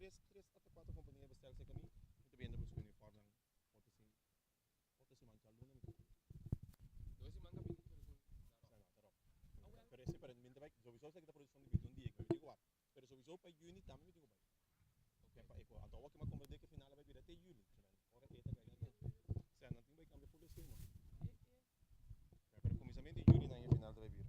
três até quatro companhias bestel se kami. Muito bem, depois uniforme ng outra semana tal luna. Dois semanas kami. Pero esse para mim também, sowieso sa kita produção de vídeo dia, kami digo pero sowieso pa unit também digo ba. Okay, pa iko, anto wa kima komode ke final ba bira te unit. Ora teta kaya. Sa natin ba kami full esquema. Pero cominciamento de unit na yung final ba bira.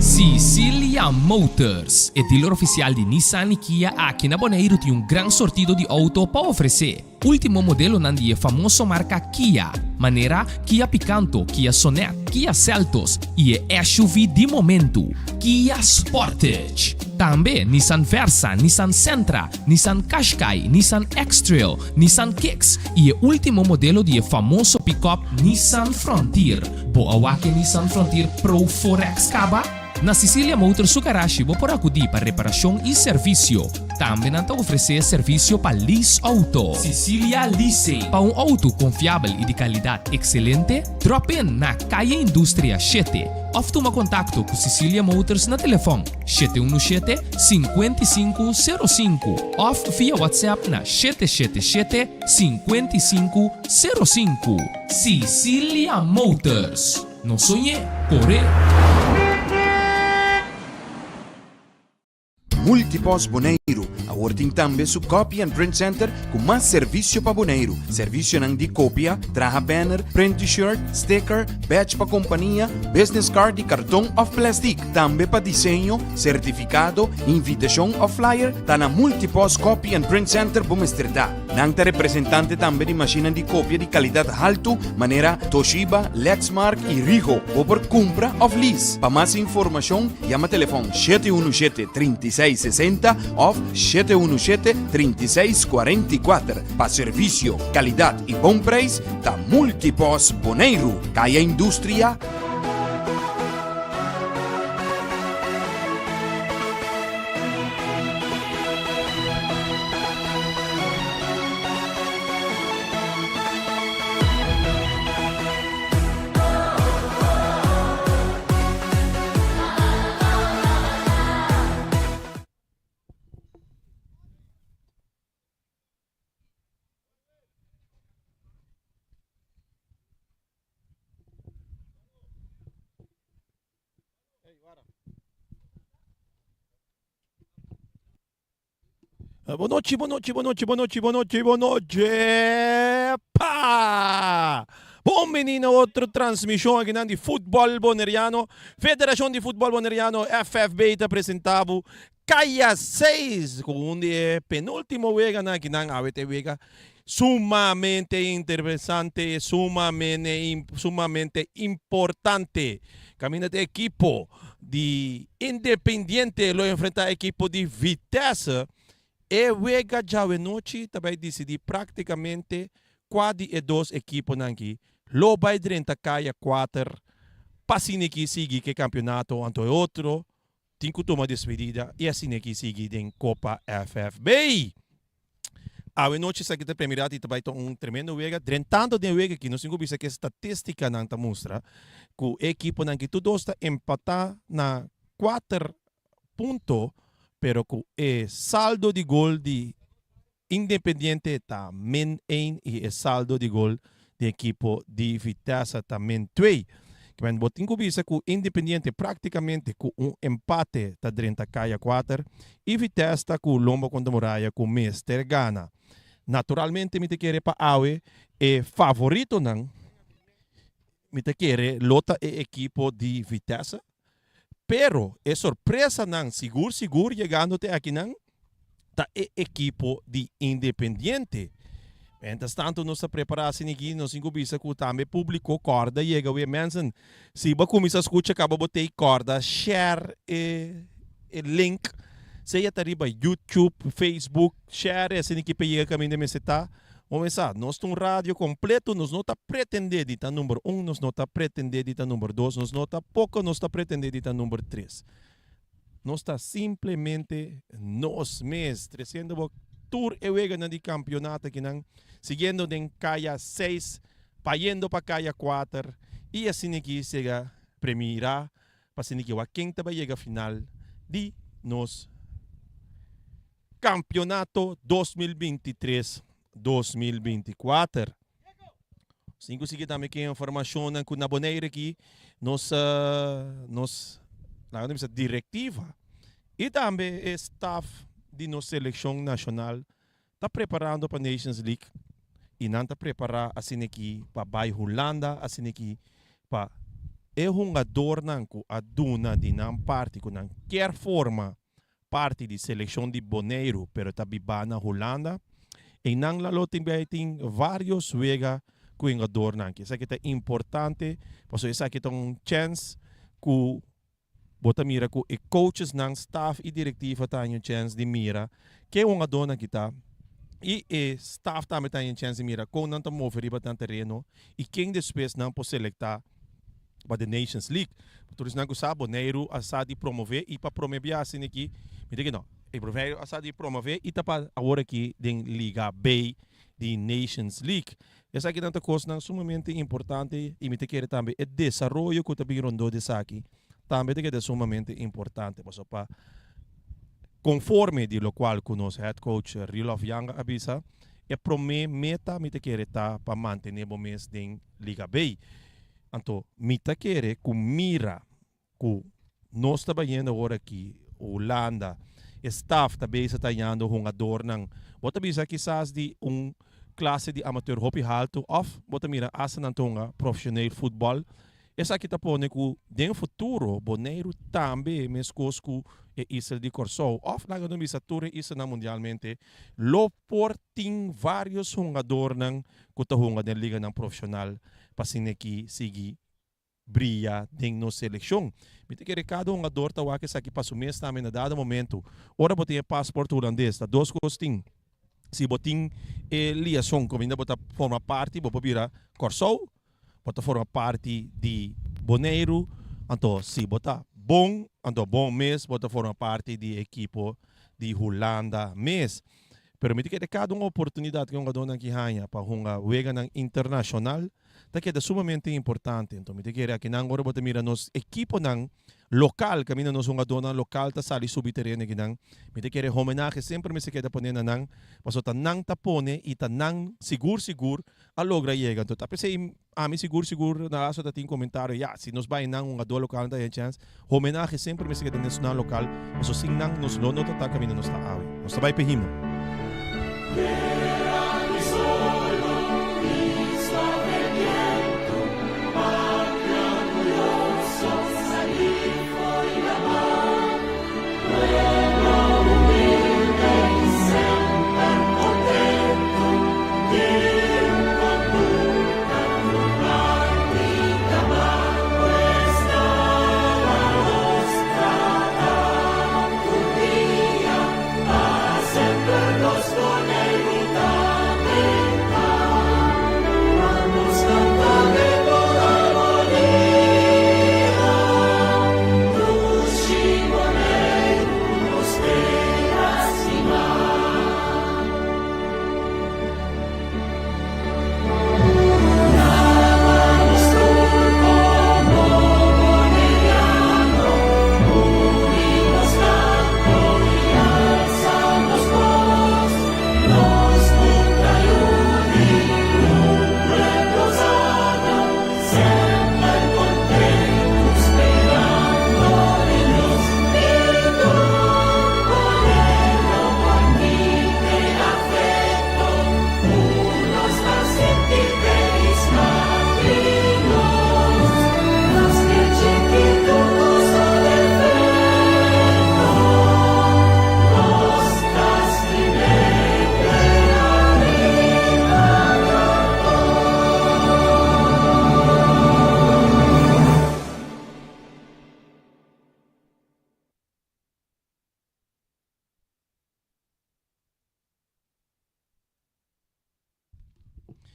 Sicilia Motors, é dealer oficial de Nissan e Kia aqui na Bonaire tem um grande sortido de auto para oferecer. Último modelo nandi é famoso marca Kia, maneira Kia Picanto, Kia Sonet, Kia Seltos e é SUV de momento, Kia Sportage. Também Nissan Versa, Nissan Sentra, Nissan Qashqai, Nissan X-Trail, Nissan Kicks e o último modelo de famoso pick-up Nissan Frontier. Boa que Nissan Frontier Pro 4X Caba? Na Sicilia Motors su garagem vou por acudir para reparação e serviço. Também não oferecer serviço para lease auto. Sicilia Lease. Para um auto confiável e de qualidade excelente, drop in na Calle Indústria 7. Ou toma contato com Sicilia Motors na telefone 717-5505 ou via WhatsApp na 777-5505. Sicilia Motors. Não sonhe, corre! Multipos Bonaire, awarding tambe su Copy and Print Center com mais serviço para Bonaire. Serviço nang di copia, traha banner, print t-shirt, sticker, badge pa companhia, business card e cartão of plastic. Tambe pa desenho, certificado, invitation of flyer, ta na Multipos Copy and Print Center Bumesterdad. Nang ta representante tambe di macchina di copia di qualidade alto, maneira Toshiba, Lexmark e Rigo, ou por compra of lease. Pa mais informação, llama telefone 717-3660 ou 717-3644. Para serviço, qualidade e bom preço, da Multipos Bonaire. Caia Indústria. Boa noite. Pá! Bom menino, outra transmissão aqui de Futebol Boneriano. Federação de Futebol Boneriano, FFB, está apresentado Caia 6, onde é penúltimo vega na aqui na AWT vega. Sumamente interessante, sumamente importante. Camina de equipo de Independiente, lo enfrenta equipo de Vitesse. E vega já noite também decidir praticamente quase dois equipos aqui. Lo vai drenta caia 4. Passine que sigue que campeonato anto outro. Tinha toma despedida e assim que sigue em Copa FFB. A noite sa kita premierati também um tremendo vega. Drentando de vega que não se bisa que estatística não mostra que o equipo aqui tudo está empatar na 4 pontos. Pero com o saldo de gol de Independiente está -1 e o saldo de gol de equipo de Vitesse está -2. Que ben botin ko bisa com Independiente praticamente com empate está drenta caia 4 e Vitesse está com lombo contra Muralha com Mester Gana. Naturalmente me te quere pa awe e favorito não me te quere lota e equipo de Vitesse. Pero é surpresa não, seguro chegando até aqui não, tá equipo de Independiente. Mientras tanto, nós preparamos aqui, nós ingubisa que também publicou corda e chega o mensen, se você começa a escutar, acaba botei corda, share e link, seja arriba YouTube, Facebook, share esse aqui para chegar caminho de meseta, Começar, nós temos um rádio completo, nós não está pretender de estar número 1, nós não está pretender de estar número 2, nós não está pouco, nós está pretender de estar número 3. Nós está simplesmente nós mesmos, trazendo o tour e wega na de campeonato que não, seguindo em caia 6, paindo para caia 4, e assim aqui chega primeira, para assim aqui a quinta vai chegar final de nos campeonato 2023-2024. Sim, consegui também que informação que na boneira aqui nos diretiva e também o staff de nossa seleção nacional está preparando para a Nations League e não está preparando assim aqui para a Holanda, assim aqui para jogador que a duna de não parte com não quer forma parte de seleção de boneiro, pero está na Holanda e não lá tem vários vega com o jogador que isso aqui é importante, porque isso aqui é chance que bota mira que os coaches ng staff e diretiva têm chance de mira que um jogador que está e staff também tem chance de mira com não mover riba tan terreno e quem depois não pode selectar para a Nations League. Por isso, não sabe, boneiro asa de promover e para promover assim aqui, me diga não, e promover asa de promover e para agora aqui em Liga B de Nations League. Essa aqui é uma coisa sumamente importante e me quer também o desenvolvimento que também rondou dessa aqui também é sumamente importante. Para conforme de lo qual que nosso head coach Rilof Young avisa, é meta me quer para manter o mês em Liga B. Então, me quer que mira que nós trabalhando agora aqui, Holanda, staff também está indo jogador ng bota bisa quizás de classe de amateur hockey alto of bota mira asa ng tunga profissional futebol. Essa aqui está pondo que no futuro boneiro também mescos que é isso de corso of na não bisa tour isso na mundialmente lo porting vários jogador ng kutahunga da liga ng profissional para que seguir brilha dentro da seleção. Mite que cada jogador tá aqui aqui para o mês também na dado momento. Ora botem passaporte holandês, tá dois costing. Se botem liação como ainda bota forma parte, bota virar corso, bota forma parte de boneiro, então se bota bom mês, bota forma parte de equipo de Holanda mês. Permite que cada uma oportunidade que um jogador aqui ganha para uma wega internacional, tá que é sumamente importante. Então, me quer que não agora bota mira nos equipo ng local, kami nos jogador ng local ta sali subterrâneo que não, me quer homenagem sempre me se queda ponendo nang, paso tanang tapone e tanang seguro a logra chega. Então, tapi say ami seguro na aso tating comentário, ya, se nos vai nang jogador local ta chance, homenagem sempre me se queda nacional local, paso sing nang nos lono ta kami nos ta awi. Nos ta vai pehimo. Los boneros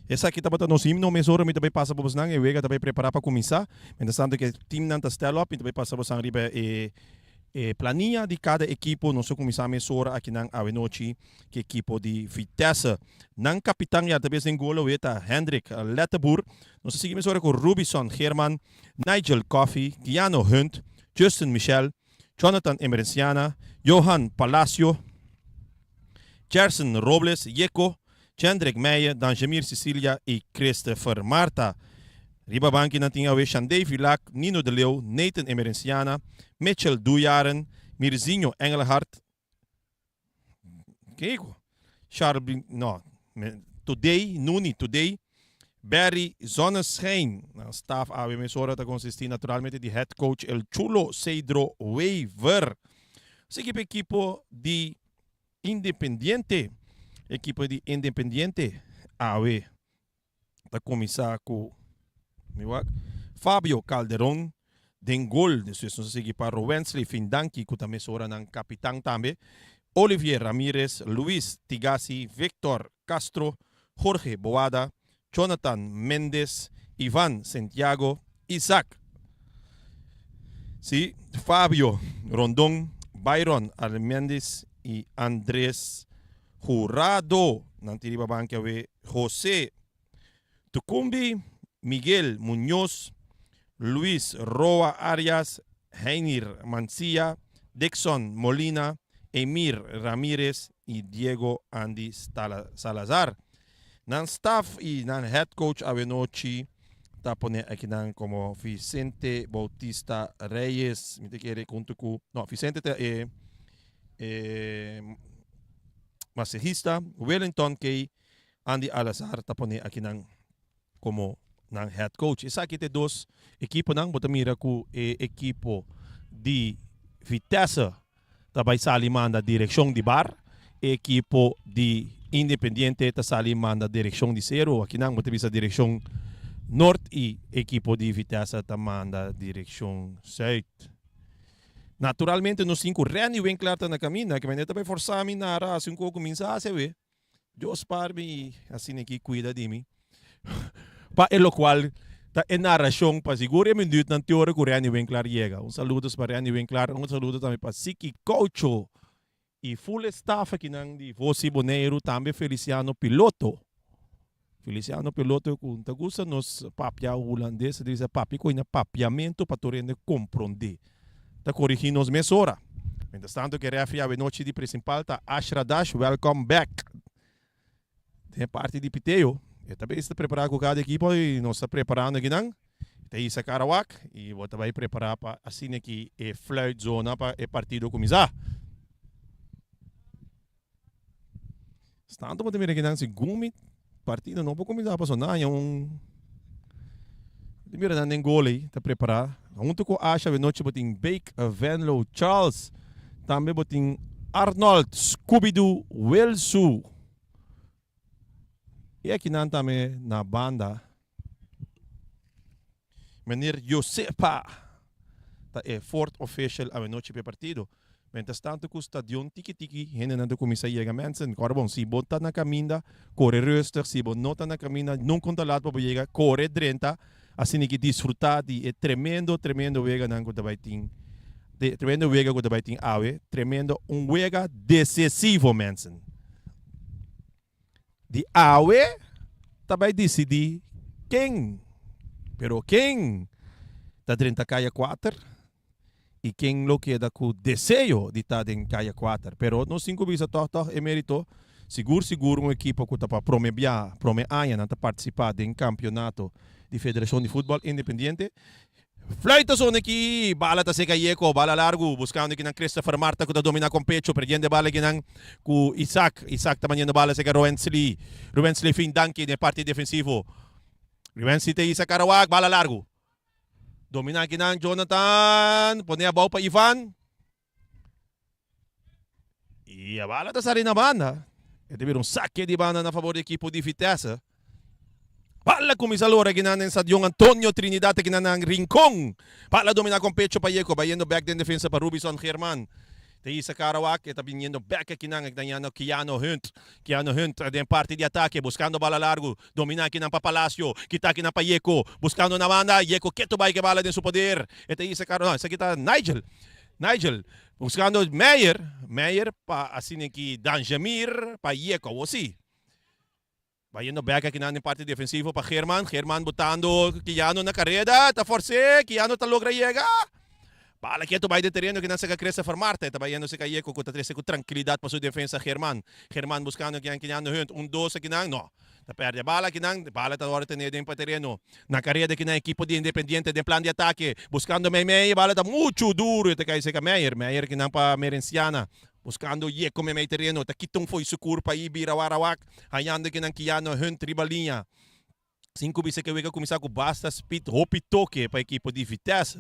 Essa aqui tá nos himno mesura mi também passa por nang e wega também preparar para começar. Mas tanto que team nan tá stell up, também passa por riba planilha de cada equipo, nós começar a mesura aqui nang Avenochi, que equipo de Vitesse. Nang capitão já também sem golo eta Hendrik Lettenboer. Nós seguimos mesura com Rubison German, Nigel Coffey, Giano Hunt, Justin Michel, Jonathan Emerenciana, Johan Palacio, Gerson Robles, Yeko, Chandrik Meijer, Danjemir Cecilia e Christopher Marta. Riba banki na tinha we Shandei Villac, Nino de Leeuw, Nathan Emerenciana, Mitchell Dujaren, Mirzinho Engelhard. Kijk, Charles, no, today, Barry Zonneschijn. Staff AW Mesora te consistir naturalmente de head coach El Chulo Cedro Weaver. Seguimos equipo de Independiente. Equipo de Independiente AW. Tá começar com Fabio Calderon, den gol, dus nós seguimos para Wensley Findanki, que também sora ng capitão também. Olivier Ramirez, Luis Tigasi, Victor Castro, Jorge Boada, Jonathan Mendes, Ivan Santiago, Isaac. Sí, Fabio Rondón, Byron Armendes y Andrés Jurado. Nantiriba banca we José Tucumbi, Miguel Muñoz, Luis Roa Arias, Heinir Mancilla, Dixon Molina, Emir Ramírez y Diego Andy Salazar. Nan staff y nan head coach Avenochi tapone aquí nan como Vicente Bautista Reyes, mi te quiere kuntuku, no, Vicente masajista, Wellington K. Andy Alazar tapone aquí nan como ng head coach. Isa kita dos equipo ng Botamira ku equipo di Vitesse tabay sali manda direksyon di bar, equipo di Independiente tasali manda direksyon di Zero, aqui nang Botamisa direksyon North e equipo di Vitesse tamanda direksyon South. Naturalmente no cinco Reni Winkler ta na camina, que maneta by forsami nara asin ko kuminsa sewe. Dios parmi assim aqui cuida de mim. Pa lo cual ta en narración pa siguro yung minute ng teoria ko Reni Winkler llega. Un saludo para Reni Winkler, un saludo también para Siki Cocho y full staff aqui nang di Vosi Boneiro, también Feliciano Piloto. Feliciano Piloto kung tagusa nos papia holandês, diz papi ko ina papiamento para torrente comprender. Ta corriginos mesora. Mientras tanto que referee a noite de principal ta Ashra Dash, welcome back. De parte de Piteo. Eu também estou preparado com cada equipe e nós estamos preparando aqui não. Tem isso Carawak e vou também preparar para assim aqui e flight zona para o partido começar. Estando também aqui não segundo partido não vou começar para sonar primeiro não tem gol aí tá preparado. Junto com Asha de noite botin Bake Venlo Charles também botin Arnold Scooby-Doo Wilsu. E aqui não também na banda, meneer Josepa, tá é fourth official a noite para partido. Mientras tanto, com o stadion tiki-tiki, henen na do comissa chega mensen. Corbon, se bota na caminha, corre rustig, se bota na caminha, não conta lado para chegar, corre drenta, assim que desfrutar de tremendo wega na conta baiting, tremendo wega conta baiting awe, tremendo wega decisivo mensen. De AWE também decidi quem, pero quem está dentro da caia 4 e quem lo queda com desejo de estar em caia 4. Pero no 5 bisa toh emerito seguro uma equipa que está para promebiar, para participar de um campeonato de Federação de Futebol Independiente. Fluita son aqui, bala ta se Yeko, bala largo, buscando aqui ng Christopher Marta que domina com pecho, prendendo bala aqui ng ku Isaac tamanya bala se Ruensley Findanki de parte defensivo. Ruensley te Isaac Carawag, bala largo. Domina aqui ng Jonathan, pone a bal pa Ivan. E a bala ta sa rin na banda. Ito bir saque de banda na favor do equipo de Vitesse. Pala kumisalora ginanin sa yung Antonio Trinidad ginanang Rincon. Pala domina con pecho pa Yeko, bayendo back din defensa pa Rubison German. Te isa Karawak, está viniendo back aqui ng Keanu Hunt. Keanu Hunt, en parte de ataque, buscando bala largo, domina aqui ng Papalacio, kita aqui ng Yeko, buscando na banda, Yeko, keto ba que bala din su poder. Ito isa Karawak, sa kita Nigel, buscando Meyer pa assim aqui Danjamir, pa Yeko, assim. Vai indo back aqui na parte defensivo para German botando Keanu na carrera, tá force, Keanu tá logra llegar. Bala quieto vai de terreno que não se cresce formarte, tá indo se cair com tranquilidade para sua defesa German buscando que Keanu Hunt, 1-2 aqui não. Tá perde a bala aqui não, bala tá hora tendo em terreno. Na carrera aqui na equipe de Independiente de plan de ataque, buscando Meyer, bala tá muito duro, e tá cai se Meyer que não para Merenciana. Buscando Yeko may terreno, takitong foi sukur pa ibirawarawak, hayando que ng Keanu Hunt ribalinha. 5 bisa que wega começar com basta speed, hopi toque para a equipe de Vitesse.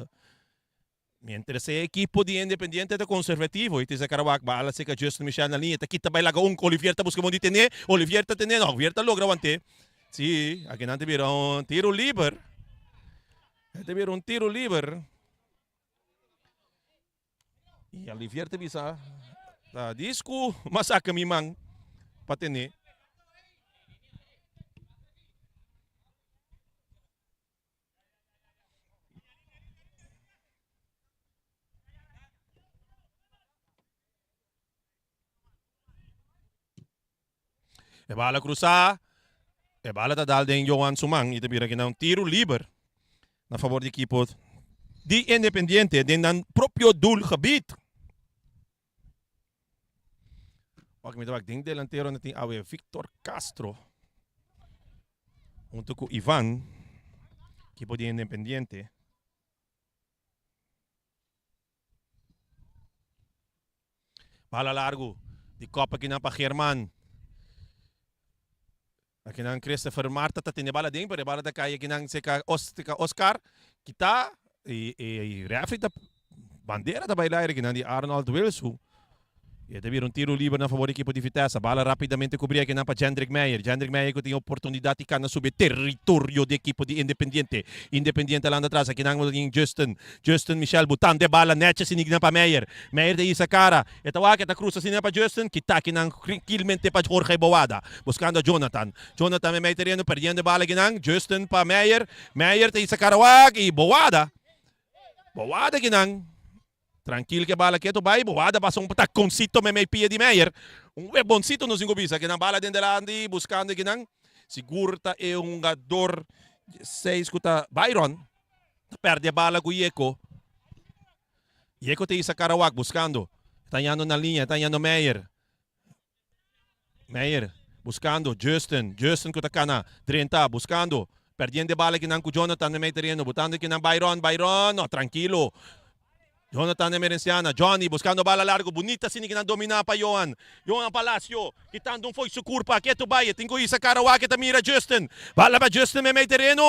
Mientras a equipe de Independiente de Conservativo, iti sa Karawak, baala si ka Justin Michel na linha, takita ba ilaga Olivier ta busca mo di tene, Olivier ta tene, no, Olivier ta logra wante. Si, aqui nante vira un tiro liber. Ete vira un tiro liber. E Olivier ta bisa disco, masaka mimang patene. E bala cruzar, e bala ta dal den Johan Sumang, ito bira que um tiro liber na favor de equipo de Independiente, den dan proprio doelgebied. Wag me tawag ding delantero natin awe Victor Castro. Junto com Ivan, equipo de Independiente. Bala largo, di Copa aqui na pa German. Aqui na Christopher Marta tá tendo bala dentro, bala da caia aqui na Oscar, kita e referee da bandeira da bailar aqui na de Arnold Wilson. E teve tiro livre na favor da equipe de Vitesse. A bala rapidamente cobria aqui na para Jendrik Meyer. Jendrik Meyer que tem oportunidade de cair sobre território da equipe de Independiente. Independiente lá atrás. Aqui na Justin Michel botando de bala neta sinig na para Meyer. Meyer de isa cara. Ito wak, ito cruza sinig para Justin. Kita aqui na tranquilmente para Jorge Boada. Buscando Jonathan. Jonathan may terreno. Perdendo bala aqui na Justin para Meyer. Meyer de isa cara wak. E Boada. Boada aqui na tranquilo que a bala quieto vai, boada passa taconcito me pia de Meyer. Boncito no cinco bisa, que na bala dentro lá andi buscando que não. Seguro tá é jogador 6 kuta Byron. Perde a bala com Yeko. Yeko te isa Karawak buscando. Tanhando na linha, tanhando Meyer. Meyer buscando Justin kuta kana 30 buscando. Perdendo a bala que não com Jonathan me terreno, botando que não Byron, no, tranquilo. Jonathan de Merenciana, Johnny buscando bala largo, bonita sinig na domina pa Johan Palacio, quitando foi sukur pa, quieto bay, tingo isa Karawak, kita mira Justin, bala pa Justin may terreno,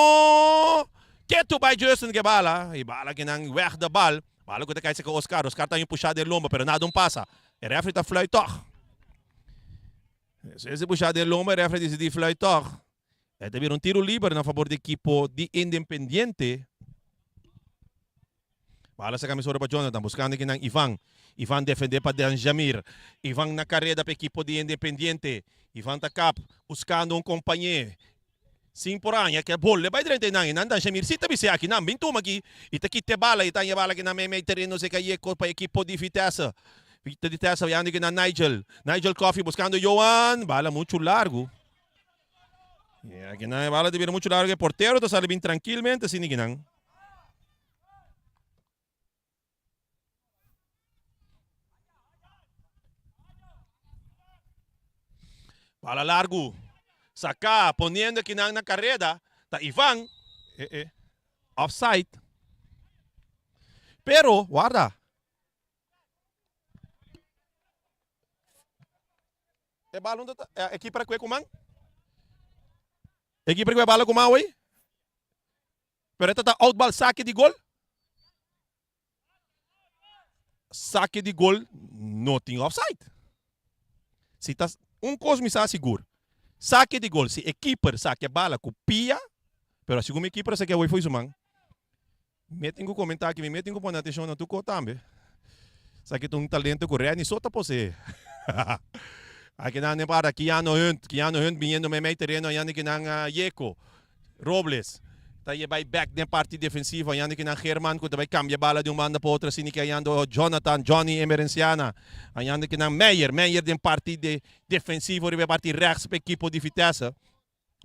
quieto bay Justin que bala, e bala que nang weg da bal, bala ko ta kaysa ka Oscar tá yung puxada de lomba, pero nadong pasa, e referee ta fluit toch. Esse puxada de lomba, e referee decidi fluit toch. E teve tiro libre na favor do equipo de Independiente. Bala sa camisura para Jonathan, buscando aqui ng Ivan. Ivan defende para Danjamir. Ivan na carrera para equipo de Independiente. Ivan takap, buscando companheiro. Sim por año, que a bola vai direito na Danjamir. Se tabi siya aqui, bintu magi. Itakite bala, itanya bala que na may terreno se caia para equipo de Vitesse. Vitesse, yandi que na Nigel Coffee, buscando Johan. Bala muito largo. Aqui na bala de vir muito largo. O porteiro está salindo tranquilamente, assim ninguém. Bala largo. Saca, poniendo aqui na carrera. Ta Ivan. Offside. Pero, guarda. É balão da aqui para que comang? Aqui para que bala comang oi? Pero esta tá outball saque de gol. Saque de gol não tem offside. Se tá coisa me está seguro. Saque de gol, se equipe saque a bala com pia, pero se como equipe saque a foi sumang. Metem com comentar aqui, metem com pôr atenção na tu também. Sa kitong talento ko rin, isota po si. Aqui na para Keanu Hunt viniendo me terreno ayando que nang Yeko Robles. Tayo by back na parte defensiva ayando que nang German ko tabay cambia bala de banda para outra sini que ayando Johnny Emerenciana. Ayando que nang Meyer din parte de defensivo ribe parte rechts pe equipo de Vitesse.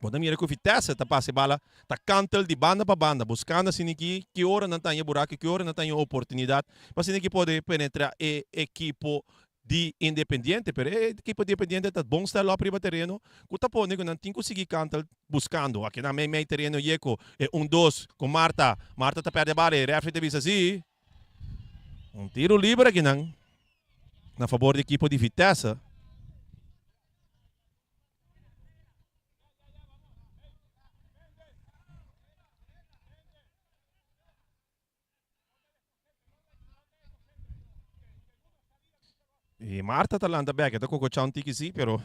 Quando mira com Vitesse, tá passe bala, tá cantel de banda para banda, buscando assim que hora não tem buraco, que hora não tem oportunidade, mas assim que pode penetrar e equipo de Independiente, pero equipo de Independiente tá bom estar lá para o terreno, que tá pone que não tem conseguir cantel buscando, aqui na meio terreno Yeko, é 1-2 com Marta tá perde a bala, refere visa assim, tiro livre aqui não, na favor da equipo de Vitesse. E Marta tá lá back, ito ko chão tiki si, pero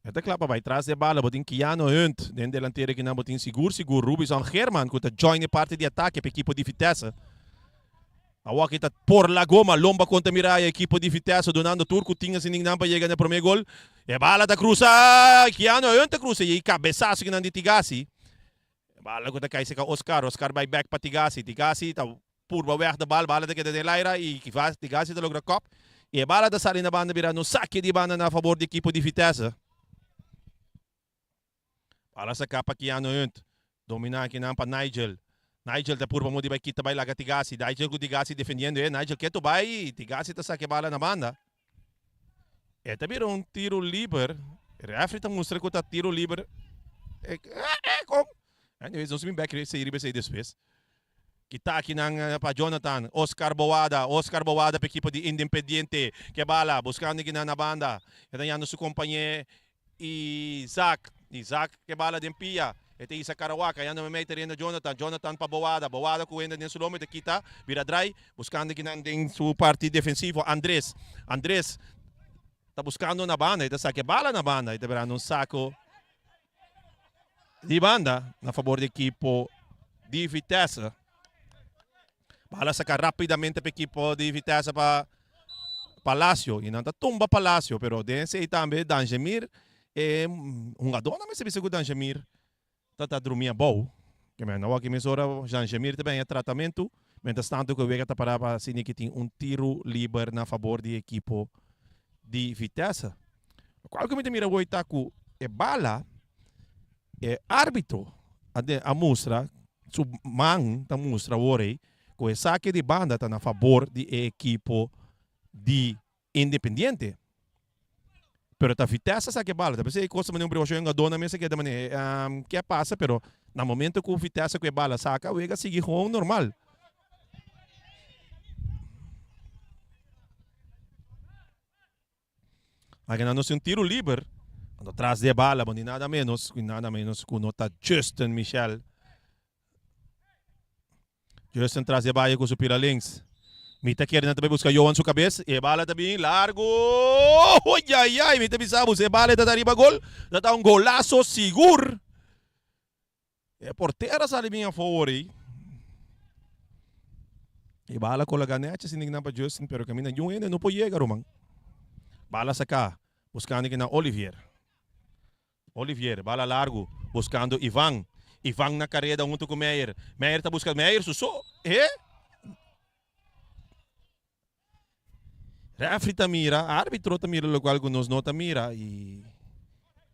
ito klapa vai trás de bala, botin Keanu Hunt, den delantero que não botin seguro, Rubison German, que tá join parte de ataque para equipo de Vitesse. Awa kita por la goma, lomba contra Mirai, equipo de Vitesse, donando turco, tinha sin ninguém para chegar no primeiro gol. E bala da cruza, Keanu Hunt cruza, e cabeçaço que não de Tigasi. Bala que tá cai se Oscar vai back para Tigasi tá purba weg de bala da que de Laira, e que faz Tigasi da logra cop. E a bala da sali na banda virando no saque de banda na favor da equipe de Vitesse. Bala sa capa Keanu Hunt. Dominar aqui na para Nigel. Nigel da purba mo di ba kita bay laga Tigasi. Nigel ko Tigasi defendendo Nigel keto bay. Tigasi ta saque bala na banda. E também tiro livre. Referee ta mostra ko ta tiro livre. Anyways, não se me back sa iribe sa después. Kita aqui para Jonathan, Oscar Boada para a equipe de Independiente, que bala, buscando aqui na banda. Então, já nosso companheiro Isaac, que bala de Pia. Ito Isa Karawaka, já não me mete ainda Jonathan para Boada com ainda nesse nome, kita, vira dry, buscando aqui na sua parte defensiva, Andrés está buscando na banda, ito saque bala na banda, ito virando saco de banda, na favor da equipe de Vitesse. Bala sacar rapidamente para o equipo de Vitesse para Palacio. E não tumba Palacio, pero dense também Danjemir. Dona mas se que Danjemir está dormindo bom. Que não aqui mesora Danjemir também é tratamento. Mientras tanto que o Vega está para assim que tem tiro livre na favor do equipo de Vitesse. Qual que me mira o Itaku é bala é árbitro a mostra subman ta mostra ore com o saque de banda está na favor do equipo de Independiente. Pero ta Vitesse saque bala. Talvez é coisa de um jogo dona mesa que que passa, pero no momento que o Vitesse com a bala saca, o Vega sigue com normal. Aqui não é tiro livre. Atrás de bala, mas nada menos que nota Justin Michel. Justin traz de bala com o pira links. Mita querendo também buscar Johan sua cabeça. E bala também largo. Ai, mita bisabos. E bala da arriba gol. Dá golaço seguro. E porteira sale bem a favor aí. E bala com a ganete sem ninguém para Justin, pero camina de ainda não pode chegar, Roman. Bala sacar, buscando aqui na Olivier, bala largo, buscando Ivan na carreira junto com Meyer. Meyer está buscando, Meyer, sussou, Refri tá mira, árbitro tá mira, logo alguns não tá mira, e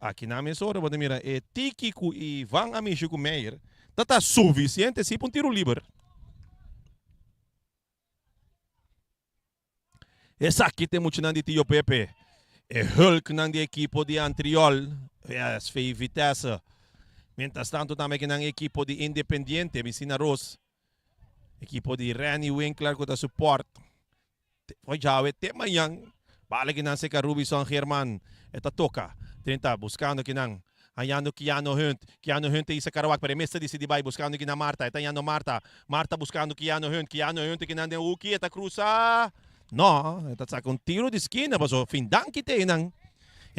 aqui na emissora, você mira, Tiki com Ivan amigo com Meyer, tá suficiente sim para tiro livre. Essa aqui tem muito de Tio Pepe. É Hulk na equipe de Antriol. Fez Vitesse. Mientras tanto, também na equipe de Independiente. Vicina Ros. Equipe de Rani Winkler com o suporte. Foi já o tema yang. Bala que não se que Rubison German. Esta toca. Tenta buscando que não. Ayano Keanu Hunt isa Karawak para mesa de Sidibay buscando aqui na Marta. Esta ayano Marta buscando Keanu Hunt que não tem Uki. Esta cruza. No, ito sa kung tiro de esquina, so findang kita ng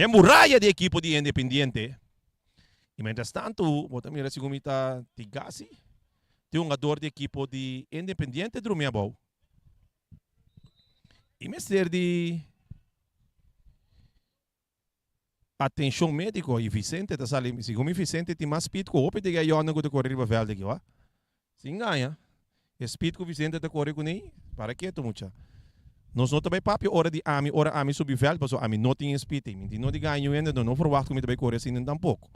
muralla de equipo de Independiente. E mientras tanto, bota mira si gumita Tigasi, tem jogador de equipo de Independiente drumiabaw. E mister de atenção médico e Vicente tá sali, se como Vicente tem mais speed ko ope diga eu não go correr para velde aqui, ó. Sim ganha. Speed ko Vicente tá correr com nem, para que tu mucha. Nós não também papi hora ami subir velde, passo ami não tem speed, tem não de ganho ainda, não verwacht que me também correr assim tampouco.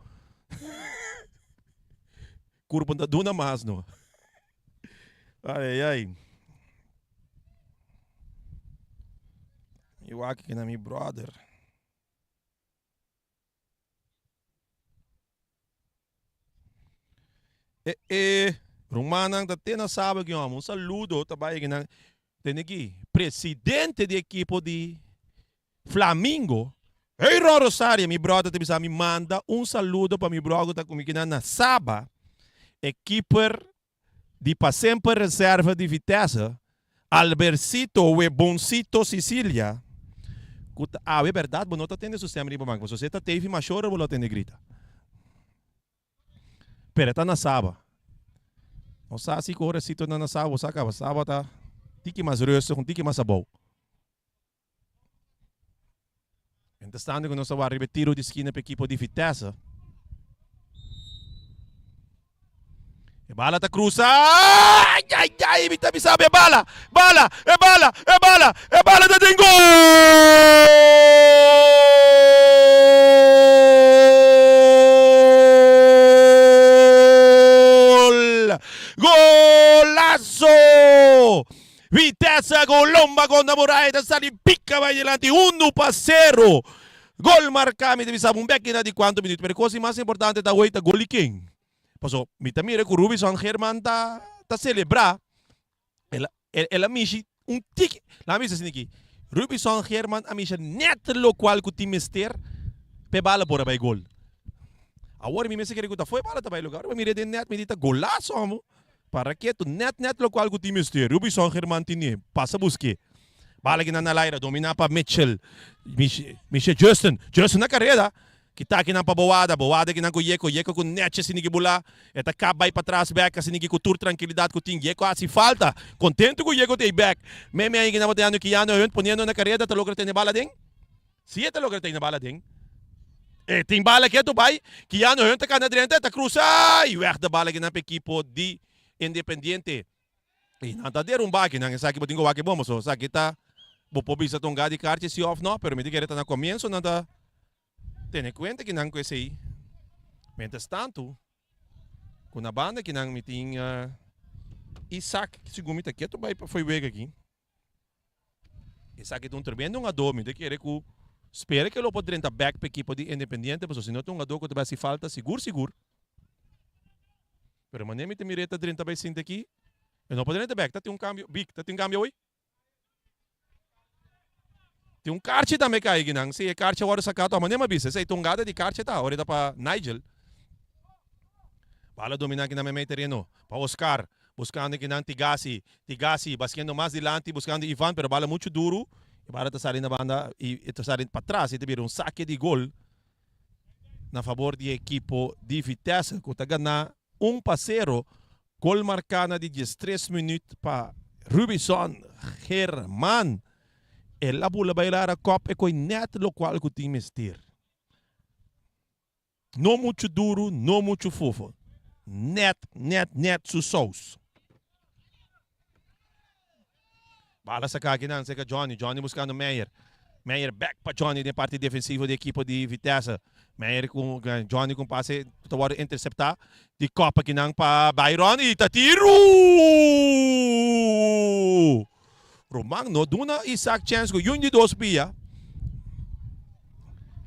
Curva da duna mais no. Ai. Eu acho que na meu brother. Romanang da tena sabe que um saludo também que na tem aqui presidente de equipo de Flamengo. Hey Rosario, meu brother te me manda saludo para meu brother tá comigo na Saba, equiper de para sempre reserva de Vitesse, Albercito e Boncito Sicília. É verdade, mas não está tendo sistema de banco. Se você está teve machora, você tem grita. Pero está na Saba. O sa si ko resito na Saba, o sa ka Saba ta tiki mas reuso, kung tiki mas sabaw. Entestando que nós vamos repetir de esquina para equipo de Vitesse. E bala ta cruza. Ai, me sabe, bala da tem gol! Golazo! Vitesse Colomba con Moraes, sali picca vai adelante 1-0. Gol marcado, mi sabe un becchina di quanto minuto, per cose mais importante da hoje gol de quem? Passo, mi tamire con Rubison German ta celebrar. Ela mishi tic. La misa siniki. Rubison German a misha net lo qual que time mister pe bala bora vai gol. Agora mi mese que recuta foi bala também lugar, mas mire de net me dita golaço amo. Para que tu net lo qual que time mister. Rubison German tinha passa busque. Bala que na laira domina para Mitchell. Misha Justin na carreira. Kita aqui na boada que na Yeko com net sinigi bula. Eta cabay para trás back sinigi com tur tranquilidade com ting Yeko assim falta. Contento com Yeko tem back. Meme aí que na boteando que ano eu ponendo na carreira tá logra tem bala ding. Se tá logra tem bala ding. Tem bala que tu vai que ano eu tá cana direita tá cruza e weg da bala que na equipo de Independiente. E nada der baque na sabe que botingo baque bom, so sabe tá bo pobisa tonga de carte se off não, pero me diga tá na comienzo nada. Ten cuenta que não conhece aí. Mientras tanto, com a banda que não me tinha Isaac, que segundo me tá quieto, foi ver aqui. Isaac é tremendo ado, me quer que espera que ele pode entrar back para a equipe de Independiente, mas se não tem ado que vai se falta seguro. Pero mané me tem mireta dentro vai sinta aqui. Eu não pode entrar back, tá tem cambio, big, tá tem cambio hoje. Tem karte também cai ginang, se é karte agora sacado, mas nem uma bisa, se tongada de karte tá, agora dá para Nigel. Bala dominar aqui na meio terreno, para Oscar, buscando aqui na Tigasi, basquendo mais delante, buscando Ivan, pero bala muito duro, e bala tá saindo na banda e tá saindo para trás, e teve saque de gol na favor de equipo de Vitesse, que tá ganhando 1-0, gol marcado de 13 minutos para Rubison German. Ela bula bailar a copa e coi net lo qual que o time estir. Não muito duro, não muito fofo. Net su sauce. Bala sa kakinan sa Johnny buscando Meyer. Meyer back para Johnny de parte defensiva da equipa de Vitesse. Meyer com Johnny com passe para interceptar de copa que não para Byron e tá tiro. Romano, duna Isaac chance ko yun de dos pia.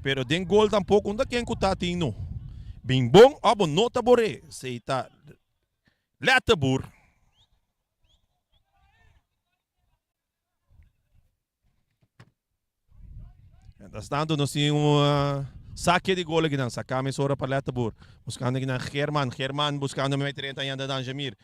Pero den gol tampouco unda quem kutating no. Bingbong abo nota bore seita Letterboer. Está dando nos saque de gol aqui não, sacamos hora para Letterboer. Buscando aqui na German buscando me 30 ainda Dan Jamir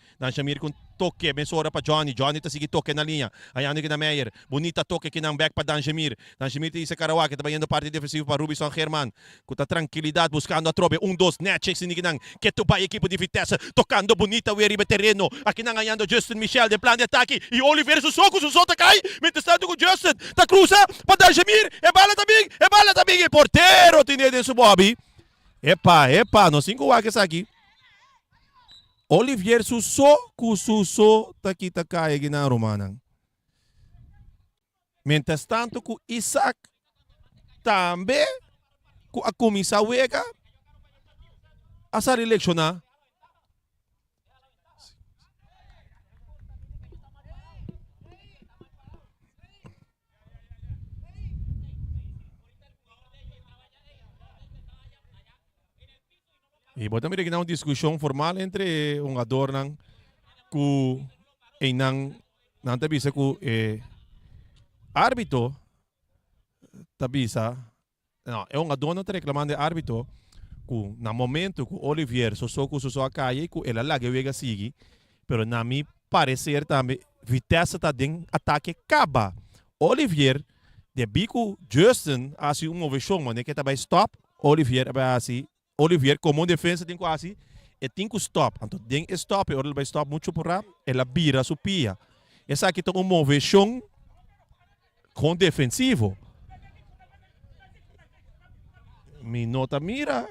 com toque, mesora para Johnny. Johnny tá sige toque na linha. Ayano que na Meyer. Bonita toque que não back para Danjemir. Danjemir tem esse Karawa que tá indo parte defensiva para Rubison German. Com a tranquilidade buscando a trobe. 1-2 net checks ni ginang. Que tu vai equipo de Vitesse tocando bonita o eribe terreno. Aqui não ganhando Justin Michel de plano de ataque e Oliver Susoko Susota cai. Mientras tanto com Justin. Tá cruza para Danjemir. É bala também. E porteiro tinha dentro Bobby. Epa, no 5 aqui aqui. Olivier Suso, Suso, takita kaya ginang Romanang. Mientras tanto, ku Isaac, tambe, ku Akumisa Wega, asa eleksyon na. E bota mira que uma discussão formal entre um adornang com enang não tabisa com árbitro tabisa não é um adorno tá reclamando de árbitro com na momento com Olivier só a caia com ela lá que vega sigue pero na mi parecer também Vitesse tá den ataque acaba Olivier de bico Justin assim versão mano que tá vai stop Olivier vai assim Olivier, como defesa, tem quase e tem que stop. Então, tem que stop, e ele vai stop muito por lá, ela vira sua pia. Essa aqui tem uma moveção com defensivo. Me nota mira.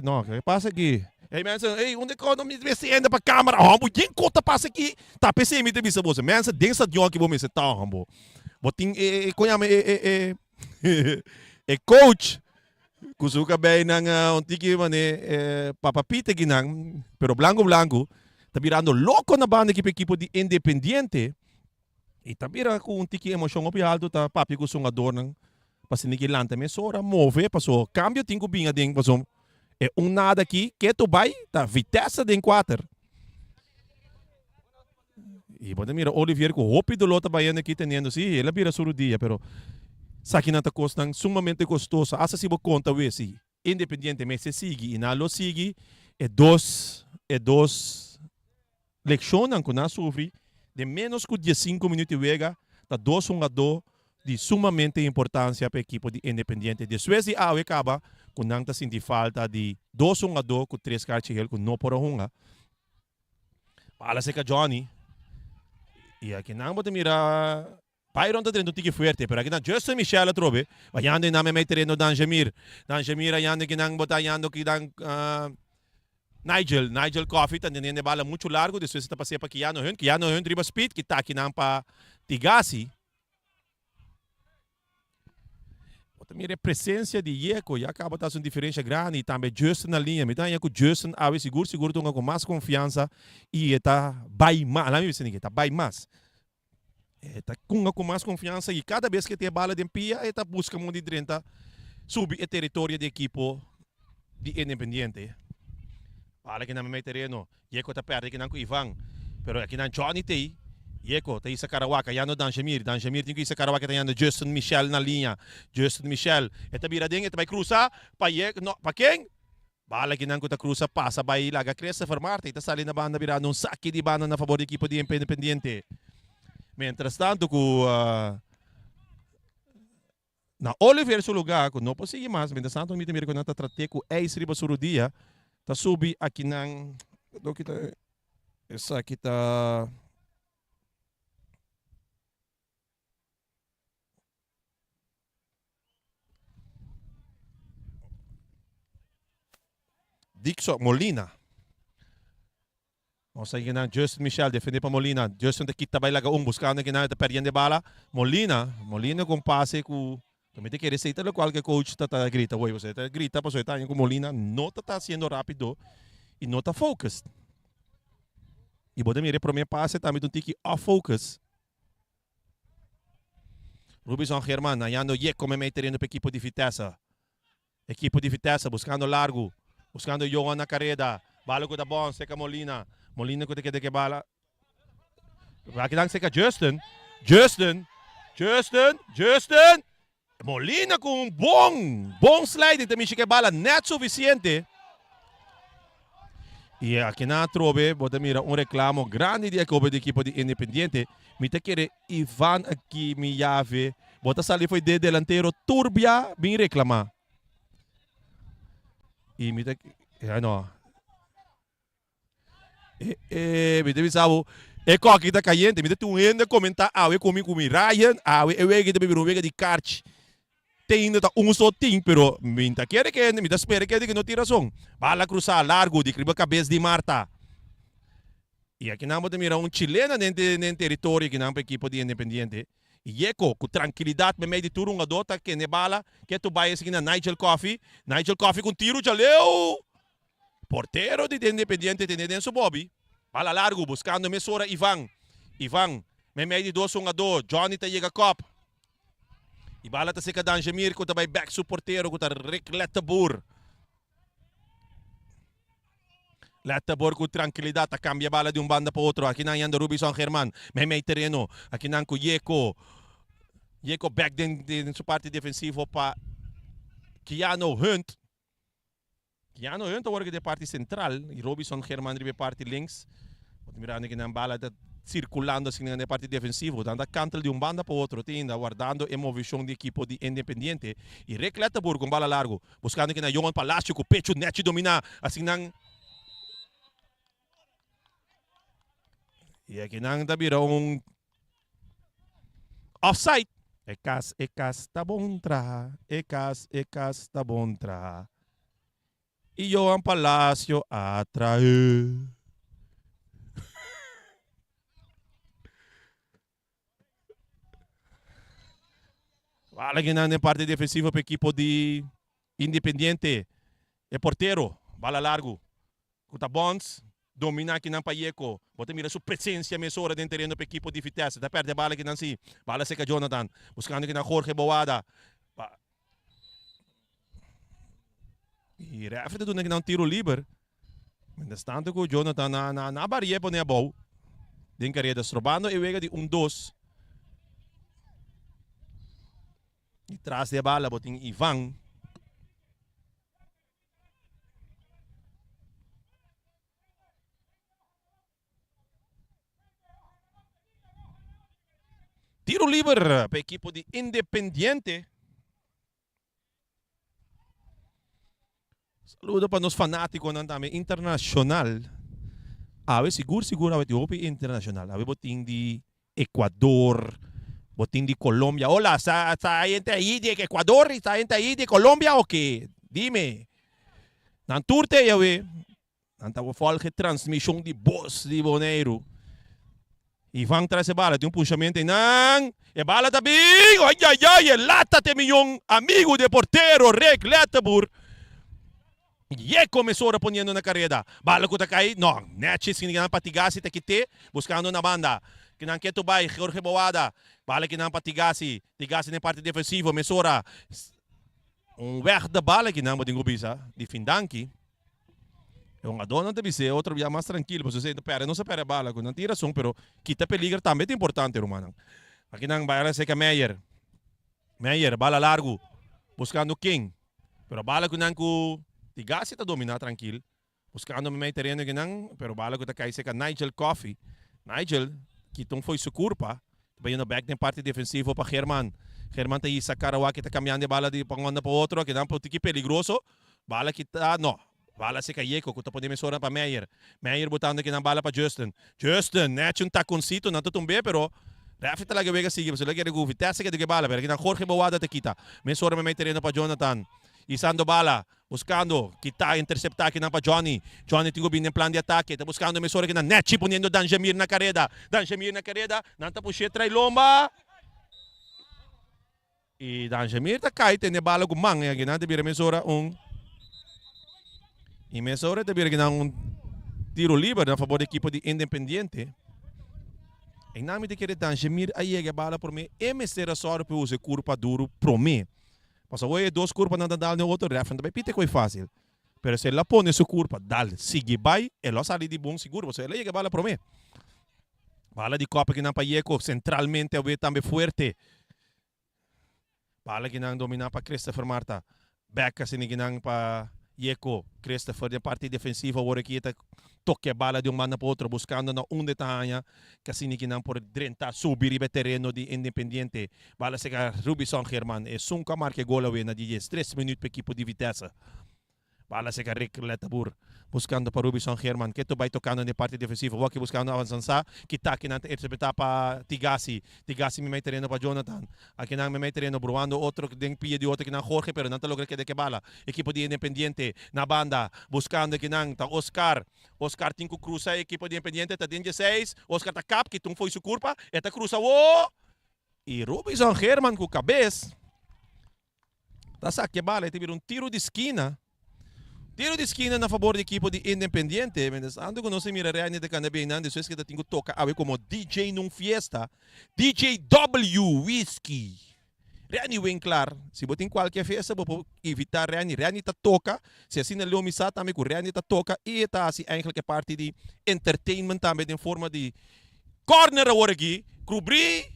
Não, o que passa aqui? Mensen, onde que eu me anda para a câmera? Quem conta passa aqui? Tá, pensei me devia você. Mensen, densa de onde você tá, ambo. Botin, coach. Kusuka bay ng untiki man papapite ginang pero blanco tabirando loco na ba equipo de Independiente e tabira ku untiki emosyon opi alto ta papi ko sungador ng pasinigilante me sora move paso cambio tingo binga ding paso nada aqui que tu vai ta Vitesse den 4 e bota mira Olivier ko hopi do lota bayan aqui teniendo si ela bira suru dia pero sa akin ang takos ng sumamente costosa. Asa si conta si independientemente sigue e nalo sigue dos leksyonan ko na sufri de menos que 15 minutos vega ta 2-1 de sumamente importância para a equipe de Independiente. Depois de awe acaba kung nang ta sindi falta de 2-1 com 3 cartas com no por hunga. Pala se ka Johnny. E aqui não bota mira Byron tá dentro do tique fuerte, pero aqui na Justin Michel a trobe, ayando na may terreno Danjemir ayando que nang bota ayando que dan Nigel Coffee tá nene bala muito largo, depois tá passeia para Kiano Hun driba speed, que tá aqui nang pa Tigasi. Bota mira presença de Yeko, e acaba tá uma diferença grande e também Justin na linha, então Yeko Justin ave seguro tunga com mais confiança e tá vai mais, lá me disse ninguém, tá vai mais. Está com mais confiança e cada vez que tem bala de pia, está buscando de 30 subir o território de equipo de Independiente. Fala que não me terreno, Yeko está perto aqui com Ivan, pero aqui na Johnny tem, Yeko tem essa Karawaka, já no Danjemir tem que essa Karawaka tem no Justin Michel na linha, Justin Michel, está viradinho, está vai cruzar para Yeko, no, para quem? Bala que não está cruza passa, vai lá, a cresce formar, está saindo na banda virando um saque de banda na favor do equipo de Independiente. Mientras tanto, na Oliver seu lugar, não posso seguir mais. Mientras tanto, me temir que não está tratando com ex-riba surudia, está subi aqui nang, essa aqui está Dixon Molina. O sa ginang Justin Michel defende para Molina. Justin te kita bailaga buscando que nada te perdendo de bala. Molina com passe com também te quer receita lo qual que coach tá grita, "Oi, você tá grita para você tá com Molina, não tá sendo rápido e não tá focused." E bota mire para mim passe também um tique off focus. Rubison German ayando como me terreno para equipo de Vitesse. Equipo de Vitesse buscando largo, buscando Johan na carrera. Bala ko da bom, seca Molina ko te que bala. Aqui lang seca Justin. Molina com bom slide também que bala net suficiente. E aqui na trove, bota mira um reclamo grande de equipe de Independiente. Me te querer Ivan aqui me chave. Bota sali foi de delantero Turbia bem reclamar. E me te ano. Me te bisabo. E ko aqui tá caindo, me te tu ainda comentar, eu comigo Ryan, eu que te beber um vega de kart. Tem ainda só tem, pero minta quer que me dá espera que não tira som. Bala cruzar largo de criba cabeça de Marta. E aqui não pode mirar chileno no território que não para equipe de Independiente. E eco com tranquilidade me meio de turno a dota que ne bala que tu vai assim na Nigel Coffee com tiro já leu. Porteiro de Independiente tem dentro Bobby. Bala largo buscando mesora Ivan, me meio de 2-1-2, Johnny tá chega cop. E bala tá seca Danjamir que tá vai back su porteiro que tá Rick Lettabur. Lettabur com tranquilidade tá cambia bala de banda para outro. Aqui não anda Rubison German, me meio terreno. Aqui não com Yeko back de sua parte defensiva para Keanu Hunt. Keanu Hunt agora de parte central e Robinson German de parte links. Mirando que na bala está circulando assim na parte defensiva, dando canto de banda para outro, ainda guardando a movição de equipe de Independiente e Recletaburg com bala largo, buscando que na Johan Palacio com o pecho net domina assim não. E aqui não tá virando offside. Ecas tá bom tra, ecas tá bom tra. E Johan Palacio atrae. Vale que na parte defensiva para a equipe de Independiente. É porteiro, bala largo. Kuta Bonds, domina aqui na Paieco. Bota mira sua presença mesora dentro do terreno para a equipe de Vitesse. Da perde a bala aqui na si. Bala seca Jonathan. Buscando aqui na Jorge Boada. E refere tudo aqui na tiro livre. Mas tanto que o Jonathan na barriga para a bola. Den carreira strobando e vega de 1-2. E traz de bala, botin Ivan. Tiro livre para a equipe de Independiente. Saludo para os fanáticos também internacional. Seguro, Etiópia internacional. Botin de Equador. Botín de Colombia. Hola, ¿está gente ahí de Ecuador? ¿Está gente ahí de Colombia o qué? Dime. Nanturte, ya ve. Nantavo falge transmissão de voz de Boneiro. Ivan traz a bala, tem puxamento e não. E bala tá bem. Ai, lata te milhão. Amigo de porteiro, Rick Lettabur. E começou a ponendo na carreira. Bala que tá caí. Não, netes que ninguém patigasse, tá que te. Buscando na banda. Que não quer tu vai, Jorge Boada. Bala que não para Tigasi na parte defensiva, Mesora. Weg de bala que não pode gubisa, de Findanki. É adona deve ser, outro já mais tranquilo, você não se perde a bala, não tira som, pero quita peligro também é importante, romano. Aqui não vai ser que Meyer, bala largo, buscando King. Pero bala que não com Tigasi está dominar tranquilo. Buscando meio terreno que não, pero bala que está cai seca Nigel Coffee. Nigel, que não foi sua culpa. Vai no back na parte defensiva para German. German tá aí sacar o que tá caminhando de bala de para um para outro, que não pode que perigoso. Bala que tá, não. Bala se Caieco, que tá podendo mesura para Meyer. Meyer botando aqui na bala para Justin. Justin, né, um taconcito, não tá tão bem, pero Rafi talaga vega sige, você lagi regu Vitesse que de bala, pero que na Jorge Boada te quita. Mesura me terreno para Jonathan. Isando bala, buscando, kita interceptar aqui na para Johnny. Johnny tinha bem em plano de ataque, tá buscando mesura aqui na net, ponendo Danjamir na carrera. Não tá puxando trai lomba. E Danjamir tá cai, tem bala com manga, aqui na debira mesura E mesura debira aqui na tiro livre a favor da equipe de Independiente. Em nome de que Danjamir aí é bala por mim, MCR só para usar curva duro pro mim. Passa hoje 2 curvas não dá no outro referente, também pite que é fácil. Pero se ela põe sua curva, dá, sigue vai, ela sai de bom seguro, você ela é bala pro mim. Bala de copa que não para Yeco, centralmente eu vejo também forte. Bala que não domina para Christopher Marta. Back assim que não para Yeco, Christopher de parte defensiva, agora aqui está toque a bala de um mano para outro, buscando na detalhe, que assim que não por dentro subir o terreno de Independiente. Bala se que Robinson Germán é sunca marca gol away na 3 minutos para equipo de Vitesse. Bala se que Rick Letabur buscando para Robinson Germán, que tu vai tocando na parte defensiva, o que buscando avançar, que tá aqui na terceira para Tigasi me mete terreno para Jonathan, aqui não me mete terreno Bruando, outro que tem pia de outro que não Jorge, pero não te logra que de que bala, equipo de Independiente na banda, buscando que não tá Oscar Tinko cruza, equipo de Independiente tá 16, Oscar tá cap, que tum foi su culpa, eta cruza o e Robinson Germán com cabeça, tá saque bala, teve tiro de esquina. Tiro de esquina na favor do equipo de Independiente. Mas ando com nós mira real de canabina, depois que tenho toca a ver como DJ num fiesta. DJ W Whisky. Reani bem claro, se você tem qualquer festa, vou evitar Reani tá toca. Se assim não lomisa também com Reani tá toca e tá assim eigenlijk é parte de entertainment também em forma de corner agora aqui, cobrir.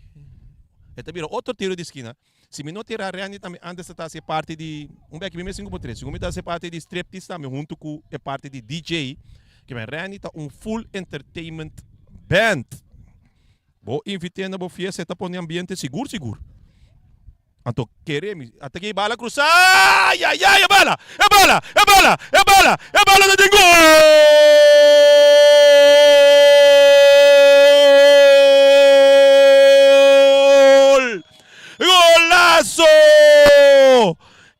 Então vira outro tiro de esquina. Se me não tirar Reani também antes está ser parte de back mesmo 5.3, se me está ser parte de striptease também junto com é parte de DJ, que me Reani está full entertainment band. Vou invitar na fiesta está para um ambiente seguro. Então queremos até que bala cruzar, ai é bala da Dingo! ¡Golazo!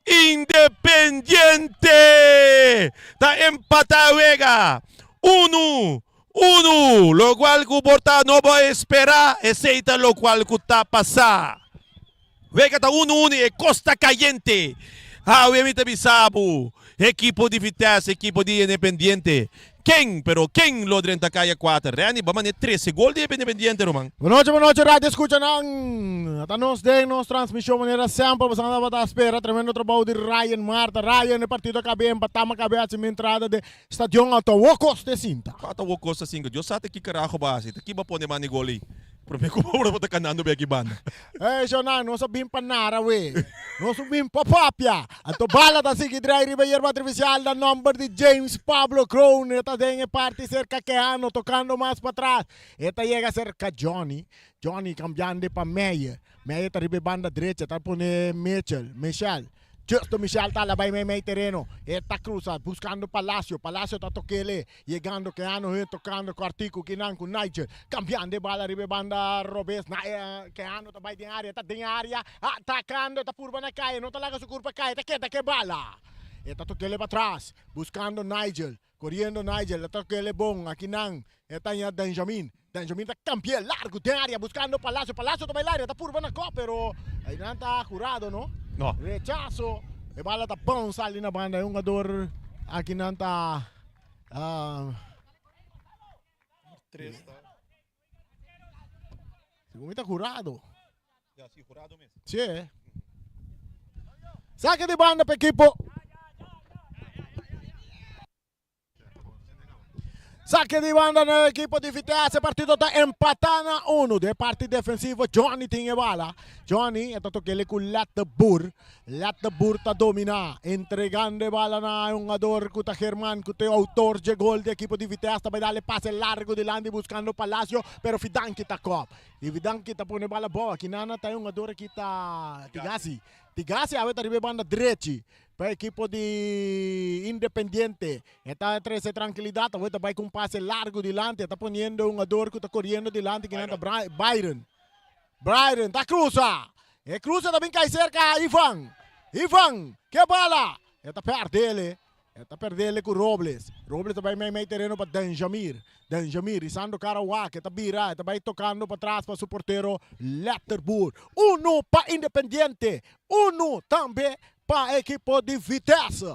Independiente! Está empatado Vega. 1-1. Lo cual que porta no va a esperar. Aceita lo cual que está pasando. Vega está 1-1 e Costa Caliente. Obviamente Bisabo. Equipo de Vitesse, equipo de Independiente. Quem lo drenta kaya 4? Reani, ba man 13 gol de Independiente, Roman? Boa noite, rádio. Escuta ng Atanos de nos transmissão maneira sempre, você anda a espera, tremendo trabalho de Ryan Marta. Ryan, o partido acabou empatama, acabou a entrada de Stadion Atawokos de Sinta. Atawokos de Sinta. Eu sei que carajo base, aqui ba pone mani goli. Pero ko pa po kanando be giban. Jonan, não sabim panara we. Não sabim papapia. Ato bala ta sige drai ribeyer artificial da number de James Pablo Crown. Esta dengue parte cerca que ano tocando mais para trás. Esta llega cerca Johnny cambiando para Meyer. Meyer ta ribe banda derecha, ta pone Michel. Justo Michel está lá en medio terreno. Esta cruza buscando Palacio está toquele. Llegando que ano tocando Cuartico Kinan con Nigel. Cambiando de bala arriba banda Robes. Que ano está en área. Está en área. Atacando. Está purba na calle. No talaga su curva calle. Está quieta que bala. Esta toquele para atrás. Buscando Nigel. Corriendo Nigel. Esta toquele bon. Aquí nan. Esta ya Benjamin está campeón largo de área. Buscando Palacio está en área. Está purba na copa. Pero ahí no está jurado, ¿no? No. Rechazo. E bala tá bom sali na banda. Um jogador aqui não tá. Segundo tá curado. Sim, curado mesmo. Sim. Saque de banda para equipo. Saque de banda no equipo de Vitesse. Partido está empatando a 1. De parte defensiva, Johnny tinha bala. Johnny, ito tokele com Lattabur. Lattabur está domina. Entregando bala na um jogador que está Germán, que é autor de gol do equipo de Vitesse. Também dá passe largo de Landi buscando Palacio. Pero Fidanki está cop. E Fidanki está pone bala boa. Aqui nana tem um jogador que está Tigasi, a ver banda direita. Para o equipo de Independiente. Está entre tranquilidade, agora vai com um passe largo delante, está ponendo um jogador que está correndo delante, que é Byron. Byron, está cruza. E cruza também cai cerca Ivan, que bala. Está perto dele. Está perdendo com Robles. Robles também meio terreno para Danjamir, risando cara o ar, que está vira, está vai tocando para trás para o porteiro Letterburg. 1 para Independiente, 1 também para a equipe de Vitesse.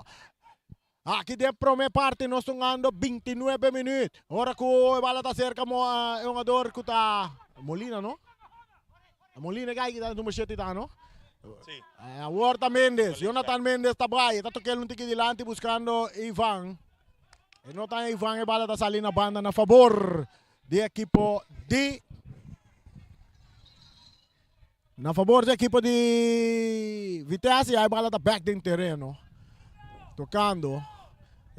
Aqui dentro da primeira parte nós estamos andando 29 minutos. Agora que a bola está cerca, é um jogador que está... Molina, não? A Molina que está no machete, não? Sim. A Huerta Mendes, Jonathan Mendes está aí, está tocando um tique delante buscando Ivan. E não está Ivan, a bola está saindo na banda na favor do equipo de... Na favor da equipe de Vitesse, a bola está back dentro do terreno. Tocando.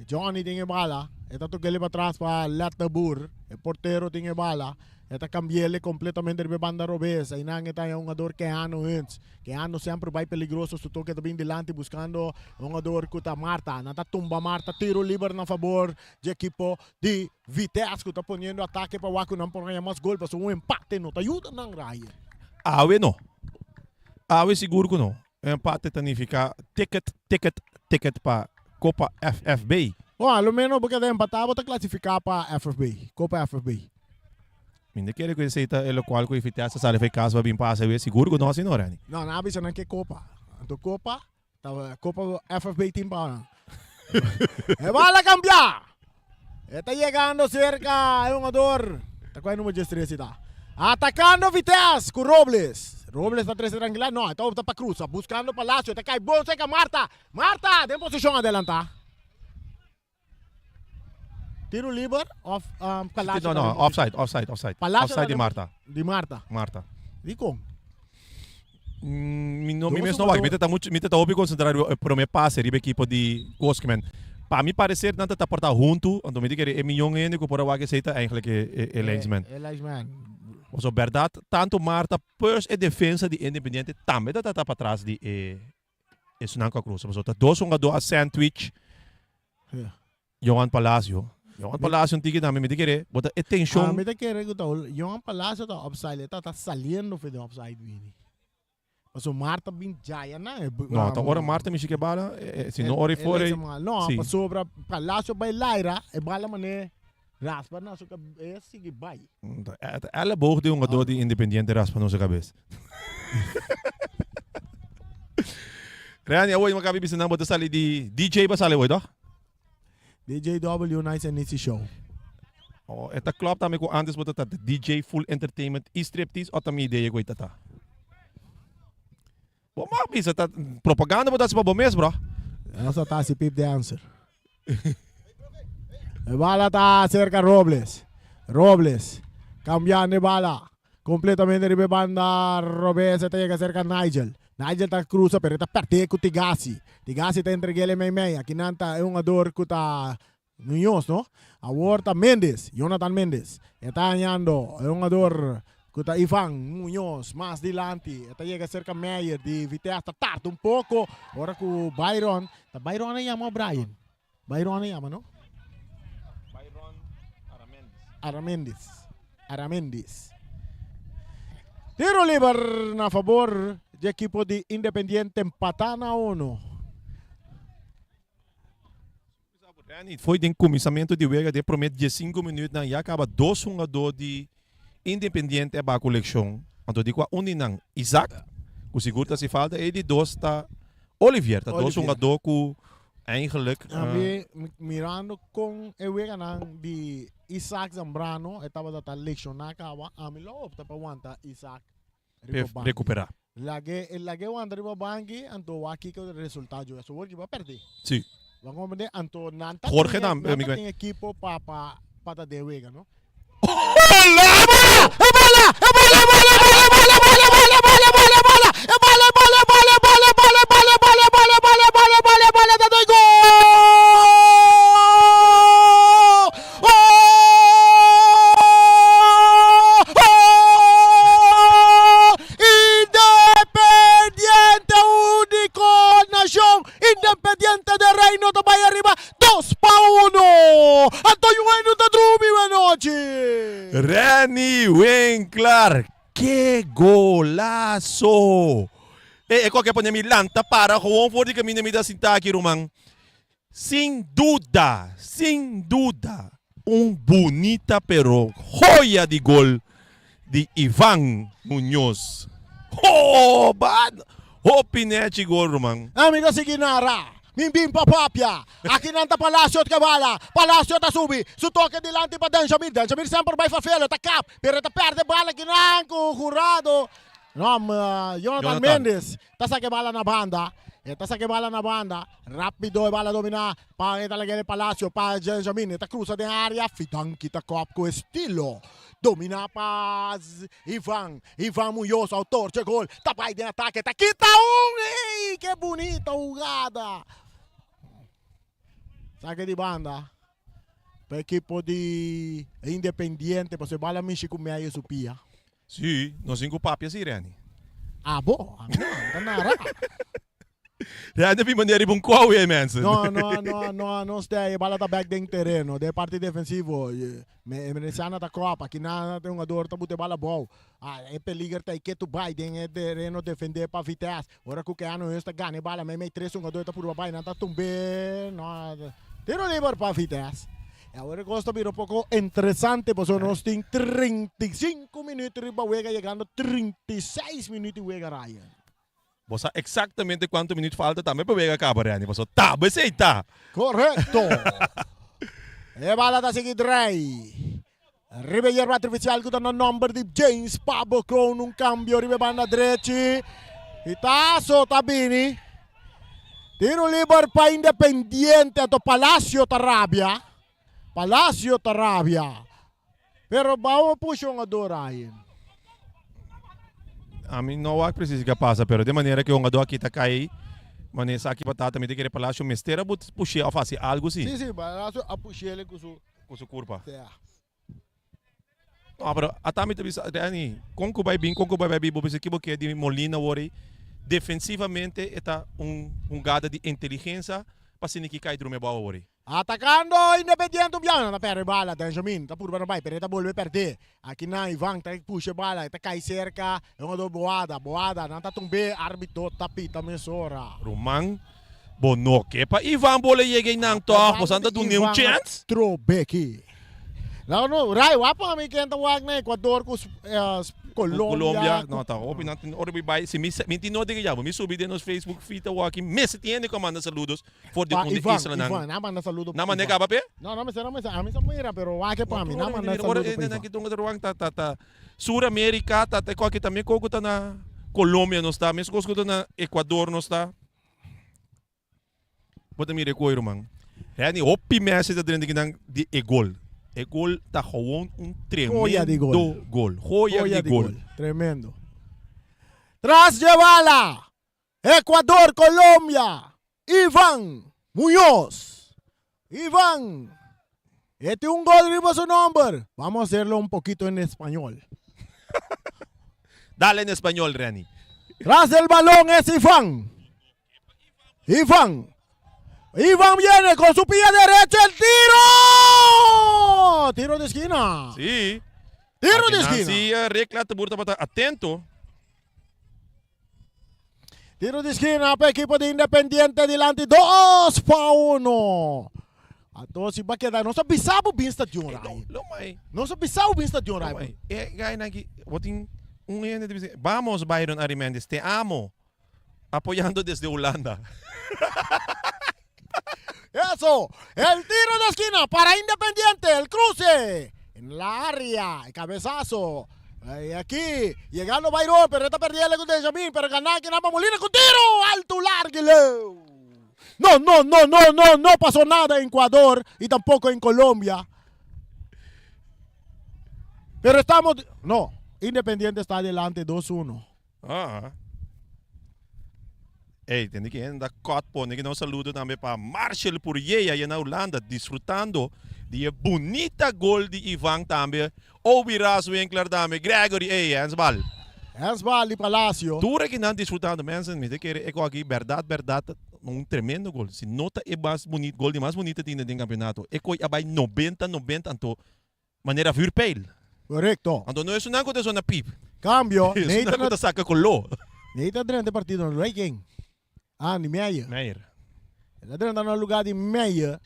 Johnny tem a bola. Esta toquele para atrás para Latabur. El portero tiene bala. Esta cambiele completamente de banda robesa. E não está um jogador que antes. Que sempre vai perigoso. Se toca também delante buscando um jogador que está Marta. Nata tumba Marta. Tiro livre na favor de equipo de Vitesse. Que está ponendo ataque para o Waku. Não põe mais gol. Para um empate. Não te ajuda não, Ryan. Awe não. Awe seguro que não. Empate significa ticket para Copa FFB. Bom, pelo menos porque de empatar, vou classificar para FFB. Copa FFB. Minha quer que aceita o qual que Vitesse sabe faz caso vai bem passa é seguro que não senhora. Não, não bisa não que Copa. Então Copa, Copa FFB team para. Vai cambiar. Está chegando cerca é um jogador. Está quase no magistrado está. Atacando Vitesse com Robles. Robles está três tranquila. Não, então está para cruzar, buscando Palácio. Está cai bom cerca Marta. Marta, tem posição adelantar. Tiro livre, Palácio. Não, offside. Palácio Offside de Marta. De Marta. Marta. Di como? Me mesmo não, me tá ouvindo concentrar para me passe riba equipo de Koskmen. Para mim parecer não tá portar junto, então me diga é milhão ainda que por a que seita eigenlijk é linesman. É linesman. Mas a verdade, tanto Marta pers e defesa de Independiente também tá para trás de Sunanca Cruz. Mas tá dois jogadores a sandwich. Johan Palacio. Johan Palacio tigre também me diga, bota atenção. Me diga que Johan Palacio tá upside, tá saliendo de upside vini. Mas o Marta bin jaya na. Não, tá hora Marta me chique bala, se não ore fora. Não, mas sobre Palacio vai Laira, é bala mané. Raspa na sua cabeça, sigue vai. Ela boog de jogador de Independiente raspa na sua cabeça. Rani, hoje magabi bisa nang bota sali di DJ ba sali hoje, DJW Nice and Easy Show. Oh, esta klopt também com antes bota tá DJ Full Entertainment e striptease ou também ideia com ita tá. Bom, mas bisa tá propaganda bota se bom mês, bro. Essa tá se pip dancer. Bala tá cerca Robles. Robles. Cambiando de bala. Completamente de banda Robes está llega cerca Nigel. Nigel tá cruza pero está perto com Tigasi. Tigasi tá entregue ele meia. Aqui nanta é um jogador que tá Nunhos, no? Agora tá Mendes, Jonathan Mendes. Está ganhando é um jogador que tá Ivan Muñoz mais delante. Está chega cerca Meyer de Vitesse tá tarde um pouco. Agora com Byron. Tá Byron aí chama Brian. Byron aí chama, não? Aramendes. Tiro livre na favor do equipo de Independiente empatando a 1. Foi de começamento de Vega de promete 15 minutos na e acaba 2 jogadores de Independiente para a coleção. Então digo um Isaac, o seguro se falta e de 2 tá Olivier, tá 2 jogadores que eigenlijk mirando com o Vega de Isaac Zambrano, estava da lecionar acaba, a mim lo opta para aguantar Isaac recuperar. Lage o andar para bangi, anto aqui que o resultado é só que vai perder. Sim. Vamos ver anto nanta Jorge tem equipo para de Vega, no? Independiente de Reino do Bahia arriba 2-1. Antonio Bueno da Drubi noche. Rani Winkler, que golaço! E qualquer ponha Milanta para gewoon voor die caminho me dá sinta aqui, Romang. Sem dúvida, bonita pero joia de gol de Ivan Muñoz. Oh, bad! Pinete gol, Romang. Amigo Siginara, Mimbim Papapia, aqui nanta Palacio de Cavala, Palacio da subi, su toque delante para Benjamin sempre vai farfelo, tá cap, pero tá perde bala aqui nanco, jurado. Não, Jonathan Mendes, tá saque bala na banda. Está saque bala na banda, rápido bala dominar, para talaga el Palacio, para Benjamin, está cruza de área, fitang kita cop com estilo. Domina para Ivan Muñoz, autor de gol, tá pai de ataque, tá quita ei, que bonita jugada. Saque de banda, para equipo de Independiente, pues se va a la Michigan meia supia. Sim, nós cinco papias e Rani. Ah, bom, não, nada. Rani vi maneira bom qual é, mensen. Não está a bola tá back dentro terreno, de parte defensivo, mereciana da Copa, que nada tem um jogador tá botando bola bom. Ah, é perigo tá que tu vai dentro é terreno defender para Vitesse. Ora que o ano está ganha bola, mas três um jogador tá por baixo, não tá tumbe, nada. Tiro livre para Vitesse. Agora gosto de ver um pouco interessante, porque nós temos 35 minutos de Wega chegando 36 minutos de Wega Ryan. Você sabe exatamente quanto minuto falta também para pegar a capa, Rani. Você tá, você tá. Correto. E bala da seguinte rei. Ribeiro artificial com o number de James Pablo com um cambio ribe banda direita. E tá Tabini. Tiro livre para Independiente do Palacio Tarabia. Palacio Tarabia. Pero vamos puxar um jogador aí. A mim não há preciso que passa, pero de maneira que o jogador aqui tá cai, mas sa aqui batata me tem que Palacio mistera but puxar a fazer algo assim. Sim, Palacio a puxar ele com Com curva. É. Ah, pero atami tabi sa Rani, kung kubay bing bobis aqui porque de Molina worry defensivamente está gada de inteligência para se que cai drume bawa worry. Atacando Independiente Biano na perde bala Benjamin tá por para vai pero tá volve perder aqui na Ivan tá puxa bala tá cai cerca é uma do boada não tá tumbe árbitro tapita mesora Romang Bonoke pa Ivan bola yegay nang to você anda do nenhum chance Trobeki não Rai wapa mi kenta wag na Ecuador com Colômbia não tá open natin ora vai se me tino de que me subi de nos Facebook fita waki me se tiene comanda saludos for de isla nang Ivan naman na saludo naman ne ka ba pe não me a mim sa mira pero wake pa mi naman na ora saludo na kitong ruang ta Sur America ta ko aqui também ko ta na Colômbia não está mesmo ko na Equador não está Bota mire ko irmão Rani oppi message da dentro de gol. É gol tá gewoon tremendo gol. Joia de gol. Tremendo. Tras de bala. Ecuador, Colombia. Iván Muñoz. Iván. Este es un gol arriba su nombre. Vamos a hacerlo un poquito en español. Dale en español, Rani. Tras del balón es Iván. Iván viene con su pie derecho. El tiro. Tiro de esquina. Sí. Tiro de esquina. Sí, reclata burta para atento. Tiro de esquina para el equipo de Independiente delante 2-1. A todos va a quedar. Não se pisava o bem stadion, Rai. Não se pisava o bem stadion, Rai. Gaya nagi, wating vamos Byron Arimendes, te amo. Apoyando desde Holanda. Eso, el tiro de esquina para Independiente, el cruce en la área, el cabezazo. Aquí, llegando Byron, pero está perdiendo con Benjamin, pero ganar que nada Molina con tiro, alto, larguelo. No pasó nada en Ecuador y tampoco en Colombia. Pero estamos, no, Independiente está adelante 2-1. Hey, tem que ainda cotpo, que não saludo também para Marshall Purieia na Holanda, desfrutando de bonita gol de Ivan também. O Viras Winkler também, Gregory, Hans Ball. Hans Ball e Palacio. Tudo que não desfrutando, mensen, me que é aqui, verdade, tremendo gol. Se nota é mais bonito, gol de mais bonita tinha no campeonato. É que vai 90, então, maneira vuurpeil. Correcto. Então não é uma coisa na pip. Cambio. É uma coisa saca com lo. Necesita durante el partido, no hay quien. Ni Meyer. Ele está no lugar de Meyer.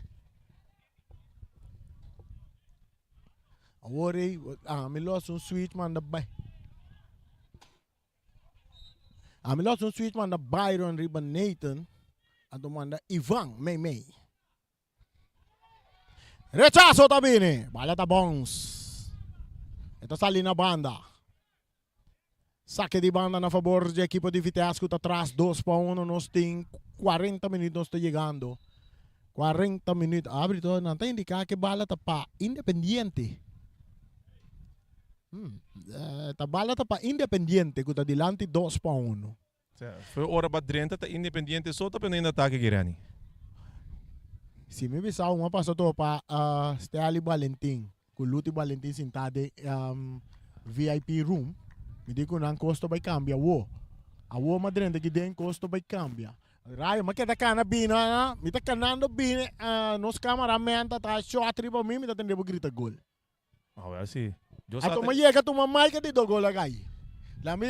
Agora, me lost um switch man da bay. Me lost um switch man da Byron riba Nathan. Ato man da Ivan May. Rechazo tabini. Bala ta Bons. Ito sali na banda. Saque de banda na favor do equipo de Vitesse que está atrás 2-1. Nós temos 40 minutos, nós está chegando. 40 minutos. Abre todo, não está indicando que bala está para Independiente. A bala está para Independiente que está delante 2-1. Foi hora para 30, está Independiente só está pendendo ataque, Girani. Si me bisa uma passo to pa Steli Valentin, com Luti Valentin sentado VIP room, me digo não custo vai cambia wo. A wo madrende que den custo vai cambia. Raio, mas que da cana bina, me tá canando bina, nos cameraman tá shot riba mim, me tá tendo grita gol. A ver si. Yo Ato mayega tu mamai que de do gol agay. La mi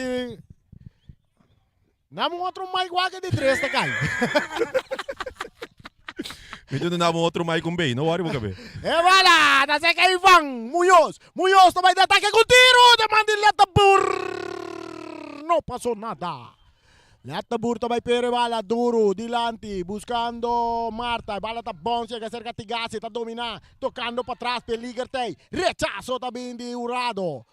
Namo outro mai guaga de 3 tá cai. Medyo na mo outro mic com bem, não worry mo kabe. Wala! Nasa kay Ivan Muñoz! Muñoz tomay de ataque con tiro! De Mandilatabur! No pasó nada. Latabur tomay pero bala duro, Dilanti, buscando Marta, bala ta Bonsia que cerca Tigasi, ta domina, tocando para atrás, Peligerte, rechazo también de Jurado,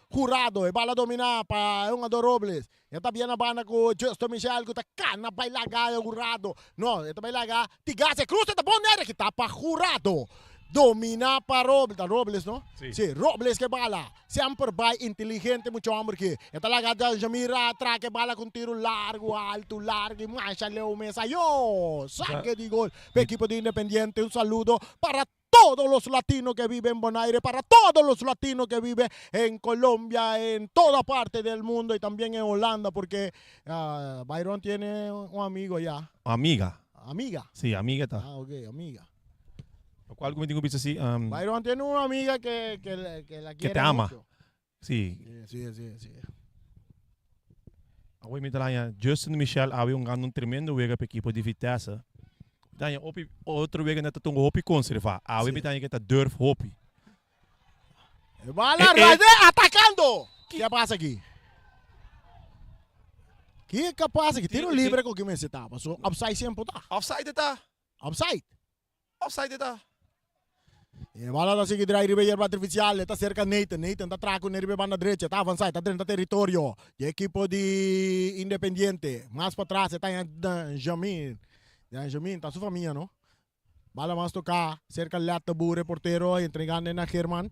e bala domina para un do Robles. Esta bien a banda con Justo Michel, que ta cana bailaga Jurado. No, esta bailaga Tigasi, cruza ta Bonere, que tapa Jurado. Domina para Robles, ¿no? Sí. Robles que bala. Siempre va inteligente, mucho hombre que. Esta la gata Jamira atrás que bala con tiro largo, alto, largo y mancha Leo Mesa. Yo, saque de gol. Equipo de Independiente, un saludo para todos los latinos que viven en Bonaire, para todos los latinos que viven en Colombia, en toda parte del mundo y también en Holanda, porque Byron tiene un amigo ya. Amiga. Amiga. Sí, amiga ta. Ah, ok, amiga. Qual como tengo visto así, Byron tiene una amiga que la quiere que te ama. mucho. Sí. Sí. Agora me traia Justin Michel havia um tremendo wega para equipo de Vitesse. Daí outro wega na tung hopi conserva. Agora me traia que tá durf hopi. Bala atacando. ¿Qué pasa aquí? ¿Qué pasa aquí? Tiro libre con que me se tapa. So upside siempre tá. Offside tá. Offside tá. E bala da seguir drive ribe yerba artificial, está cerca Nathan está atrás con ribe banda derecha, está avanzado, está dentro del territorio. Y equipo de Independiente, más para atrás está Jamin, está su familia, ¿no? Bala más tocar, cerca el Latabur, reportero, entregando a Germán.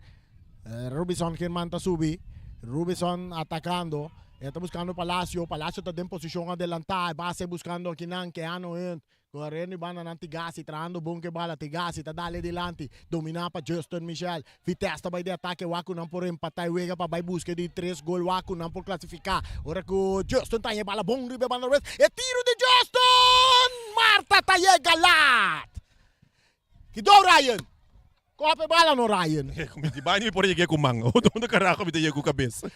Rubison Germán está subi, Rubison atacando, está buscando Palacio está en posición adelantada, base buscando a Kinan, que ano correndo e banda na Tigasi, traindo bom que bala, Tigasi, tá dali adelante, dominar para Justin Michel, Vitesse vai de ataque, Waku não por empatar, Wega para vai busca de 3 gols, Waku não por classificar, ora que o Justin tá em bala, bom, ribe banda, é tiro de Justin, Marta tá galat, que do Ryan, copa bala no Ryan. Como de banho por aí que com mango, onde caraca me deu com cabeça.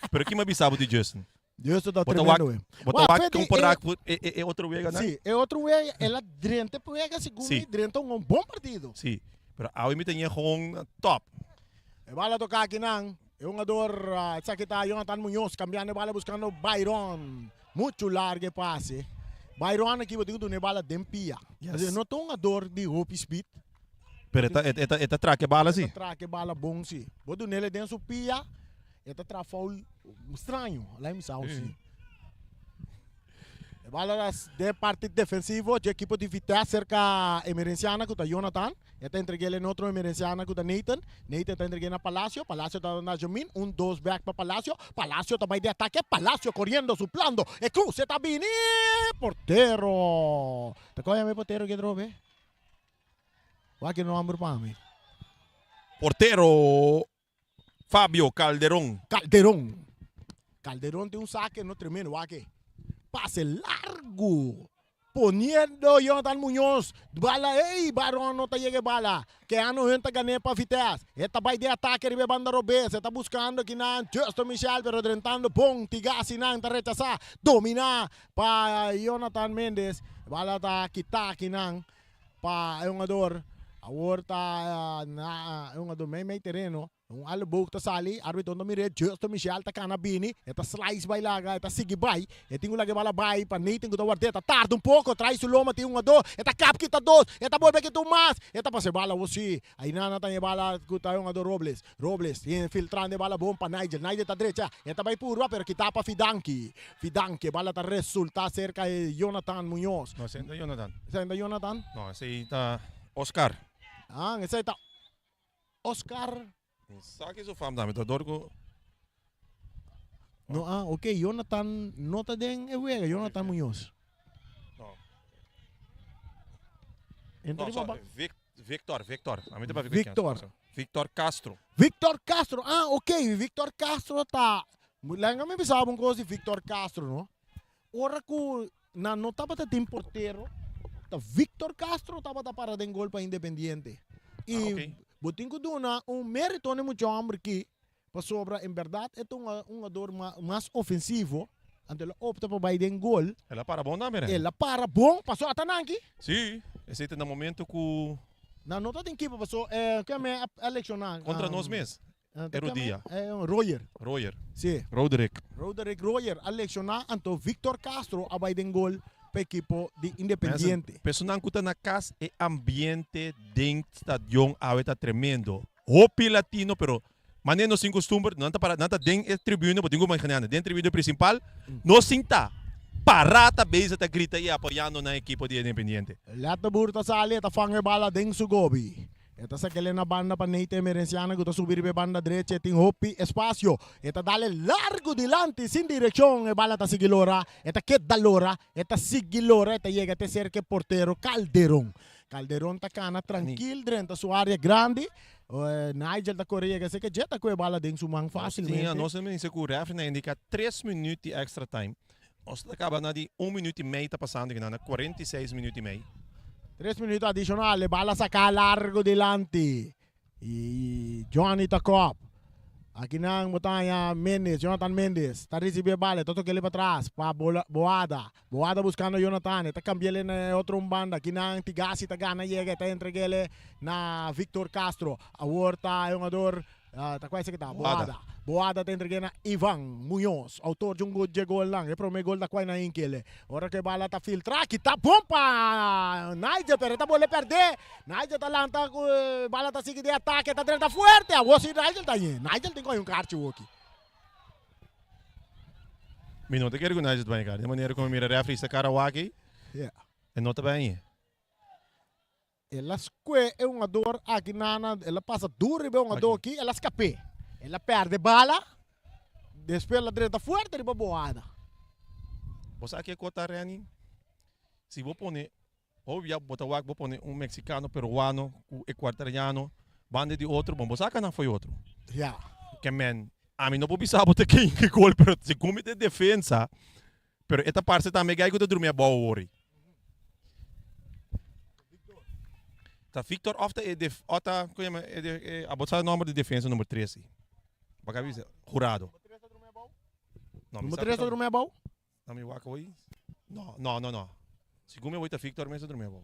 Pero que me bisabo de Justin. Justin tá tremendo, Bota Waku com por é outro wega, né? Sim, é outro wega, ela drente por wega segundo e drente um bom partido. Sim, pero agora me tenha com top. E bala tocar aqui não. É um jogador, essa aqui tá Jonathan Muñoz, cambiando bala buscando Byron. Muito largo passe. Byron aqui, eu digo, não é bala dempia. Yes. Não é um jogador de hope speed. Pero esta traque bala, sim. Esta traque bala bom, sim. Bodo nele dentro do pia, esta trafoul estranho. Lá em Sao, sim. Bala de parte defensivo, de equipo de Vitesse, cerca Emerenciana, que está Jonathan. Está entregue em outro Emerenciana, que está Nathan. Nathan está entregue na Palacio. Palacio está na Jamin. 1-2 back para Palacio. Palacio também de ataque. Palacio correndo, suplando. E cruz está bem. Portero. Te coge meu portero que drobe. Vai que não amor para mim. Portero Fabio Calderón. Calderón tem saque no tremendo. Vai que pase largo. Poniendo Jonathan Muñoz. Bala, Barón, no te llegue bala. Que ano gente gané para Vitesse. Esta vai de ataque, ribe banda Robes. Está buscando aqui na Justo Michel, pero drentando. Bom, Tigasi na, está rechazar. Domina para Jonathan Mendes. Bala ta kita aqui na. Pa é um jogador. Agora tá é um jogador meio terreno. Um alubog ta sali, arbitro no mire, Justo Michel ta canabini, eta slice by laga, eta sige bay, eting lagi bala bay, paniting ko guardeta, tarda pouco, traz o loma, tem do, eta cap kita dos, eta volve que tu mas, eta pase bala você, aí nana tá bala, kuta yung ado Robles, infiltrando bala bom pa Nigel ta derecha, eta bay purwa, pero kita pa Fidanki, bala ta resulta cerca de Jonathan Muñoz. No, sendo Jonathan. Sendo Jonathan? No, esse tá Oscar. Ah, esse tá Oscar. Sabe isso fam dami, dorgo. No, ok, Jonathan, nota den Jonathan Muñoz. No. Entra No, di baba. Victor. A mim tá para Victor. Victor Castro. Victor Castro. Ah, ok. Victor Castro tá. Lang kami bisabong ko si Victor Castro, no? Ora ko na nota pa tim portero. Ta Victor Castro tava ta para den gol pa Independiente. E ok. botin ko doon na mérito ni mo chamber que pa sobra em verdade é um jogador mais ofensivo. Ante ele opta para vai den gol. Ela para bom na mera. Ela para bom, passou a Tananki. Sim, esse é no momento que Na nota tem equipa passou que me eleicionar contra nós mesmos. Era o dia. Royer. Royer. Sim. Roderick. Roderick Royer eleicionar anto Victor Castro a vai den gol para equipo de Independiente. Personal que tá na casa é ambiente dentro do estádio tá tremendo. Hopi latino, pero maneira sem costume, não tá para nada dentro da tribuna, porque mais ganhando dentro da tribuna principal, não sinta. Parata beza tá grita e apoiando na equipe de Independiente. Lata burta sali, ta fange bala deng sugobi. Esta sa kele na banda pa Neite Merenciana, gusto subir pe banda derecha, ting hopi espacio. Esta dale largo dilante, sin dirección, e bala ta sigilora. Esta ket dalora, esta sigilora, esta llega te cerca portero Calderón. Calderón ta cana tranquil, dentro su área grande. Nigel da Coreia, que se que jeta ko e bala deng sumang facilmente. Sim, nós também se cura, na indica 3 minutos de extra time. Nós acaba na de 1 minuto e meio tá passando, que na 46 minutos e meio. 3 minutos adicionales, bala saca largo delante. Y Johnny Tacop. Aqui na montanha Mendes, Jonathan Mendes. Está recebendo bala, todo que ele para trás. Para Boada. Boada buscando Jonathan. Está cambiando na outra banda. Aqui na Tigasi, está gana, chega, está entregue ele na Victor Castro. A Horta é um jogador. Tá quase que tá. Boada. Boada tá entregando na Ivan Munhoz, autor de gol de gol lang. É pro meu gol da quai na Inkele. Ora que bala tá filtrar, que tá bom pra Nigel, pero tá bom perder. Nigel tá lá, tá com bala tá seguindo de ataque, tá dentro da forte. A você Nigel tá aí. Nigel tem um cartão aqui. Minuto quero que nós vai cara. De maneira como mira refri essa cara aqui. Yeah. E nota bem. Ela sque é um jogador aqui na, ela passa duro e é um jogador aqui, ela escape. Ela perde bala, depois ela direita forte e boada. Você aqui é Cotarani. Se vou pôr, ou já botar vou pôr mexicano, peruano, equatoriano, banda de outro, bom, você aqui não foi outro. Yeah. Que man, a mim não vou pensar botar quem que gol, pero se come de defesa, pero esta parte também gai que eu dormia boa hoje. Tá Victor ofta é def, ota, como é a botar o nome de defesa número 13. Bagavi jurado. Não, Número 3 do meu bom? não me waka hoje. Não. Segundo eu tá Victor mesmo dormia bom.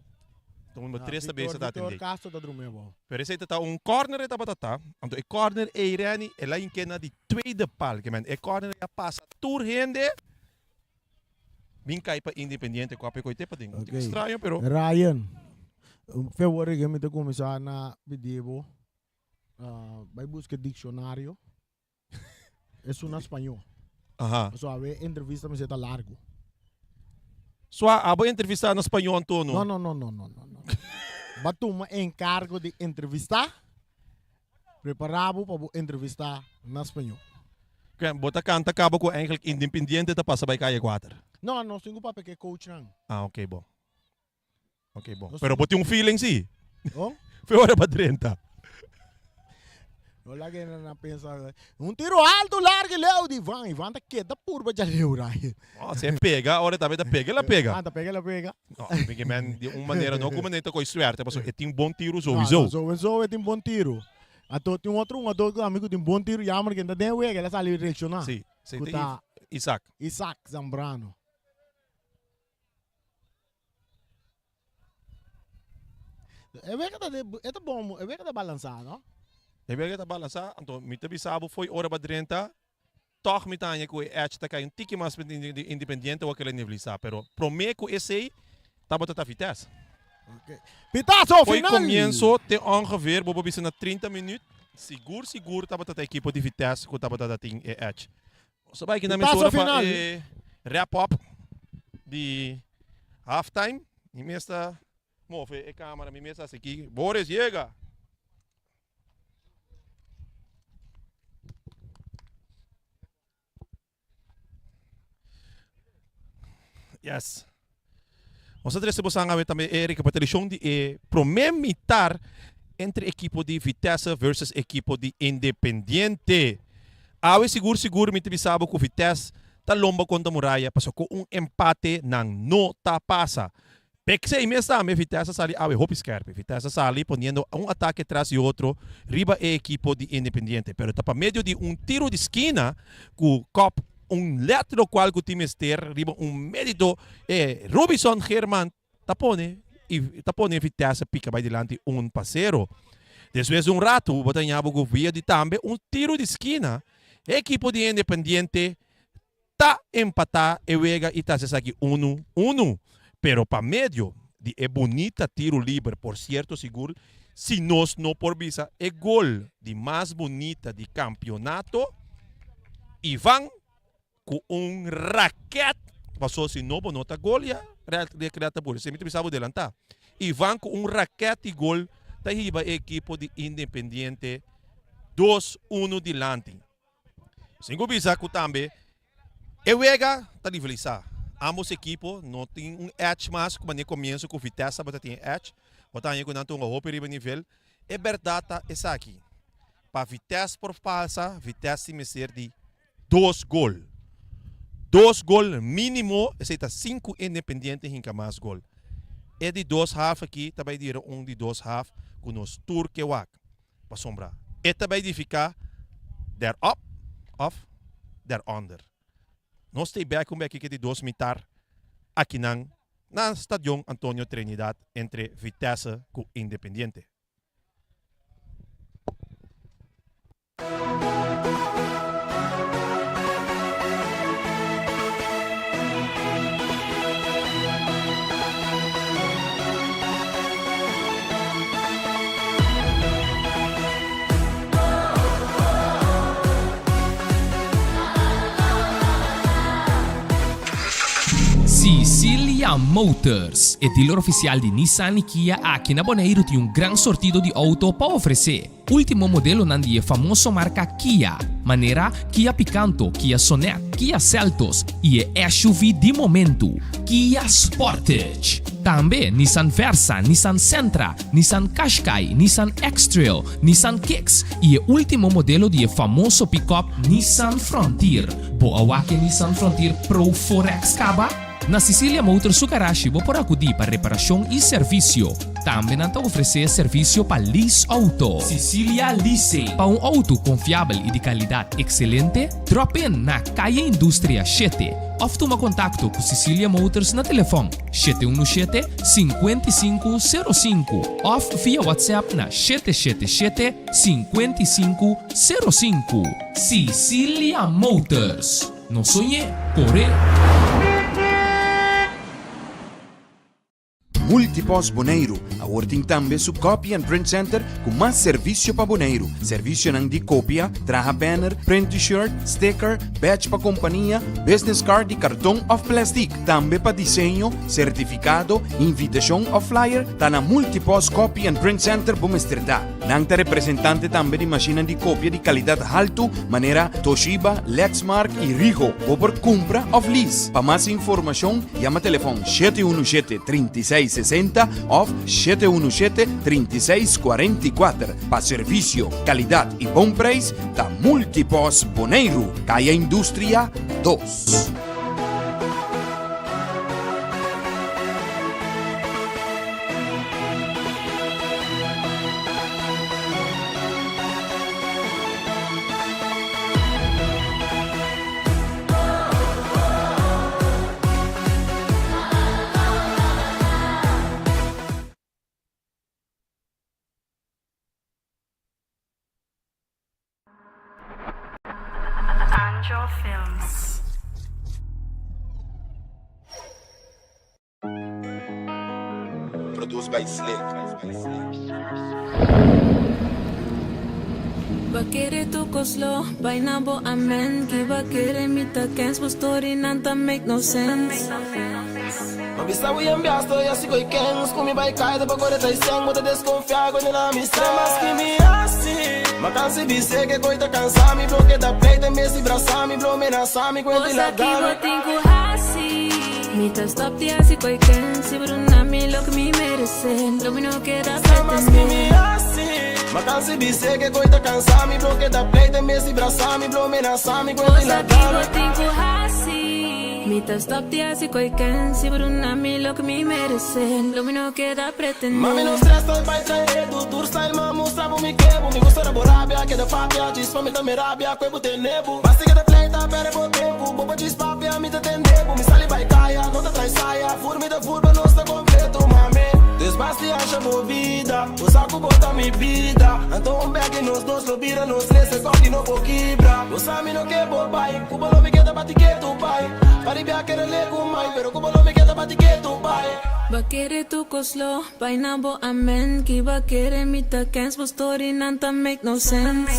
Então número 3 também está Victor atendendo. Castro da dormir bom. Pero esse tá corner eta batata. Então corner é Irani, ela enkena de tweede paal, que man, corner ja passa tour hende. Min cai para Independiente com a pecoite para ding. Okay. Estranho, pero Ryan, February kami ito começar na video. Vai buscar dicionário. É na espanhol. aha. So, a entrevista me está largo. So abo entrevista no espanhol Antonio. No. Batu uma encargo de entrevistar. Preparado para entrevistar na espanhol. Kaya bota canta cabo ko eigenlijk Independiente ta passa by kaya 4. Não, tenho papel que é coach não. Ah, okay bom. Okay bom. Nós Pero boti feeling si. Oh? Foi hora para 30. Wala que na pensa. Tiro alto, largo, leu de Ivan tá queda purba já leu, Ryan. Oh, se pega, ora também tá pega, ela pega. Tá pega, ela pega. No, porque man, de uma maneira não como nem tá com suerte, mas é tem bom tiro sowieso. Sowieso é um bom tiro. Ato tem outro amigo tem bom tiro, jammer que ainda tem o ela saiu direcionar. Sim, sim, Kuta Isaac. Isaac Zambrano. É bem que tá bom, é bem que tá balançado, não? E bem que tá balançar, então me tabi sabo foi hora para 30. Toch me tanya ko edge ta kay tiki mas Independiente ou aquele nível sa, pero prometo esse tá bota Vitesse. Okay. Pitazo Foi final. começo te ongeveer bobo bisa na 30 minutos. Seguro tá bota a equipe de Vitesse ko tá bota da ting edge. So vai que na Pitazo mesura final. para wrap up de halftime. E mesta move a câmera, me mesta aqui. Boris chega. Yes. Nós recebemos também a recapitulação de primeiro mitar entre equipo de Vitesse versus equipo de Independiente. Awe seguro me sabe que o Vitesse tá lomba contra Muralha, passou com empate não nota passa. Pexei mesmo, Vitesse sali awe hope scarpe. Vitesse sali poniendo ataque atrás de outro, riba e equipo de Independiente. Pero tá para meio de tiro de esquina, com cop letro qual que o time ester, riba mérito, Robinson Herman tapone Vitesse pica vai delante 1-0. Depois de rato, botanhava o via de tambe, tiro de esquina, equipo de Independiente tá empatar e vega e tá se aqui 1-1. Pero para medio de bonita tiro livre, por cierto seguro, se nós não por visa, gol de mais bonita de campeonato, e vão com raquete, passou se não nota gol, e recreata por isso, me precisava adelantar. E vão com raquete e gol, tá riba a equipo de Independiente 2-1 delante. Cinco visa que também, e vega tá nivelizar. Ambos equipos não tem edge mais, como nem começo com Vitesse, mas tem edge. Botar com nanto roupa riba nível. É verdade essa aqui. Para Vitesse por falsa, Vitesse me ser de 2 gols. 2 gols mínimo, essa 5 Independiente hinca mais gol. É de 2 half aqui, também de de 2 half com os tour que wak. Para sombra. É também de ficar der up, off, der under. Nós temos aqui que de 2 mitar aqui na Estadio Antonio Trinidad entre Vitesse e Independiente. Sicilia Motors é dealer oficial de Nissan e Kia aqui na Bonaire tem grande sortido de auto para oferecer. Último modelo nandi famoso marca Kia, maneira Kia Picanto, Kia Sonet, Kia Seltos e SUV de momento, Kia Sportage. Também Nissan Versa, Nissan Sentra, Nissan Qashqai, Nissan X-Trail, Nissan Kicks e último modelo de famoso pick-up Nissan Frontier. Boa que Nissan Frontier Pro 4X Caba? Na Sicilia Motors Garage vou por acudir para reparação e serviço. Também não oferecer serviço para lease auto. Sicilia Leasing. Para auto confiável e de qualidade excelente, drop in na Calle Indústria 7. Ou toma contato com Sicilia Motors na telefone 717-5505 ou via WhatsApp na 777-5505. Sicilia Motors. Não sonhe, corre! Multipos Bonaire, a working tambe su copy and print center com mais serviço para Bonaire. Serviço nang di copia, traha banner, print t-shirt, sticker, badge para companhia, business card e cartão of plastic. Tambe para desenho, certificado, invitação ou flyer, tá na Multipos Copy and Print Center Bumesterdá. Nang ta representante tambe de máquina de cópia de qualidade alto, maneira Toshiba, Lexmark e Ricoh, ou por compra of lease. Para mais informação, chama telefone 717-3660 ou 717-3644. Para serviço, qualidade e bom preço, da Multipos Bonaire, Calle Indústria 2. Angel Films. Produced by Slick. Bakere to koslo, bainabo amen. Ki bakere mita kens, but story nanta make no sense. Mabisa we ambiasto, ya sigo ikens. Kumi by kai, da bagore tai seng, muta desconfiar, quando na missão. Mas que me assim, ma cansi bise que coita cansa, me bloque da pleita, me se braçar, me blomenaçar, me quento Osa ki ilagana. botin ku hasi, Mi te stop di asi koi ken, si brunami lo que mi merecen, lo mi no queda pretender. Ma cansi bise che coi ta cansami, bro che da play te mesi brasami, bro me nasami, quindi Cosa la ki dame. botin ko hasi. Mi te stop di asi koi ken, si brunami lo que mi merecen, lo mi no queda pretender. Mami non stressa, vai traedo, tour style ma mostravo mi quebo, mi gusta rabo rabbia, che da fabbia, ci spami da me rabbia, quei bute nebu. Basti che da play ta pere po tempo, bobo ci spappia, mi te tendevo, mi sali vai caia, non te trai saia, furmi da furba non sta completo, mami. Desbasti acha movida, o saco bota mi vida. Então um bag nos dois lo vira, nos três se corte no boquibra. Os ami no que bobai, cuba lo me queda bati que tu pai. Paribia que relego mai, pero cuba lo me queda bati que tu pai. Bakere tu koslo, painabo amen, ki bakere mita kens, but story nanta make no sense.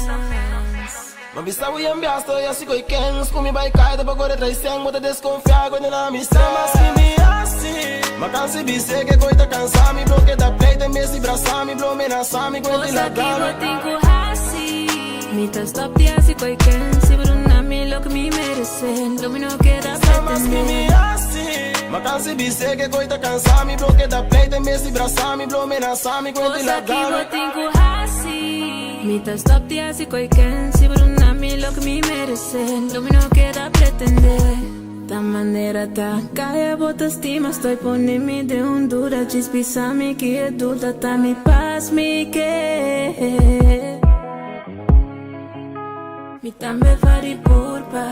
Ma vista vuoi ambiasto e assi coi kens, come vai caida per gore tra i sen, ma te desconfia con la mistera. Ma schimi assi, ma cansi bise che coi ta cansami, bro che da play te mesi brasami, bro me nasami, quindi la Cosa ki dame. botin ko hasi. Mi te stop di asi koi ken, si brunami lo que mi merecen, lo mi no queda Ma schimi pretender. assi, ma cansi bise che coi ta cansami, bro che da play te mesi brasami, bro me nasami, quindi la Cosa ki dame. botin ko hasi. Mi te stop di asi koi ken, si brunami lo que mi merecen, lo mi no queda pretender. Da manera ta kaya bota estima, estoy poniendo de Honduras, pisami que é duda, ta mi paz mi que. Mi tambe fari purpa.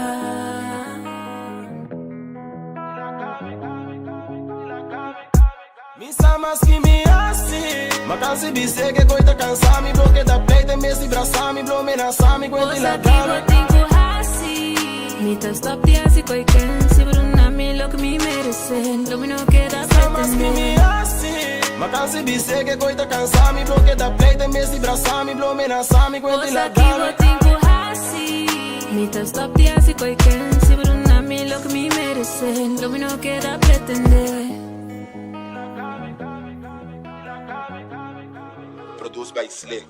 Mi sa mas que me assi, ma cansi bise che coi ta cansami, bro che da play te mesi brasami, bro me nasami, quindi la Cosa ki dame. botin ko hasi. Mi te stop di asi koi ken, si brunami lo que mi merecen, lo mi no queda Mas que me pretender. assi, ma cansi bise che coi ta cansami, bro che da play te mesi brasami, bro me nasami, quindi la Cosa ki dame. botin ko hasi. Mi te stop di asi koi ken, si brunami lo que mi merecen, lo mi no queda pretender. Produced by Slick.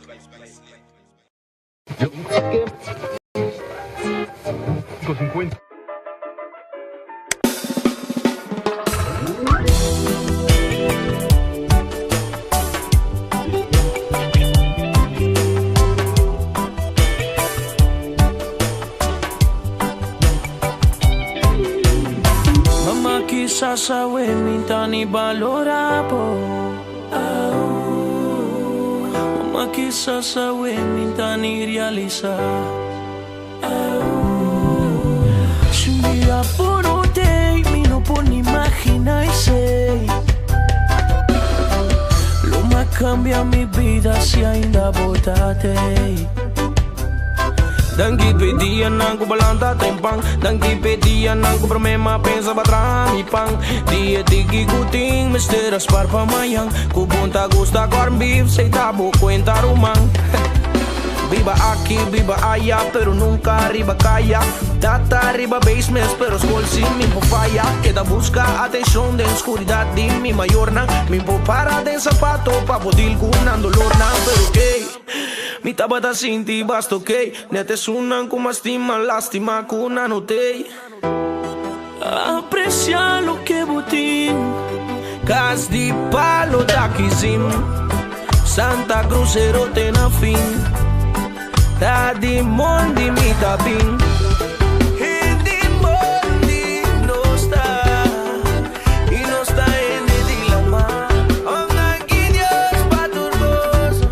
Mamma chissà se minta ni valoravo. Mamma chissà se minta ni realizza. Se un día por te mi no puedo ni imaginar sei. Lo más cambia mi vida si ainda botate. Danki pedia nang ko balanta tempang, danki pedia nang ko problema pensa batra mi pang. Dia digi kuting misteras par pamayang, ku punta gusta corn beef sei tabo cuenta rumang. Viva aquí, viva allá, pero nunca arriba calla. Data arriba basements, pero school sin mi po falla. Queda busca atención de oscuridad de mi mayor nang. Mi po para de zapato pa podil kunan dolor nang. Pero que mi tabata sinti basto que nete sunan como estima lástima kuna notei. Aprecia lo que botín, cas di palo da kizim. Santa Cruz erote na fin. Da di mondi mi tabin. E di mondi no sta. Y no sta en el dilema. Onda guiños paturboso.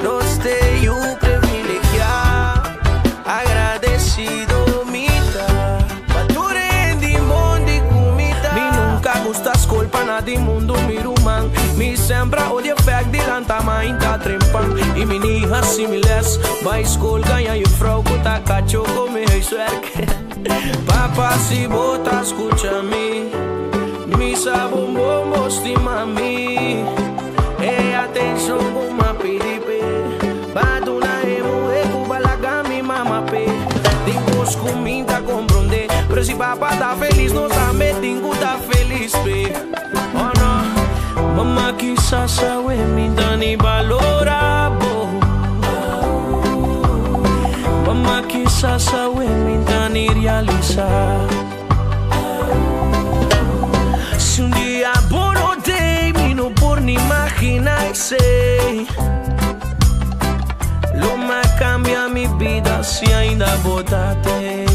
No esté yo privilegiado. Agradecido mita. Pature en di mondi kumita. Mi nunca gustas colpa na di mundo mi ruman. Mi sembra odia fag di lantama inta trempan. Y mi hija similes. Vai school ganha e frau puta cacho come hei suerque. Papa si bota escúchame. Mi sabon bombo estima mi. E atenção como a piripe. Baduna emo e kubalaga mi mama pe. Dingos cominta comprende. Pero si papa tá feliz nós também dingo tá feliz pe. Oh no. Mama quizás sabe minta ni valorabo. Mamma chissà se minta ni realizza. vida se ainda botate.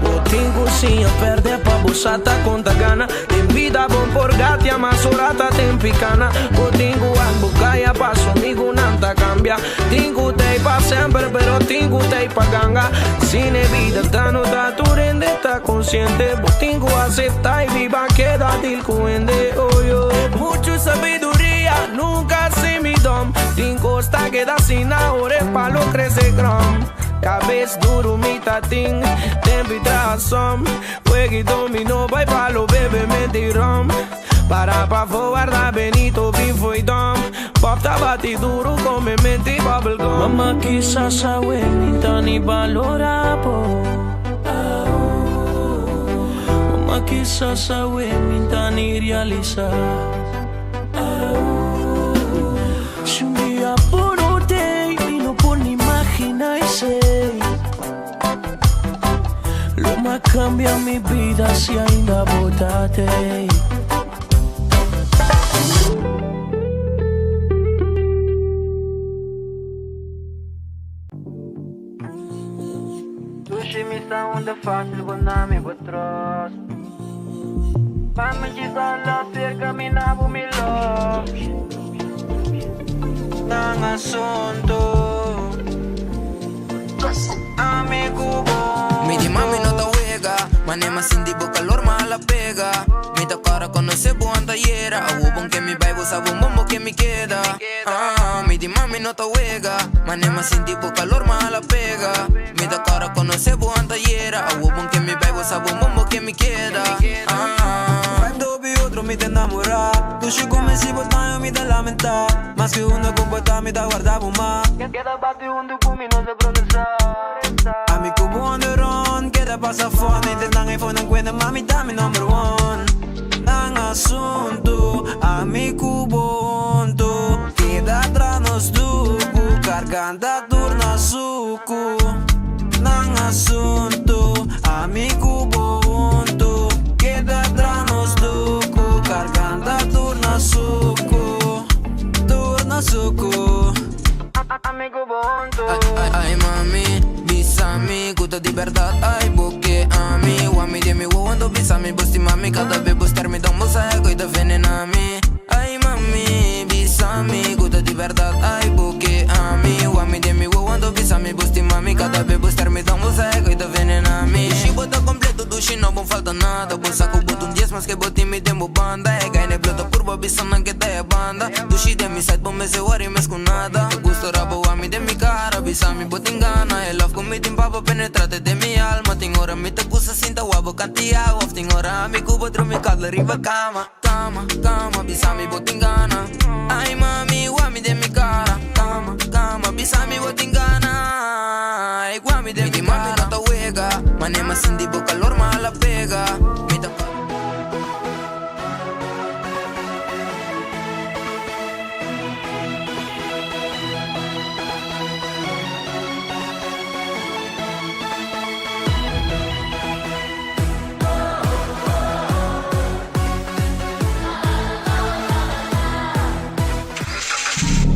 Botin cozinha, perde pra buçata conta gana. Tem vida bom por gatia, mas orata tem picana. Botin guan bucaia, passo amigo nanta cambia. Tingo tei pa sempre, pero tingo tei pa ganga. Cine vida, tano tá turende, tá consciente. Botin acepta e viva queda til cuende. Oh, yo. Mucho sabiduría, nunca se me dom. Tingo está queda sin ahora, palo crece grom. Cabeça duro, mi tating, tempo e tração. Juegue dominó, vai palo, bebe, mentirom. Para pra guarda Benito, vivo e dom. Pop tá bate duro, come mente bubblegum. Mama quizás sabe, ni tan ni valora, po. Mama quizás sabe, ni tan ni realiza. Se un día por hotel y no por ni imaginarse, lo más cambia mi vida si ainda botate. Dushi mi sta onda fácil, bonami botros. Mama chisa la cerca mi nabo mi love. Nang asunto amigo bom. Mi di mami no ta juega, manema sin dibo calor mala pega. Mi ta cara conoce buon tayera, awubong que mi baibo sabong bombo que me queda. Mi di mami no ta juega, manema sin dibo calor mala pega. Mi ta cara conoce buon tayera, awubong que mi baibo sabong bombo que me queda. Dobi otro mi te enamora, tu shu come si botayo mi te lamenta. Más que uno comporta mi te guarda buma. Queda bate un mi no se procesar. A mi cubo on the run, queda pasa phone. Inte nang iPhone ang kwenta mami dami number one. Nang asunto, a mi cubo onto. Queda atrás nos duku, garganta turna suku. Nang asunto, a mi cubo onto. Queda atrás nos duku, garganta turna suku. Turna suku. Amigo bonto. Ay mami, bisami, gusto di verdad, ay boque ami. Wami di mi wando bisami, busti mami, cada vez buscarmi da un mosaico e da venenami. Ay mami, bisami, gusto di verdad, ay boque ami. Wami di mi wando bisami, busti mami, cada vez buscarmi da un mosaico e da venenami. She bota completo, dushi no bon falta nada. Bon saco boto un 10 más que boti mi demo banda. E gaine blota curva, bisana que te banda. Dushi de mi side, bon me se worry, mes con nada. Gusto rabo a mí de mi cara, bisami botin gana. El love con mi timpapa, penetrate de mi alma. Ting ora mi te gusta cinta wabo canti agua. Ting ora a mi cubo, tro mi cadle riva cama. Cama, cama, bisami botin gana. Ay mami, wami de mi cara. Cama, cama, bisami botin gana. Ay wami de mi mami no ta juega. Manema sin dibo calor mala pega. Mi ta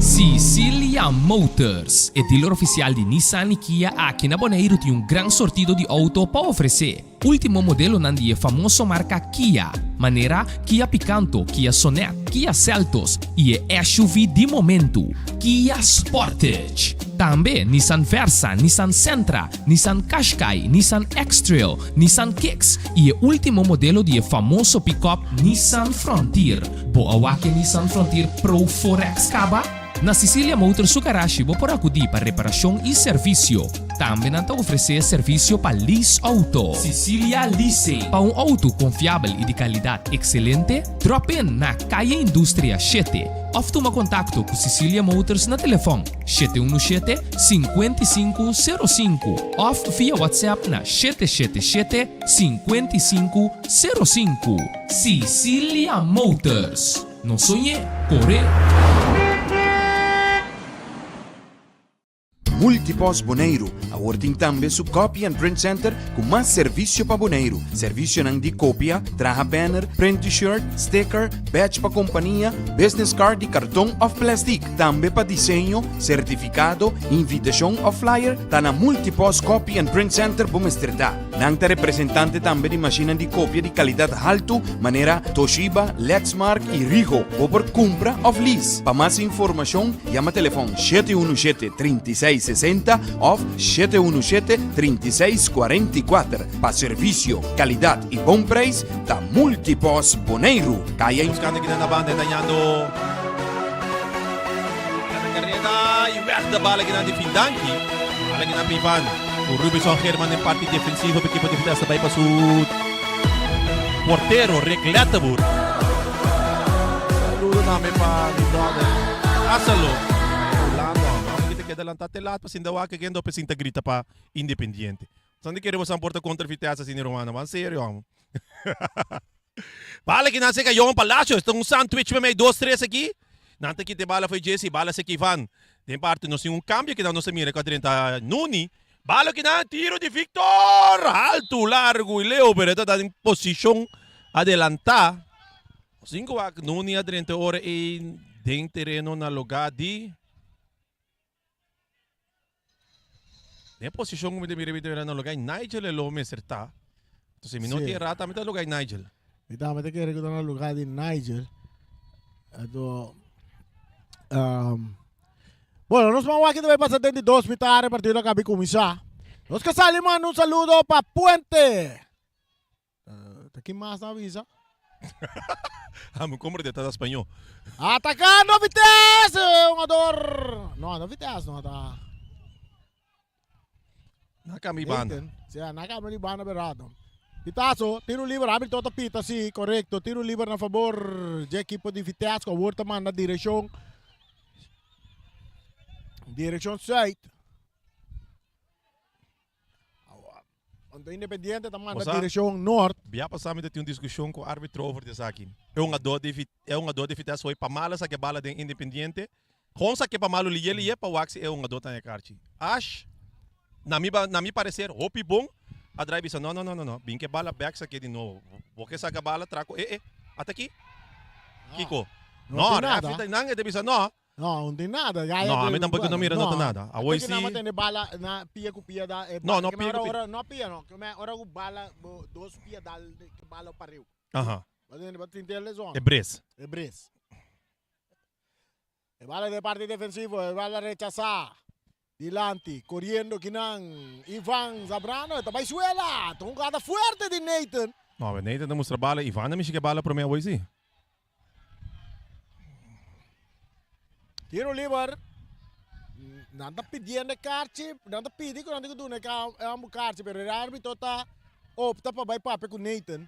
Sicilia Motors é dealer oficial de Nissan e Kia aqui na Bonaire tem um grande sortido de auto para oferecer. Último modelo é famoso marca Kia, maneira Kia Picanto, Kia Sonet, Kia Seltos e é SUV de momento, Kia Sportage. Também Nissan Versa, Nissan Sentra, Nissan Qashqai, Nissan X-Trail, Nissan Kicks e o último modelo de famoso pick-up Nissan Frontier. Boa que Nissan Frontier Pro 4X Caba? Na Sicilia Motors su garagem vou por acudir para reparação e serviço. Também não oferecer serviço para lease auto. Sicilia Leasing. Para um auto confiável e de qualidade excelente, drop in na Calle Indústria 7. Ou toma contato com Sicilia Motors na telefone 717-5505 ou via WhatsApp na 777-5505. Sicilia Motors. Não sonhe, corre. Multipos Boneiro. Awarding tambe su Copy and Print Center com mais serviço para Boneiro. Serviço nang di cópia, traha banner, print t-shirt, sticker, badge para companhia, business card e cartão of plastic. Tambe para desenho, certificado, invitação ou flyer, tá na Multipos Copy and Print Center Bumesterdá. Nang ta representante tambe di macchina di cópia di qualidade alto, maneira Toshiba, Lexmark e Rigo. Ou por compra of lease. Para mais informação, chama telefone 717-3660 ou 717-3644. Para serviço, qualidade e bom preço, da Multipos Boneiro. Kaya Buscando aqui na banda, desenhando. Carrera e weg de bala aqui na de Findanki. Bala aqui na Pivan. O Rubinson Herman em parte defensiva, porque pode ficar sabay para su portero, Reclatabur. Saludo namin pa ni brother. Asalo. Vamos kita queda lantate lahat pa sindawa que gendo pa sinta grita pa Independiente. Sandi queremos ang porta contra Vitesse sin Romana, man sério, amo. Bala que nasce João Palacios, estão um sandwich para 2-3 aqui. Nanta que te bala foi Jesse, bala se Ivan. Tem parte nós tem cambio que não se mira com a 30 Nuni. Bala que na tiro de Victor, alto, largo e Leo Beretta está em posição adelantar. 5 Nuni a 30 horas e tem terreno na lugar de tem posição como de mira na lugar Nigel Lome acertar. Então minuto e rata me lugar Nigel. Ditama te kere ko na lugar di Nigel. Ato bueno, nos vamos aquí debe pasar 72 mitad partido acabé comisar. Los que salen, mano, un saludo para Puente. ¿Quién más nos avisa? Me compro de todo español. Atacando Vitesse! Un ador. No Vitesse, no está. Nakami banda. Sí, nakami banda berado. Pitazo, tiro livre, abre todo pita, sí, correcto. Tiro livre a favor del equipo de Vitesse, con vuelta manda dirección. Dirección 6. Onde Independiente também na direção norte. Bia passamos de ter uma discussão com o árbitro over desse aqui. É um ador de Vitesse foi para mala sa que bala de Independiente. Com sa que para malo ele é para o Axi é um ador tá carti. Acho na mi parecer hopi bom a drive disse não. Bem que bala back sa que de novo. Porque sa que bala traco até aqui. Kiko. Não, não é de bisa não. No, não tem nada. No, a mim tampouco não mira nada. A hoje sim. Não tem bala na pia com pia da. Não pia. Não pia não. Que ora o bala dois pia da que bala para rio. Aham. Mas ele bateu em lesão. É Bres. É bala de parte defensiva, é bala rechazar. Dilante, correndo que não Ivan Zabrano, tá suela. Tongada forte de Nathan. Não, Nathan não mostra bala, Ivan não me chega bala para mim hoje. Tiro livre. Nada pedindo carte, nada pedi, quando eu digo que é um carte, mas o árbitro está opta para papo com Nathan.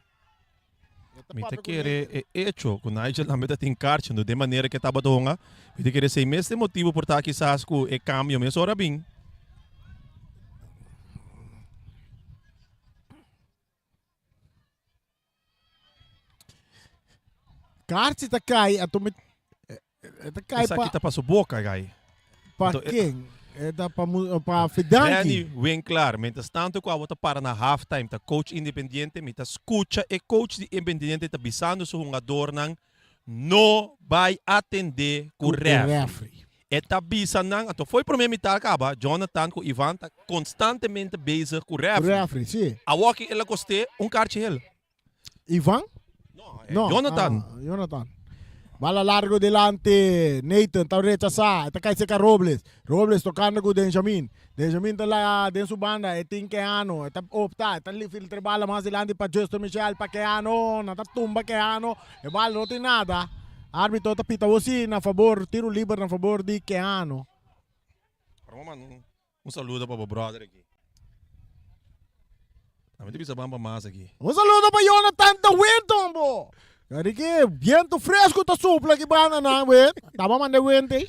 Me te querer hecho com Nigel na meta tem carte, no de maneira que estava donga. Me te querer sei mesmo motivo por estar aqui sasco e cambio mesmo ora bem. Carte tá cai, a tu me essa aqui tá para sua boca, gai. Para quem? É para Fidanki. Bem claro, mientras tanto, quando você para na halftime, tá coach Independiente, me tá escuta e coach de Independiente tá bisando seu jogador não vai atender com o referee. E tá bisando, então foi para mim mitad acaba, Jonathan com Ivan tá constantemente bezig com o referee. Sim. A walking ela coste carte ele. Ivan? Não, Jonathan. Jonathan. Bala largo delante, Nathan, tá rechazar, tá cai seca Robles tocando com Benjamin tá lá dentro sua banda, é Tinkeano, tá opta, tá ali filtra bala mais delante para Justo Michel, para Keano, não tá tumba Keano, e bala não tem nada, árbitro tá pita você na favor, tiro livre na favor de Keano. Um saludo para o brother aqui. A gente precisa bamba mais aqui. Um saludo para Jonathan da Winton, bo! Kari que viento fresco tá supla que bana na wet. Tama man de wind eh.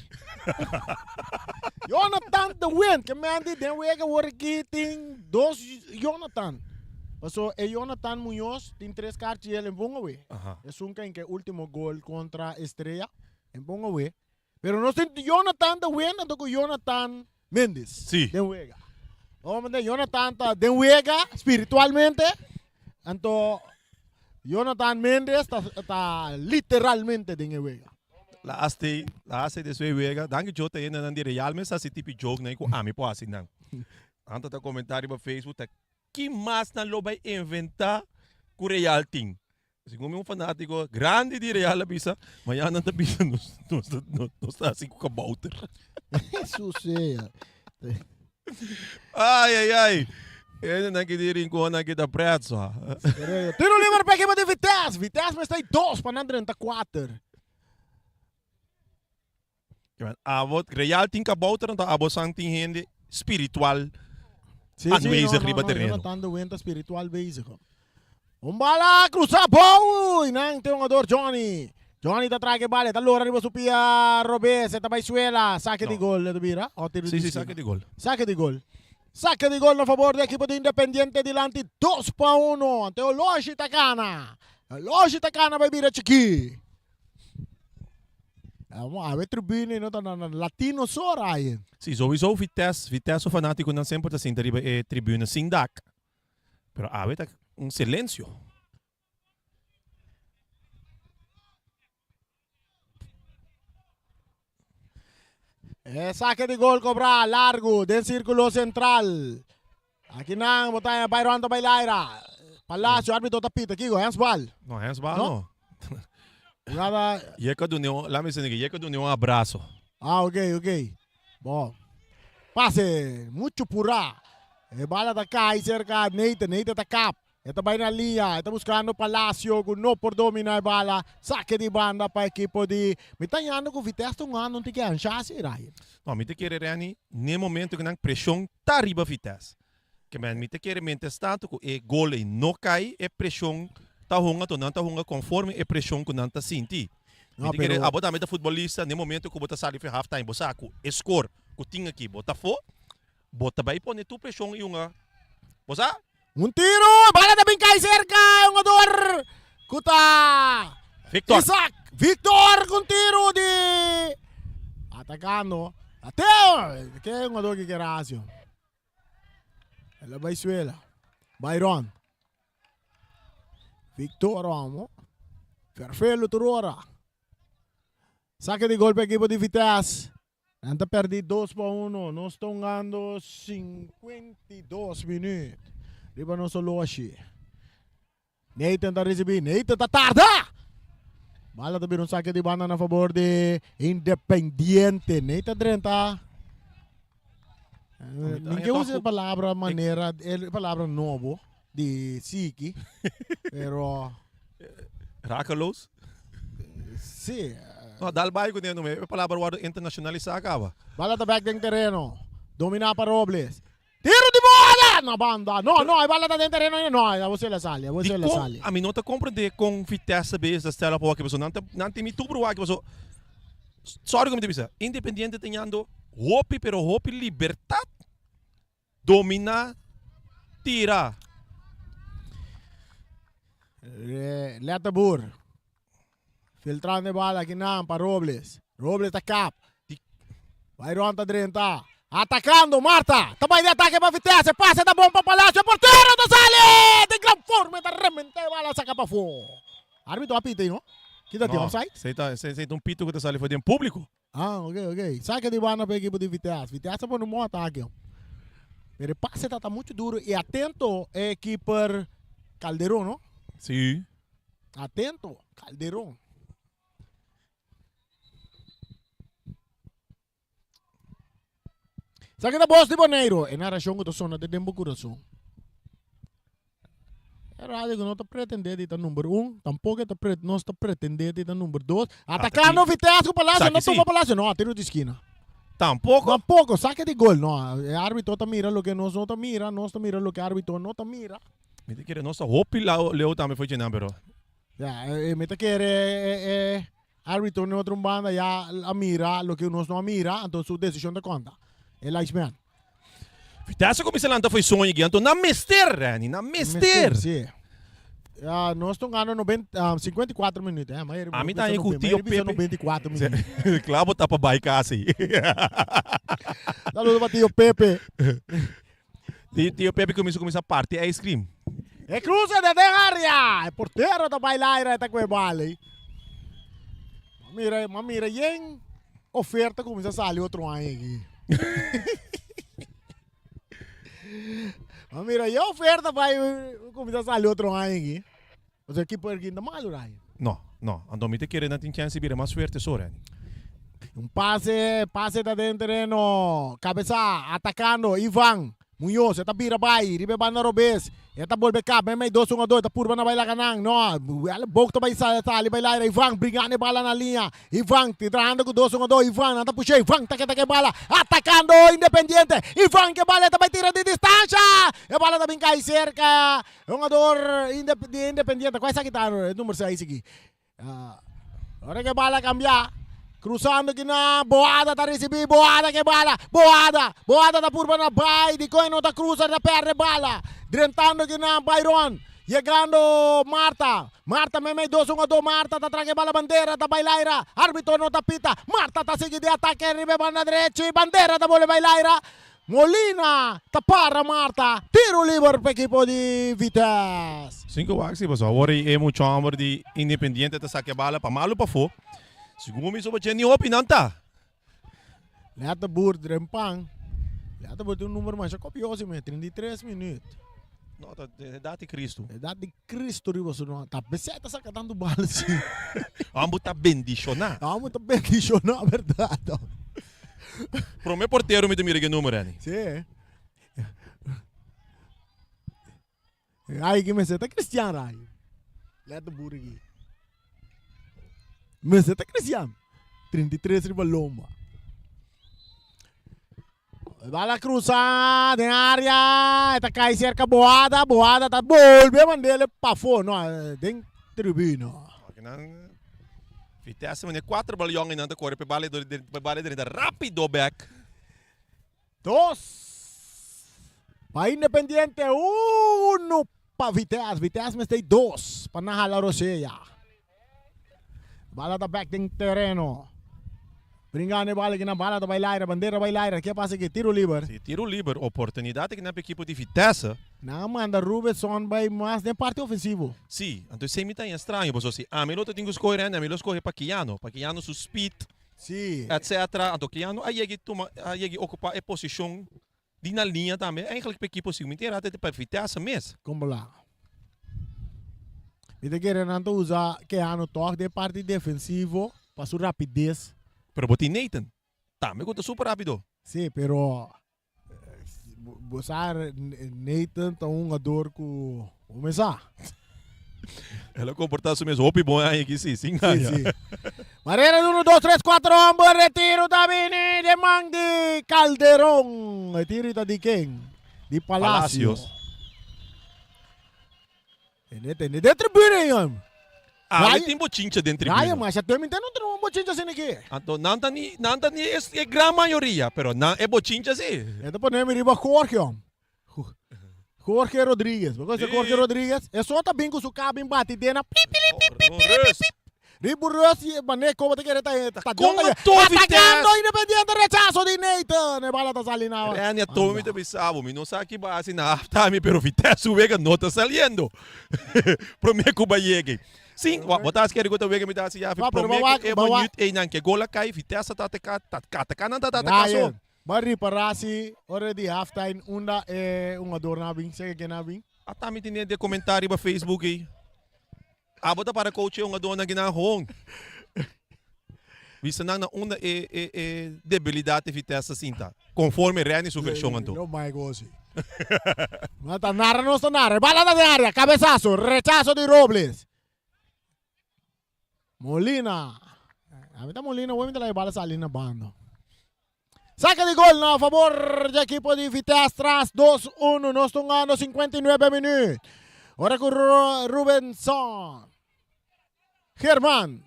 Jonathan the wind. Que me andi den wega worki ting dos Jonathan. Paso Jonathan Muñoz tem 3 cartas ele em bunga we. Es un que último gol contra Estrella em bunga we. Pero no tem Jonathan the wind, ando com Jonathan Mendes. Sí. Den Wega. Vamos a Jonathan está Den Wega espiritualmente. Anto Jonathan Mendes está literalmente Den Wega. Laatste de 2 weken. Dank je Jota en dan die Real mes as type joke na ko ami po asin nang. Anta ta comentário pa Facebook ta que mais na lo vai inventar com Real ting. Assim como fanático grande de Real bisa, mas já não tá bisa não está assim com kabouter. Jesus é. Ai. Ele não quer ir com na kita preto. Tiro livre para a equipe de Vitesse. Vitesse mas está 2 para 34. Abot Real ting kabouter então abot sang ting hende espiritual. Aanwezig riba terreno. Jonathan de Winter espiritual bezig. Bala cruza boy nang jogador Johnny. Johnny tá traga bala, tá lora riba supia Robes, tá Baisuela, saque de gol, do Bira. Sim, saque de gol. Saque de gol. Saque de gol a favor da equipe de Independiente dilante 2-1 ante o Logi Takana. Logi Takana vai Bira Chiqui. A tribune no tá na Latino só Ryan. Sim, sowieso Vitesse fanático não sempre tá assim, riba tribuna Sindak. Pero tá silêncio. Saque de gol cobra largo del círculo central. Aqui nang botaya Byron to Bailaira. Palacio árbitro tapita aqui, handsball. No, handsball no. Nada. Yeka do Neo, lá me sendo que Yeka do Neo abraço. Ok. Bom. Passe, muito pura. Bala da Kaiser ka Neita tá cap. Ito ba na linha, ito buscando Palacio, no por dominar bala, saque de banda para a equipe de... Mitanyano com Vitesse, não tem que achar assim, Ryan. Não, me te querer Rani, no momento que não pressão tá riba Vitesse. Que me te querer mente tanto que o gol não cai, e pressão tá runga, não tá runga conforme e pressão que não tá senti. Me te querer, botar meta futebolista, no momento que bota sali half time, botar com score, que tinha aqui, bota fo, bota vai pôr tu pressão e uma... Bosa? Tiro! Bala da Kaiser ka! Jogador! Kuta! Victor! Isaac! Victor com tiro de... Atacando. Ateo! Que é jogador que Gerasio. Ela vai suela. Byron. Victor Ramo. Perfeito Turora. Saque de gol para a equipe de Vitesse. Anta perdi 2-1. Nós estamos ganhando 52 minutos. Riba no Soloshi. Nathan tá receber. Nathan tá tarda. Bala também um saque de banda na favor de Independiente. Nathan 30. Ninguém usa a palavra maneira, a palavra novo de Siki. Pero Rakeloos? Sim. No, dal baio ko neno a palavra word internacionalizar acaba. Bala tá back ng terreno. Domina para Robles. Tiro de bola na banda. No, a bala tá dentro do terreno. No, você la sale, você la sale. A mim não tá compreender com Vitesse base da stella po que pessoa não tem me tudo que pessoa. Sorry como te disse. Independiente tenhando hope, pero hope libertad. Domina, tira. Letabur. Filtrando bala aqui não para Robles. Robles tá cap. Byron tá 30. Atacando, Marta. Também de ataque para Vitesse. Passa da bomba para Palacio. Porteiro do Sale. De gran forma. Da remente. Bala saca para fora. Árbitro apita aí, não? Que dá offside? Sei um pito que tá sale foi de público. Ok. Saca de bala para a equipe de Vitesse. Vitesse põe no bom ataque. Mas o passe tá muito duro. E atento a equipe Calderón, não? Sim. Atento, Calderón. Saque da bola de Boneiro. É na região que zona de Dembo Coração. É rádio que não está pretendendo ir número 1. Tampouco não está pretendendo ir número 2. Atacando o Vitesse com o Palácio. Não toma o Palácio. Não, tiro de esquina. Tampoco. Saque de gol. Não, o árbitro está mira o que nós não está mira. Nós está mira o que o árbitro não está mira. Me te querer nossa hope Leo também foi de número. Me te querer árbitro não outra banda já a mira o que nós não mira. Então sua decisão de conta. É Iceman. Vitesse começa lá, foi sonho aqui, então na mister, Rani, na mister. Sim. Nós estamos ganhando 54 minutos. A mim tá aí com o tio Pepe. 94 minutos. Claro, tá para baicar assim. Saludos para tío Pepe. Tio Pepe começa a parte ice cream. E cruza de área. El portero está bailando esta cuevale. Mira, yen oferta começa a sair outro ano aqui. Mira, e oferta vai começar a sair outro ano aqui. Os equipos erguendo mal, Ryan. No. Andomite querer não tem chance de mais suerte só, Rani. Passe da dentro terreno, cabeça atacando Ivan Muñoz, está bira bai, ribe banda Robes, está volve cá, bem 2-1-2, está purba na baila canang, no, bok vai sali bailar Ivan, brigando bola na linha, Ivan tirando com 2-1-2, Ivan anda puxei, Ivan que bala, atacando Independiente, Ivan que bala também tira de distância, a bola também cai cerca, jogador de Independiente, qual é essa guitarra, o número 6 aqui, agora que bala cambiar. Cruzando aqui na Boada, tá recebendo Boada que bala, Boada da purba na Bay, de Coino da cruza na perna bala, drentando aqui na Byron, chegando Marta meme 2-1-2, Marta tá traga bala bandeira da bailaira, árbitro não tá pita, Marta tá seguindo de ataque, ribe banda direita, bandeira da bola bailaira, Molina, tapara Marta, tiro livre para equipo de Vitesse. 5 axi, pessoal. Agora é muito amor de Independiente tá saque bala para malo para fo. Segundo me sobre Jenny opinanta. Leta Bur Drempang. Leta Bur tem número mais copioso, 33 minutos. Não, é data de Cristo. É data de Cristo, riboso não. Tá beseta saca dando bala assim. Vamos tá bendicionar. Vamos tá bendicionar, verdade. Pro meu porteiro me mira que número é. Sim. Aí que me senta Cristiano aí. Leta Bur aqui. Mas está Cristiano. 33 riba lomba. Bala cruzada em área. Está cai cerca Boada tá volve mandele para fora, não, tem tribuna. Vitesse meneer 4 baljongen in de corre per bale erin rápido back. 2 para Independiente, 1 para Vitesse. Vitesse me tem 2 para Nahala Roseia. Bala da back em terreno. Bringando a bola aqui na bala da bailaira, bandeira bailaira. O que passa aqui? Tiro livre. Sim, tiro livre. Oportunidade que na equipe de Vitesse. Não, manda Rubenson vai mais na parte ofensiva. Sim, então sempre está estranho. Porque se a Melo tem que escolher, a Melo escolhe para Kiano su speed, sim, etc. Então Kiano aí ocupa a posição de na linha também. Eigenlijk para a equipe seguinte era até para Vitesse mesmo. Como lá? E de querendo usar Kiano toque de parte defensiva para sua rapidez. Pero botin Nathan. Também conta super rápido. Sim, pero usar Nathan tá jogador com o Mesa. Ela comporta-se mesmo. Opi bom aí aqui sim. Sim. Mareira de 1, 2, 3, 4, ambos. Retiro da Vini de Mangdi Calderon. Retiro da de quem? De Palacios. De tribuna, hein? Ah, tem botinha dentro da tribuna. Mas já tem não tem botinha assim aqui. Então, não é grande maioria, pero não é botinha assim. Então, podemos ir para Jorge, Jorge Rodrigues. Porque Jorge Rodrigues é só também com o cabo em batidena. Ribu Rossi, mané, como te quer estar atacando Independiente, rechazo de Nathan. Bala tá saliendo. Rani, Tommy te pensava, não sabe que base na halftime, pero Vitesse Vega não está saliendo. Promete que vai chegar. Sim, botas quer que o Vega me dá assim, promete que é bonito e não que gola cai, Vitesse tá atacando, tá atacando. Mari parasi, already halftime, unda é ador na bing, sei que na bing. Até me tinha de comentário no Facebook aí. Abota para coach yung adon na ginahong. Vista na una debilidade Vitesse cinta. Conforme Rani su versão ando. No my gosi. Mata nara no sta nara. Bala da área, cabeçazo, rechazo de Robles. Molina. A meta Molina, o homem da bala sali na banda. Saca de gol a favor do equipo de Vitesse tras 2-1. Nós estamos ganhando 59 minutos. Ora com Rubenson. Germán.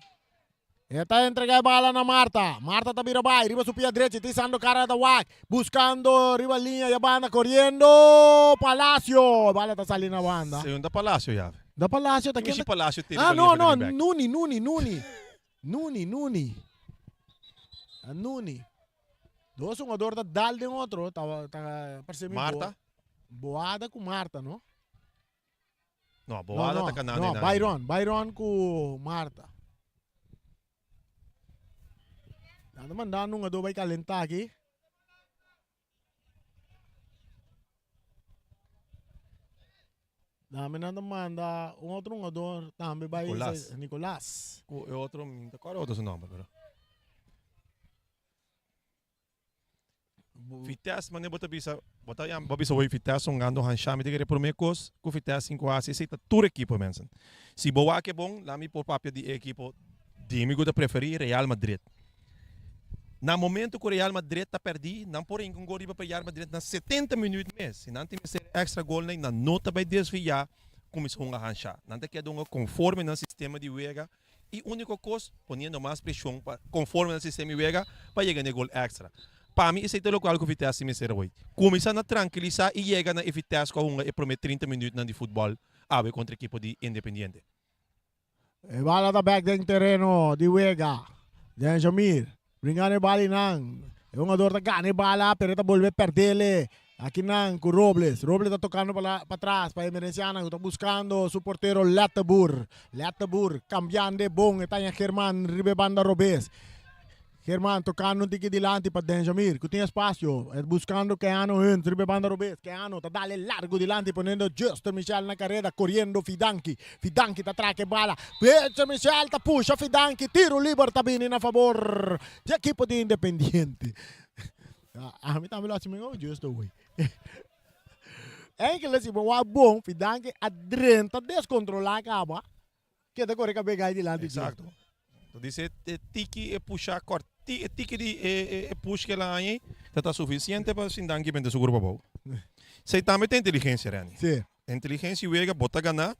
Está entrega a bala na Marta. Marta está vira vai. Riba su pia derecha. Tisando cara da Wack. Buscando riba linha. Ya banda corriendo. Palacio. Bala está saliendo na banda. Segunda Palacio ya. Da Palacio. Tá aqui. Palacio tem. Ah, no. Nuni. Dois jogadores da dal de outro, tá percebendo? Marta? Boada com Marta, não? Não, Boada tá canando. Não, Byron com Marta. Nada mandando um jogador vai calentar aqui. Dami na manda um outro jogador também vai Nicolás. O outro, qual é o outro nome? Vitesse, mas bota yang babisa o Vitesse ngando han chame de promekos, com Vitesse 5 a 6 tá toda equipe mensen. Se boa que bom, lá me por papel de equipe de amigo da preferir Real Madrid. Na momento que o Real Madrid tá perdi, não por um gol para Real Madrid na 70 minutos mês. Se não tem extra gol nem na nota vai desviar, começou a ranchar. Não tem que dar conforme no sistema de Vega e único coisa, ponendo mais pressão conforme no sistema de Vega para chegar no gol extra. Para mim, isso é o local que o Vitesse me será hoje. Começa a tranquilizar e chega na Vitesse com e promete 30 minutos de futebol contra a equipe de Independiente. E bala da back dentro terreno de Vega. Jamir. Brincar a bala nang. É um jogador da gana bala, pero tá volver perder aqui nang com Robles. Robles tá tocando para trás, para Emerenciana, tá buscando su portero Latabur. Latabur cambiando de bom, está em Germán, ribe banda Robes. Germán tocando um tique dilante para Denjamir, que tem espaço, buscando Keanu Hunt, ribe banda Robes. Keanu tá dale largo dilante, ponendo Justo Michel na carreira, correndo Fidanchi. Fidanchi tá atrás que bala. Justo Michel tá puxa Fidanchi, tiro livre tá vindo na favor de equipe de Independiente. A mim também assim mesmo, Justo hoje. É que ele se boa bom, Fidanchi adrenta descontrolar acaba. Que tá correndo pegar dilante. Exato. Tu disse tiki e puxar corte, tiki de push que lá aí, tá suficiente para Fidanchi vender seu grupo bom. Você também tem inteligência, Rani. Sim. Inteligência Vega bota ganhar.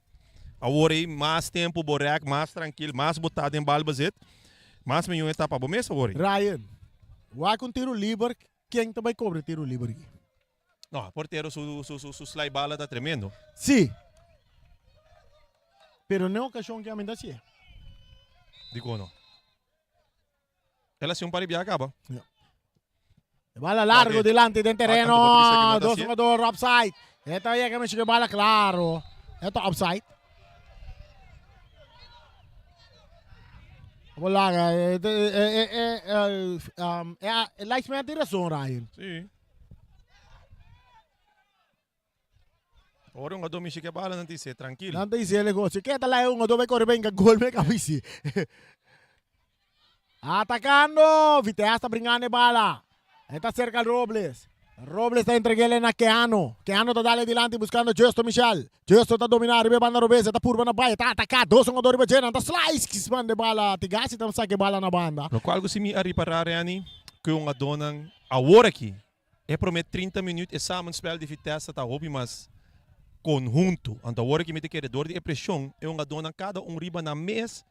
Agora aí mais tempo borraco, mais tranquilo, mais botado em balbazet, mais nenhuma etapa bom mesmo agora. Ryan, vai com tiro livre, quem também cobre tiro livre aqui? Não, porteiro su slide bala tá tremendo. Sim. Pero não ocasião que a minha assim. Digo não. Ela se para viajar acaba. Bala largo delante del terreno, dos jugadores offside. Esta ya que me sigue bala claro. Esto offside. Wala nga, likes me tem razão, Ryan. Sim. Ora um jogador me chega bala não dice tranquilo. Não dice ele gosta. Que tá lá um jogador vai correr bem com gol me cabeça. Atacando, Vitesse está brincando de bala. Está cerca Robles. Robles está entregando na Keanu. Keanu está dando adiante buscando Justo Michel. Justo está dominando, ribe banda Robes, está purba na baia, está atacado, dois jogadores bajena, está slice, que se manda bala, tigasi, está saque bala na banda. No qual se me reparar, Rani, que um adonang agora aqui, é promete 30 minutos, é samenspel de Vitesse, está hobby, mas conjunto. Então agora que me tem queredor de pressão, é um adonang cada riba na mês,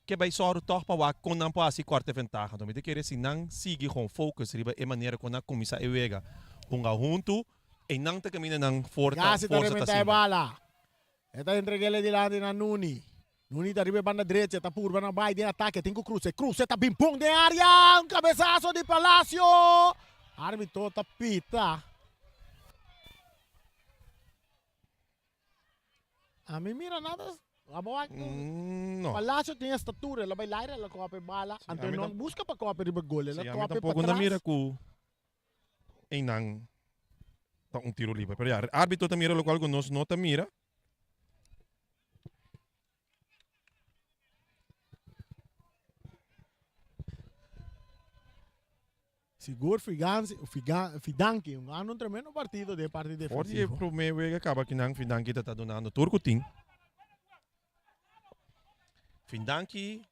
que vai só o toque para com não passa quarta vantagem. Então me tem querer se não seguir com focus, riba é maneira quando começa a vega. Junto e não está caminhando ng força tá bala. Está entregando dilante na Nuni. Nuni está ribe banda direita, está purba na baia de ataque, tem que cruzar, está bimpong de área, um cabeçaço de Palacio. Árbitro está pita. A mim mira nada. No. Palacio tem estatura, ela vai lá, ela copa bala. Então não busca para copa de gol, ela copa para trás. Mira com em nang tiro livre. Pero ya, árbitro te mira lo cual nós não te mira. Seguro Fidanchi, um tremendo partido de parte defensivo. Pode primeiro que acaba que nang Fidanchi está donando turco tim. Fidanchi,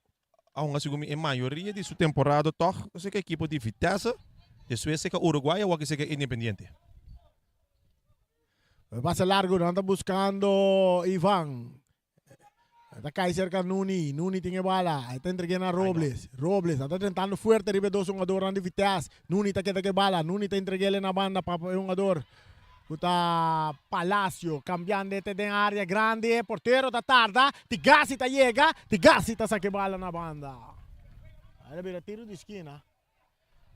a segunda em maioria de sua temporada, toch, sei que a equipe de Vitesse, de Suécia, que Uruguai, ou que seja Independiente. Passa largo, anda buscando Ivan. Está cai cerca Nuni. Nuni tem bala. Está entregando a Robles. Robles está tentando fuerte, ribe dos jogadores de Vitesse. Nuni está que bala. Nuni está entregando na banda para um jogador. Puta Palacio, cambiando de área grande, portero da tarda, Tigasi ta chega, Tigasi ta saque bala na banda. Aí vira tiro de esquina.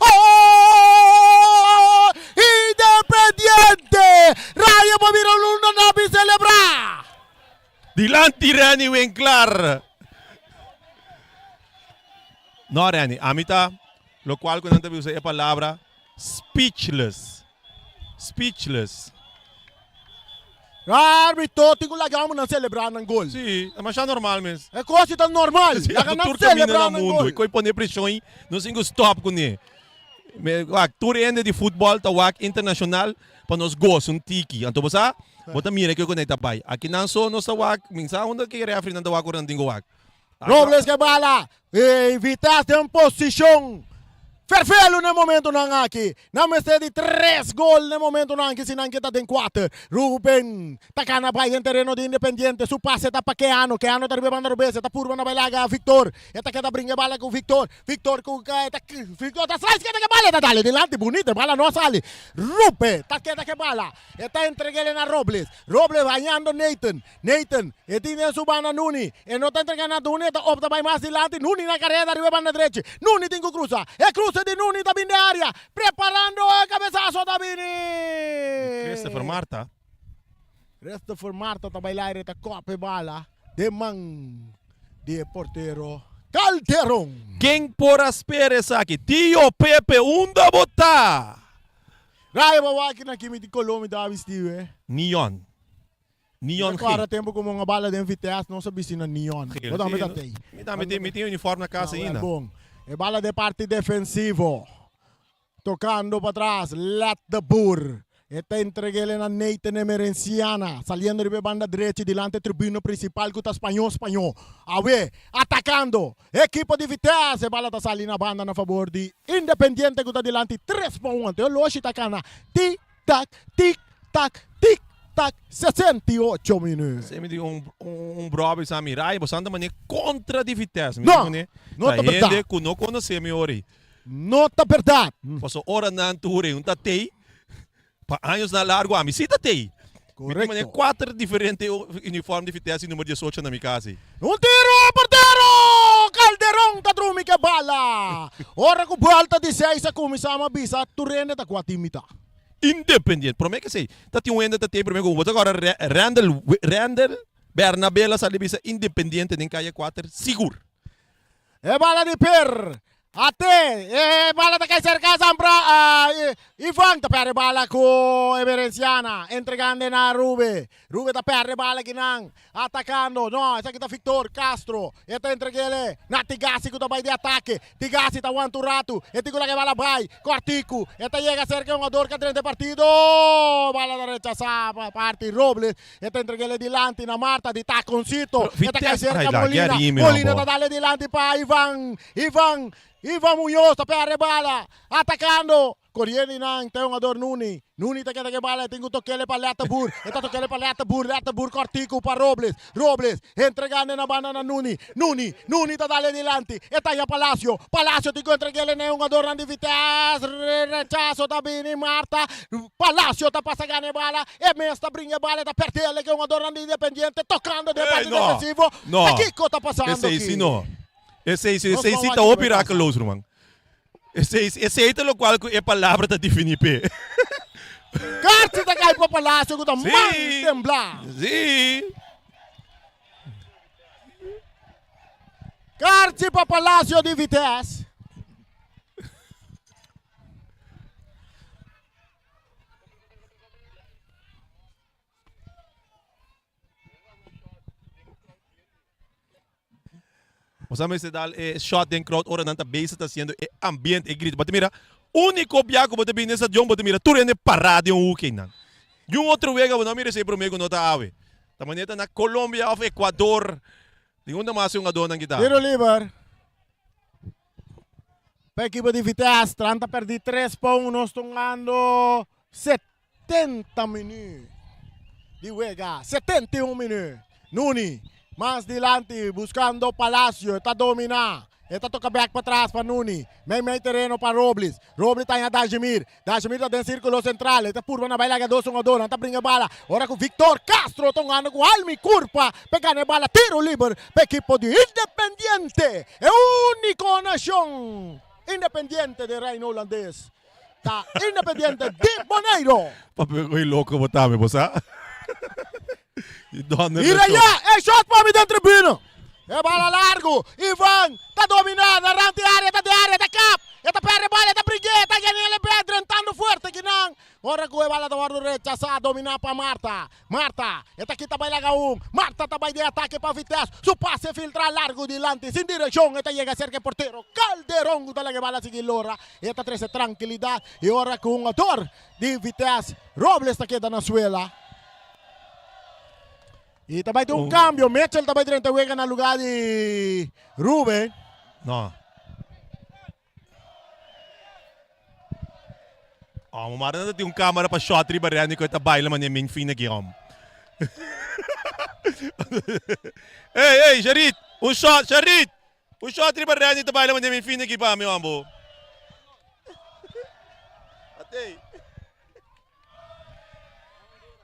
¡Oh! Independiente! Rayo Bobiro Luna nabi celebrar! Dilanti Rani Winkler. No, Rani, a mí está, lo cual cuando te usé la palabra speechless. Speechless. Árbitro, tengo la gama de celebrar un gol. Sim, é mais normal mesmo. É coisa tão normal. Sim, La a gana cultura caminha celebrar no um mundo. gol. E coi põe pressão aí, não se stop com ele. A cultura de futebol tá internacional para nós gostos um tiki. Então você, bota mira que eu conecta pai. Aqui não só nós tá minsa onde que refri não tá wak orang dingo wak. Robles que bala. Vitesse em posição. Perfeito no momento não aqui. Não me de 3 gols no momento não aqui, senão que está em 4. Ruben, tacana vai em terreno de Independiente. Su passe está para Keano está rebando Rubens, está purba na bailaga Victor. Está que está brinca bala com Victor. Victor está atrás que está bala, está dale delante bonito, bala não sale. Rupe, está que bala. Está entregando a Robles. Robles bañando Nathan. Tiene su banda Nuni. No está entregando a Nuni, está opta para mais delante. Nuni na carrera arriba banda derecha. Nuni tem que cruzar. Cruza de Nuni da de área, preparando el cabezazo da Vini. Christopher Marta está bailar esta copa bala de man de portero Calderón. Quem por asperes aqui? Tio Pepe, unda botar. Raio bawa aqui na kimi de Colômbia da vestiu, Neon Agora tempo como uma bala de Vitesse, não sabe se na Neon. Me tem uniforme na casa ainda. Bom. E bala de parte defensivo. Tocando para atrás. Let the Burr. Está entreguele na Nathan Emerenciana. Saliendo de banda derecha delante tribuna principal que está espanhol. Awe, atacando. Equipo de Vitesse. Bala está salindo na banda na favor de Independiente que está delante 3-1. Então, Loshi está cana. Tic-tac, tic-tac, tic-tac. 68 minutos. Você me diz brabo sa mirai, você anda mané contra de Vitesse. Não tá verdade. Que não conhece me ori. Não tá verdade. Você ora na anture, tatei. Pa anos na largo, a misita tei. Correto. Mané 4 diferentes uniformes de Vitesse e número 18 na minha casa. Tiro, portero! Calderón tá drumi que bala. Ora com volta de 6 a começar a bisa, turene tá com a timita. Independiente, promete que sei. Tá tinha ainda tá tem primeiro gol. Agora Randall Bernabela salibisa Independiente em caia 4 seguro. É bala de per. Até bala da Kaiser Casambra Ivan ta perde bala ko Eberenciana, entregando na Rube. Rube ta perde bala ginang, atacando. No, essa aqui tá Victor Castro. Eta entreguele, na Tigasi ko ta vai de ataque. Tigasi ta wantu rato. Eti ko lagi bala vai, Cortico. Eta llega cerca un ador que de partido. Bala da rechaza parte Robles. Eta entreguele dilante na Marta di taconcito. Eta cai cerca Molina. Molina ta dale dilante pa Ivan Muñoz ta perde bala, atacando. Corriendo nang tem ador Nuni. Nuni ta que bala, tengo toquele para Letabur. Eta toquele para Letabur Cortico para Robles. Robles entregando na banana Nuni. Nuni ta dale dilante. Eta ya Palacio. Palacio tengo entreguele na un ador de Vitesse. Rechazo ta bini Marta. Palacio ta passa gane bala. E mesta brinca bala ta pertele que un ador de Independiente tocando de parte defensivo. No. Aqui que tá passando aqui. Esse não. Esse tá o miraculoso, irmão. Esse aí é o qual é a palavra da definir. Carti da cai para Palácio, que tá mais temblar. Sim. Carti para Palácio de Vitesse. Você me dá shot den crowd ora nanta base está sendo ambiente e grito. Mas mira, único biaco bote bem nessa John bote mira, tudo é parado um weekend nan. E um outro vega não mira sempre comigo não tá ave. Da maneira na Colômbia ou Equador, nenhuma mais um ador nan kita. Tiro livre. Para a equipe de Vitesse, 30 perdi 3 pontos, nós estamos 70 minutos de juega, 71 minutos. Nuni. Más delante, buscando Palacio, está dominando. Está toca back para trás para Nuni. Meio terreno para Robles. Robles está em Dajimir. Dajimir está dentro do círculo central. Está curva na baila que 2-1-2. Está brincando bala. Agora com Victor Castro. Tongando com Almi Curpa. Pegando a bala. Tiro livre para a equipe de Independiente. É o único nação Independiente de reino holandês. Está Independiente de Bonaire. Papi, coi louco botar me você. Mira ya, é shot para mim da tribuna. É bala largo, Ivan, tá dominando, arranca de área, tá cap. Tá perde bala, tá brigueta, tá ganhando pedra, entrando forte que não. Ora com a bala da guarda rechaçada, dominar para Marta. Marta, esta aqui tá baila Marta tá de ataque para Vitesse. Su passe filtra largo delante, sin dirección. Esta llega cerca el portero. Calderón, da la que bala sigue Lora. Esta 13 tranquilidad. Y ahora con un autor de Vitesse. Robles está queda na suela. E também tem um câmbio. Mitchell também direito juega no lugar de Ruben. Não. Oh, mas não tem câmera para shot riba reani ko ita baila man yung fina giom. Hey, Sharit! Um shot, Sharit! Um shot riba reani ita baila man yung fina gipa, meu amor. Atei.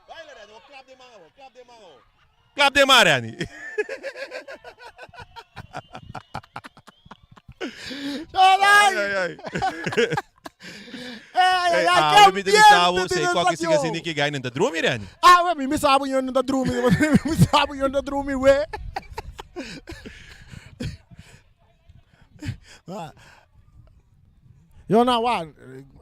Baila reani, clap de mão, clap de mão. Clap de Mariani. Ai. Me demisavo, sei qual que siga sini que ganha na drum, Mariani. Ah, me sabe eu na drum, me sabe eu na drum, we. Eu não,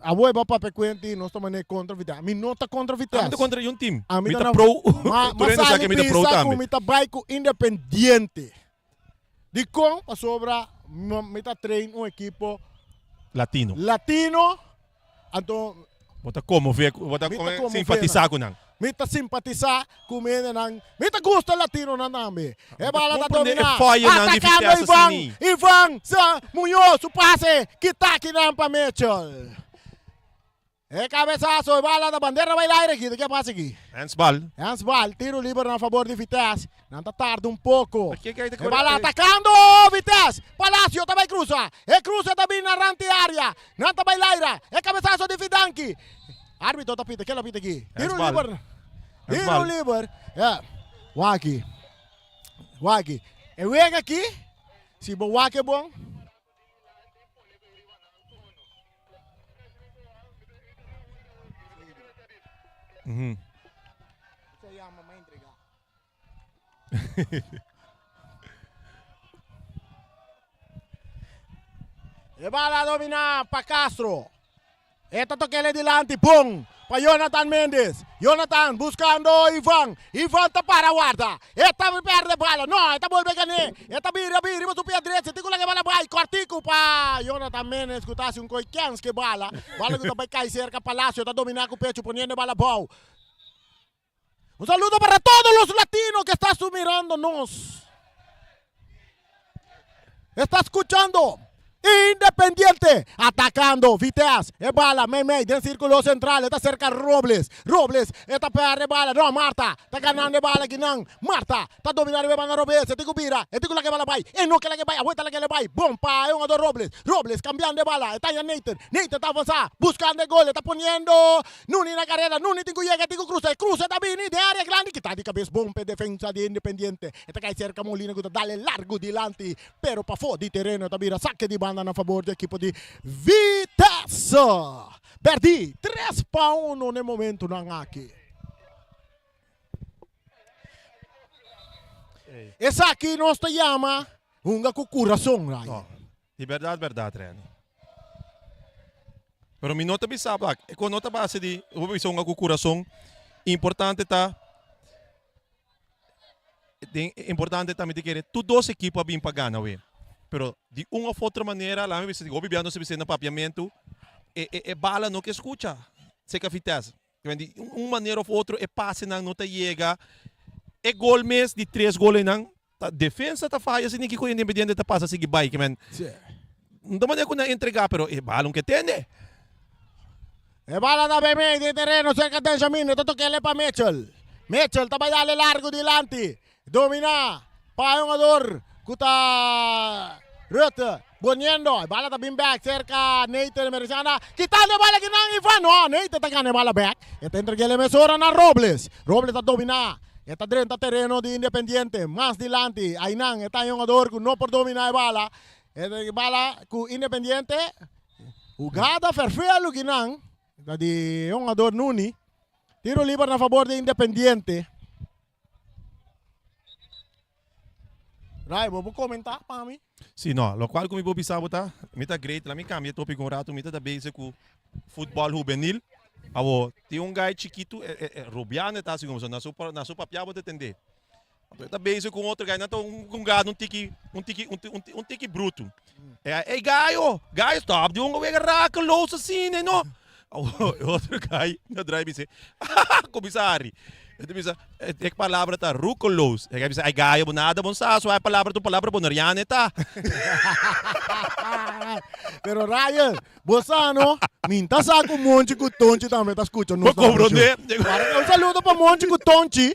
a boa para pequenti, nós estamos contra Vitesse. Me nota contra Vitesse. Estamos contra um time. Me tá pro. Mas sabe que pro também. Me tá bairro Independiente. De com a sobra, me tá treino equipo latino. Então, bota como simpatizar com nang. Me tá simpatizar com ele nang. Me tá gosta latino na name. É bala da dominar. Atacando Ivan Muñoz, o passe que tá aqui na para Mitchell. É cabeçaço, é bala da bandeira vai lá aqui. O que passa aqui? Handsball, tiro livre a favor de Vitesse. Não tá tarde um pouco. É bala atacando Vitesse. Palacio também cruza. É cruza também na rante área. Não tá bailaira. É cabeçaço de Fidanki. Árbitro tá pita, que ela pita aqui. Tiro livre. Tiro livre. É. Waki. É o aqui. Se o Waki é bom. Se llama me entregar. E bala a dominar para Castro. Ito toquele delante, boom! Para Jonathan Mendes. Jonathan buscando Ivan. Ivan tá para a guarda. Esta perde bola. Não, esta vuelve a ganhar. Esta vira, mas o pé direito. Tico lá que bola vai. Cortico para Jonathan Mendes. Que tá um coiquens que bola. Bola que vai cair cerca Palacio. Tá dominando com o pecho, poniendo bola boa. Un saludo para todos los latinos que están mirándonos. Está escuchando Independiente, atacando, Vitesse, e bala, Mei, del círculo central, está cerca Robles, está per bala, no, Marta, está ganando bala, Ginang, Marta, está dominando bala, Robles, e tico bira, e tico la que bala vai, e no que la que vai, aguenta la que le vai, bomba, e un do Robles, cambiando bala, está ya Nathan está avanzando, buscando el gol, está poniendo Nuni en la carrera, Nuni tico llega, tico cruza, está Vini, de área grande, que está de cabeza, bomba, defensa de Independiente, está cae cerca Molina, que dale largo delante, pero pa' fuori di terreno, está bira, saque di banda a favor do equipo de Vitesse. Perdi 3-1 no momento ng aqui. Essa aqui nós te chama uma coração, Ryan. No, de verdade, Ryan. Pero mi nota bisaba, com nota base de uma coração, importante tá também de querer tu dois equipos bem para ganhar, we. Pero de uma ou outra maneira, lá me digo, viviando se na papiamento, bala no que escuta, se que Vitesse. De uma maneira ou outra, passe não te chega, gol mês de 3 gols não, a defesa tá falha, se ninguém com Independiente tá passa seguir bike, man. Não maneira que não entregar, pero bala não que tende. Bala da BM de terreno, cerca de Benjamin, ito toquele para Mitchell. Mitchell, tabayale largo delante, domina, pa yung ador, Kuta Rutte, poniendo, bala também back, cerca Nathan Merizana, quitando bala que não Ivan, no, Nathan tá ganhando bala back, esta entreguele mesora na Robles tá dominar, esta dentro terreno de Independiente, mais delante, Ainang, esta yung ador, no por dominar a bala, esta bala com Independiente, jugada perfeita lo ginang, esta de yung ador Nuni, tiro libre na favor de Independiente. Rai, vou comentar para mim? Sim, não. Lo qual como eu pensava, tá? Me tá great, lá me cambia tópico um rato, me tá base com futebol juvenil. Abo, tem guy chiquito, Rubiano tá assim como na sua papiaba de entender. Tá base com outro guy, não tá gado, um tiki bruto. Gaio, stop, de guy raca louça assim, né, não? Outro guy, na drive dice, comissário. Itu bisa, palavra tá rucolos. Bisa, gaya mo nada mo sa, so palavra po nariyan ta. Pero Ryan, bossa no, minta sa com monte com tonte também, tá escutando? Vou compreender. Um saludo para monte com tonte.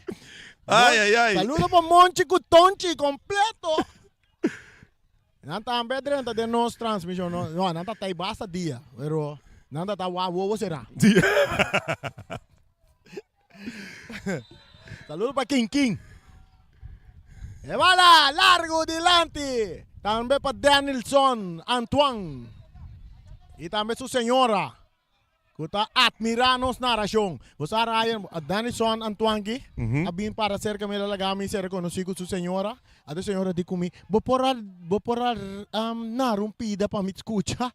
Ai. Saludo para monte com tonte completo. Não tá bedrenta de nos transmissão, não tá aí basta dia, pero não tá uau será. Saludo para King. Bala, largo delante. También para Danielson Antoine. Y también su señora. Kuta admiranos narasyon. Busa Ryan, Danielson Antoine ki. Abin para ser kami lalagami ser reconocido su señora. A señora di kumi, boporar narumpida pa mit escucha.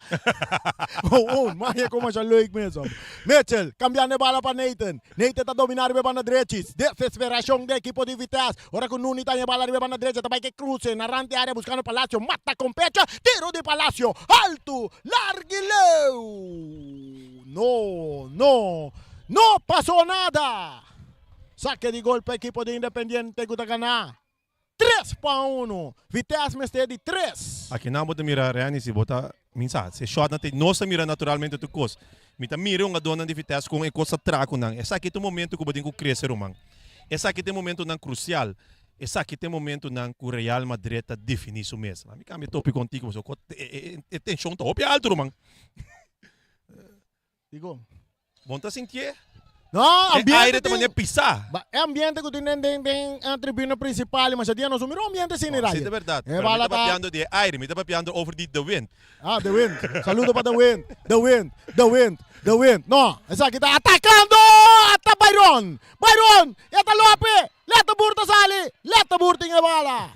Maya como siya leuk mesmo. Mitchell, cambiando bala pa Nathan. Nathan tá dominar be na derechis. Desesperación de equipo de Vitesse. Ora con Nuni tá bala be na derecha, tabay que cruce, narrante área buscando Palacio, mata con pecho, tiro de Palacio, alto, larguileu. No pasó nada. Saque de golpe equipo de Independiente que gana. 3-1. Vitesse me de 3. Aqui não pode mirar Rani se botar minsa. Se shot natin nossa mira naturalmente tu cos. Mita mira nga dona de Vitesse com e coisa traco nang. Essa aqui tem momento que bodin ko crescer romang. Essa aqui tem momento nang crucial. Essa aqui tem momento nang o Real Madrid tá definir isso mesmo. Me cambia tópico contigo, so tensão tá op alto romang. Digo. Bom tá sentir? No, ambiente. Aire também é pisar. É ambiente que tem a tribuna principal, mas a dia nós miramos ambiente sem Sim, é verdade. Me tá papiando de aire, me tá papiando over the wind. The wind. Saludo para the wind. No, essa aqui tá atacando! Ata Byron! Eta Lope! Leta Burta sali! Leta Burta nga bala!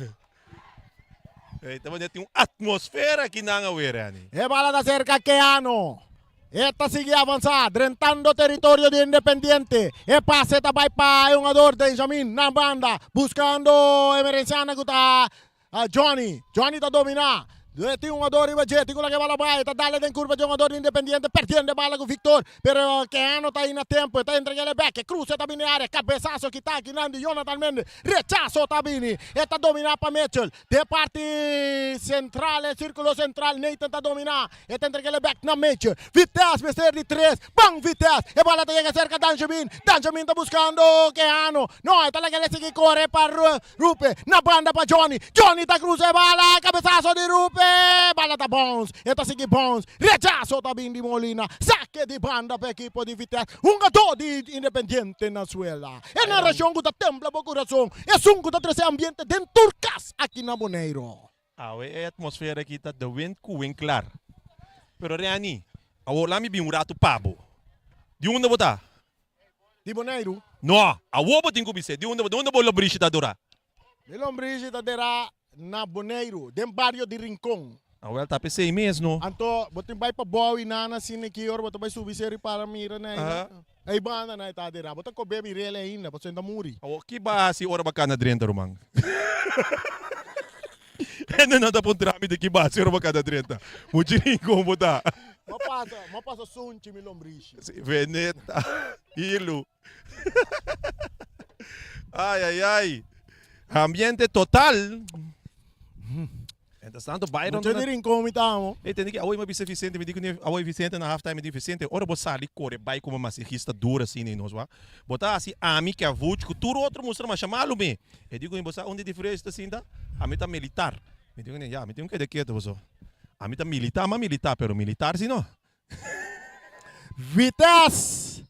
Também tem uma atmosfera que não é, Rani. Bala da cerca Keano. Esta sigue avanzar, rentando territorio de Independiente. E pase tabay pa yung ador Benjamin na banda. Buscando emergenciana kuta Johnny. Johnny ta domina. Ito yung ador iba Jet. Ito lagi bala ba. Ito dale den curva yung ador Independiente. Perdiendo bala con Victor. Pero Keano ta in a tempo. Ito entregale back. Cruza tabini área. Cabezazo kita. Kinandi Jonathan Mendes. Rechazo tabini. Ito domina pa Mitchell. De parte central. Círculo central. Nathan ta domina. Ito entregale back na Mitchell. Vitesse. Mister de 3. Bang Vitesse. E bala ta llega cerca Benjamin. Benjamin ta buscando Keano. No. Ito lagi le sigue corre para Rupe. Na banda pa Johnny. Johnny ta cruza bala. Cabezazo de Rupe. Bala da Bones, esta sigue Bones, rechazo também de Molina, saque de banda para equipo de Vitesse, jogador de Independiente na Suela. É na região que tembla o coração, é um que trazer ambiente dentro Turcas aqui na Boneiro. É a atmosfera aqui tá de vento com claro. Pero Reani, a lá me um rato pabo. De onde botar? De Boneiro? Não, a oba tem que ser. De onde botar lombriz da dura? De lombriz da dura na Boneiro, dem barrio de Rincón. Well, tá pensei mesmo. Anto, botin bay pa bawi na sine kior, botin bay subiseri para mira na. Ay banda na ita dira, botin ko be mi rele ainda, botin da muri. Que ba si ora bacana drenta romang. Não dá para trami de que ba si ora bacana drenta. Mujirin ko botar. Mapasa sunchi mi lombriz. Veneta, hilo. Ai. Ambiente total. Entretanto, Byron. Não tem como estamos. Eu tenho que a oi mas Vicente me digo que a oi Vicente na halftime de Vicente. Ora você ali corre vai como uma massagista dura assim nem nós vá. Botar assim a mim que a vult que tudo outro mostra mas chamá-lo me. Eu digo em você onde diferença assim tá? A mim tá militar. Me digo nem já, me digo que de quieto você. A mim tá militar, mas militar, pero militar sim não. Vitesse.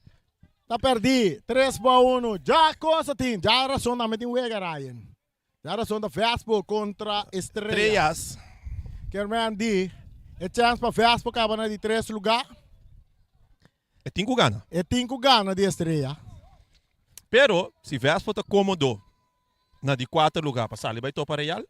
Tá perdi 3-1. Já coisa tem, já razão da metin wega Ryan. Já razão da Vespo contra Estrellas. Quer me andi, é chance para Vespo acaba na de 3 lugar. É 5 gana. É 5 gana de Estrela. Pero se Vespo tá cômodo na de 4 lugar, passar ali vai topar Real?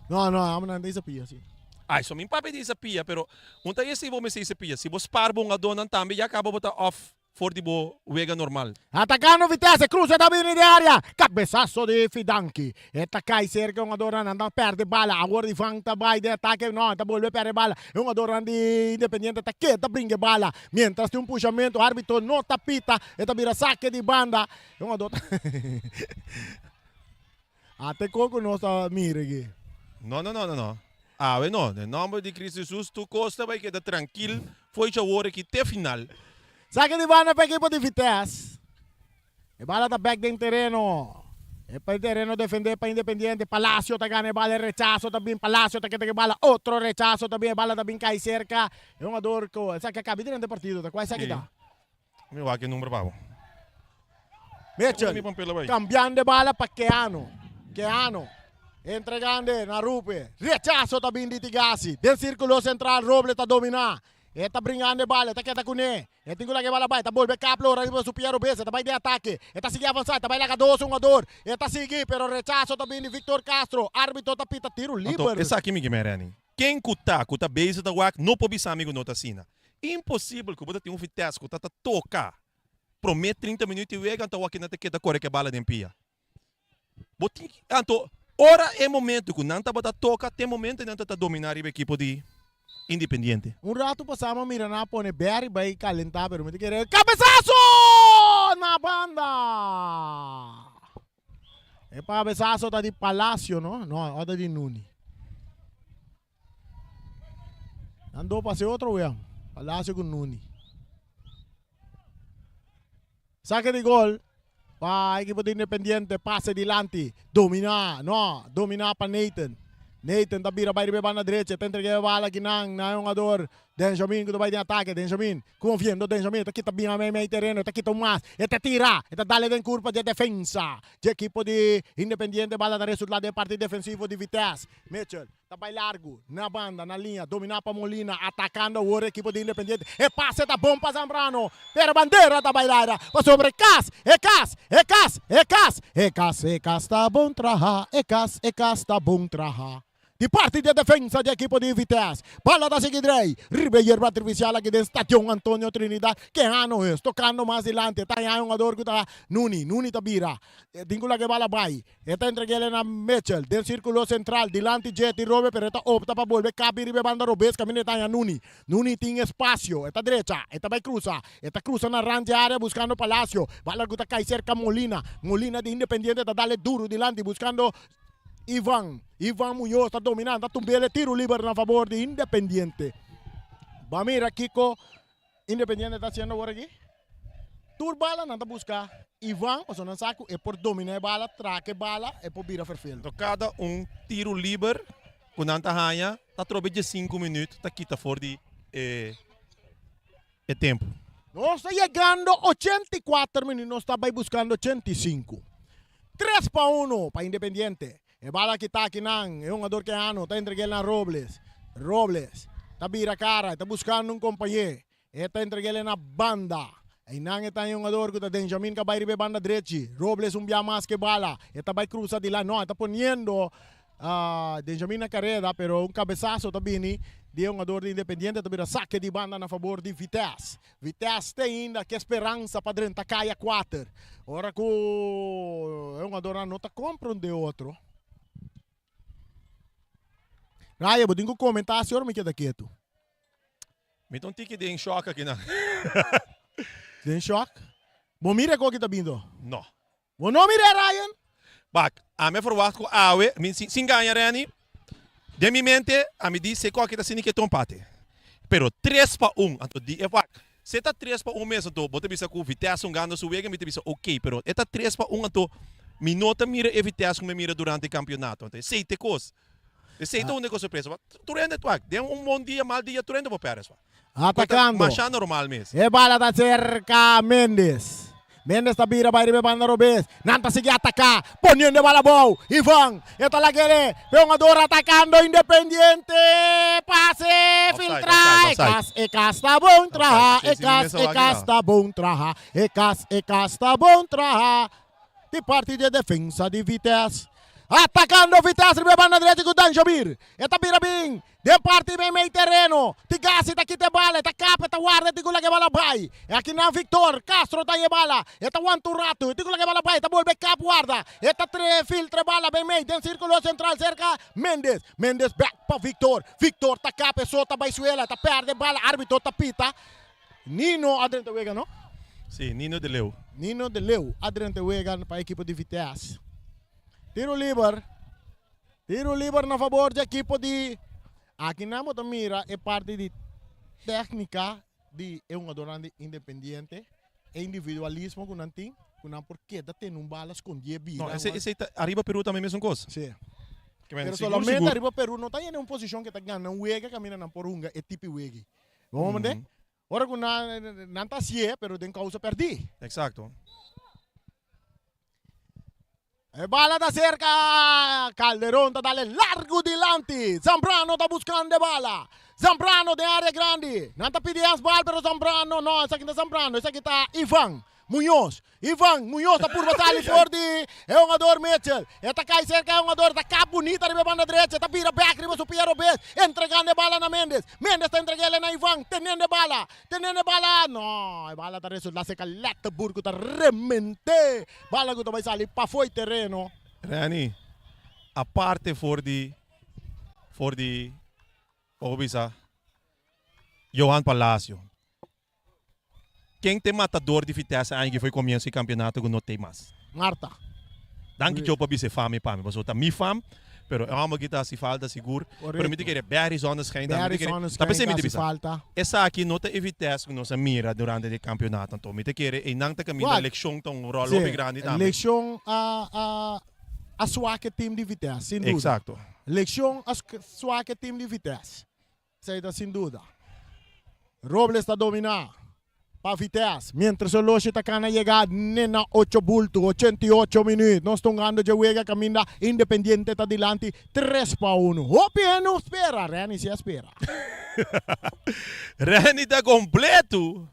Não, não desafio assim. Ai, só me papi desafia, pero unta esse vou me se desafia. Se você par bom a dona também já acaba botar off for de bo wega normal. Atacando Vitesse, cruza da linha de área. Cabeçaço de Fidanchi. Eta cai cerca um adorando, anda perde bala. Agora de Fanta vai de ataque, não, tá volve perde bala. Um adorando de Independiente tá que tá brinque bala. Mientras tem puxamento, o árbitro não tapita, eta vira saque de banda. Um adorando. Até coco não está mira aqui. Não. Ah, não. Em nome de Cristo Jesus, tu costa vai quedar tranquilo. Foi já hora que até final. Saque de banda para a equipe de Vitesse. E bala tá back dentro terreno. E para o terreno defender para Independiente. Palacio tá ganhando bala, rechazo também. Palacio tá que bala, outro rechazo também. Bala também cai cerca. É um ador que sabe que acaba de do partido. Tá quase aqui tá. Meu aqui número pavo. Mitchell. Cambiando de bala para Keano. Entregando na Rupe. Rechazo também de Tigasi. Del círculo central, Roble tá dominar. Eta brincando de bala, eta queda com ele. Eta tem que bala vai, tá volve caplo, arriba superior o besa, tá vai de ataque. Eta sigue avançar, tá vai lá dos um ador. Eta sigue, pero rechazo também de Victor Castro. Árbitro tá pita tiro livre. Essa aqui me merani. Quem cuta base da WAC, não pode ser amigo nota sina. Impossível que você tenha um Vitesse, que tá tocar. Promete 30 minutos e vega, então aqui não te queda corre que bala de empia. Então, ora é momento que não tá bota toca, tem momento que não tá dominar a equipe de Independiente. Um rato passamos mira na pone Berry vai calentar, pero me te querer cabeçaço na banda. É cabeçaço tá de Palacio, não? Não, é de Nuni. Andou para ser outro weão. Palacio com Nuni. Saque de gol para a equipe de Independiente, passe adiante, dominar para Nathan. Nathan tá vira vai na direita, tá entregando a bala aqui na jogador Benjamin que vai de ataque, Benjamin, confiando Benjamin, tá aqui tá bem meio terreno, tá aqui tá mais, tá tira, tá dale de curva de defensa, de equipo de Independiente, bala da resultado de parte defensivo de Vitesse, Mitchell, tá vai largo, na banda, na linha, dominar para Molina, atacando o equipo de Independiente, e passe tá bom para Zambrano, pera bandeira tá bailara, para sobre Cas tá bom traha, Cas tá bom traha. de parte de defensa de equipo de Vitesse. Bola da Seguidrey. Ribeiro artificial aqui dentro Estadio Antônio Trinidad. Que ano é? Tocando mais adiante. Tá aí um jogador que tá Nuni Tabira. Dincula que bala vai. Está entregue na Mitchell. Del círculo central. Dilante Jet e Robe. Pero está opta para volver. Cabe ribe banda Robes. Camina tá aí Nuni. Nuni tem espaço. Está derecha. Está vai cruza. Está cruza na range área buscando Palacio. Bala que tá cai cerca Molina. Molina de Independiente está dale duro dilante buscando Ivan Muñoz está dominando, está tumbando tiro libre a favor de Independiente. Va a mirar Kiko, Independiente está haciendo por aquí. Tur bala, nada busca Ivan, o sea, saco, é por dominar bala, traque bala, é por virar perfil. Cada tiro livre, com nanta hanha, está trocando de 5 minutos, está quita fora de tempo. Nós está chegando 84 minutos, nós está buscando 85. 3-1 para Independiente. E bala que está aqui não, é um jogador que está entregando a Robles. Robles, está vira cara, está buscando um companheiro. Está entregando na banda. E não está um jogador que está Benjamin que vai ribe banda direita. Robles bia mais que bala. Está vai cruzar de lá, não, está ponendo Benjamin na carreira, pero cabeçazo está vindo de um jogador de Independiente, está vira saque de banda na favor de Vitesse. Vitesse tem ainda que esperança para dentro, caia 4. Ora que é um jogador não está comprando de outro. Raya, vou comentar, senhor, me queda quieto. Me dá tique de choque aqui, não. De choque? Bom, mira qual que está vindo. Não. Bom, não mira, Ryan. Bak, a me verwacht com a awe, sin ganha, Rani. De minha mente, a me diz qual que está sendo que é empate. Pero 3-1, então, se está 3-1 mesmo, então, você bisa com Vitesse ganhando sua vega, me bisa ok, pero está 3-1, então, me nota mira e Vitesse como mira durante o campeonato. Então, sei te coisa. Essa é a única surpresa. Tu rende, tem bom dia, mal dia, tu rende para Pérez. Atacando. Mas é normal mesmo. E bala da cerca Mendes. Mendes tá vira, vai ribe banda Robes. Nanta sigue atacar. Poniendo bala bom. Ivan. Esta la quere. Jogador atacando Independiente. Pase. Filtra. Ecas tá bom traha. Ecas tá bom traha. Ecas tá bom traha. De parte de defensa de Vitesse. Atacando Vitesse, ribe banda direita com Dan Jabir. Eta bira bem. De parte bem meio terreno. Tigasi tá aqui te bala. Eta capa, eta guarda. Tigula que bala vai. É aqui na Victor. Castro tá aí bala. Eta wantu rato. Tigula que bala vai. Eta volve cap guarda. Eta filtra bala bem meio. Dentro círculo central cerca. Mendes. Mendes back para Victor. Victor tá capa. Sota baixuela. Tá perde bala. Árbitro tá pita. Nino Adriano Wega, não? Sim, Nino de Leu. Nino de Leu. Adriano Wega para a equipe de Vitesse. Tiro livre na favor da equipe de... Aqui na mira é parte de técnica de um jogador independente, é individualismo que não tem, porque tem bala escondida. Não, esse arriba Peru também é a mesma coisa. Sim. Mas solamente arriba Peru não está em uma posição que está ganhando, não é que camina na porunga, é tipo wegi. Vamos ver? Ora que não está assim, mas tem causa perdi. Exato. Bala da cerca, Calderón está dale largo delante. Zambrano está buscando bala. Zambrano de área grande. No está pidiendo bala, pero Zambrano no, esse aqui não é Zambrano, esse aqui está Ivan Muñoz. Ivan Muñoz está por batalha forte. É um jogador Mitchell. Está cai cerca, é um jogador da capa bonita riba banda direita. Está vira back riba su Piero Bez. Entregando bala na Mendes. Mendes está entregando na Ivan. Teniendo bala. No, a bala está resultando. Se caleta burgo está remente. Bala que vai sair para fora terreno. Rani, a parte for de Obisa, Johan Palacio. Quem tem matador de Vitesse ainda foi começo do campeonato que não tem mais. Marta. Danke eu para você fame para mim, mas outra mi fam, pero é uma que tá se falta seguro. Para mim que é bem zonas que ainda. Tá pensando me falta. Essa aqui não tem Vitesse que não se mira durante o campeonato, então me te querer e não te caminho da leção tão rolo bem grande também. Leção a suaque time de Vitesse, sem dúvida. Exato. Leção a suaque time de Vitesse. Isso sem dúvida. Robles está dominando. Para Vitesse, mientras o Loche está a chegar na 8 bulto, 88 minutos. Nós estamos ganhando de Wega, caminha Independiente está delante 3-1. O piano espera, Rani se espera. Rani está completo.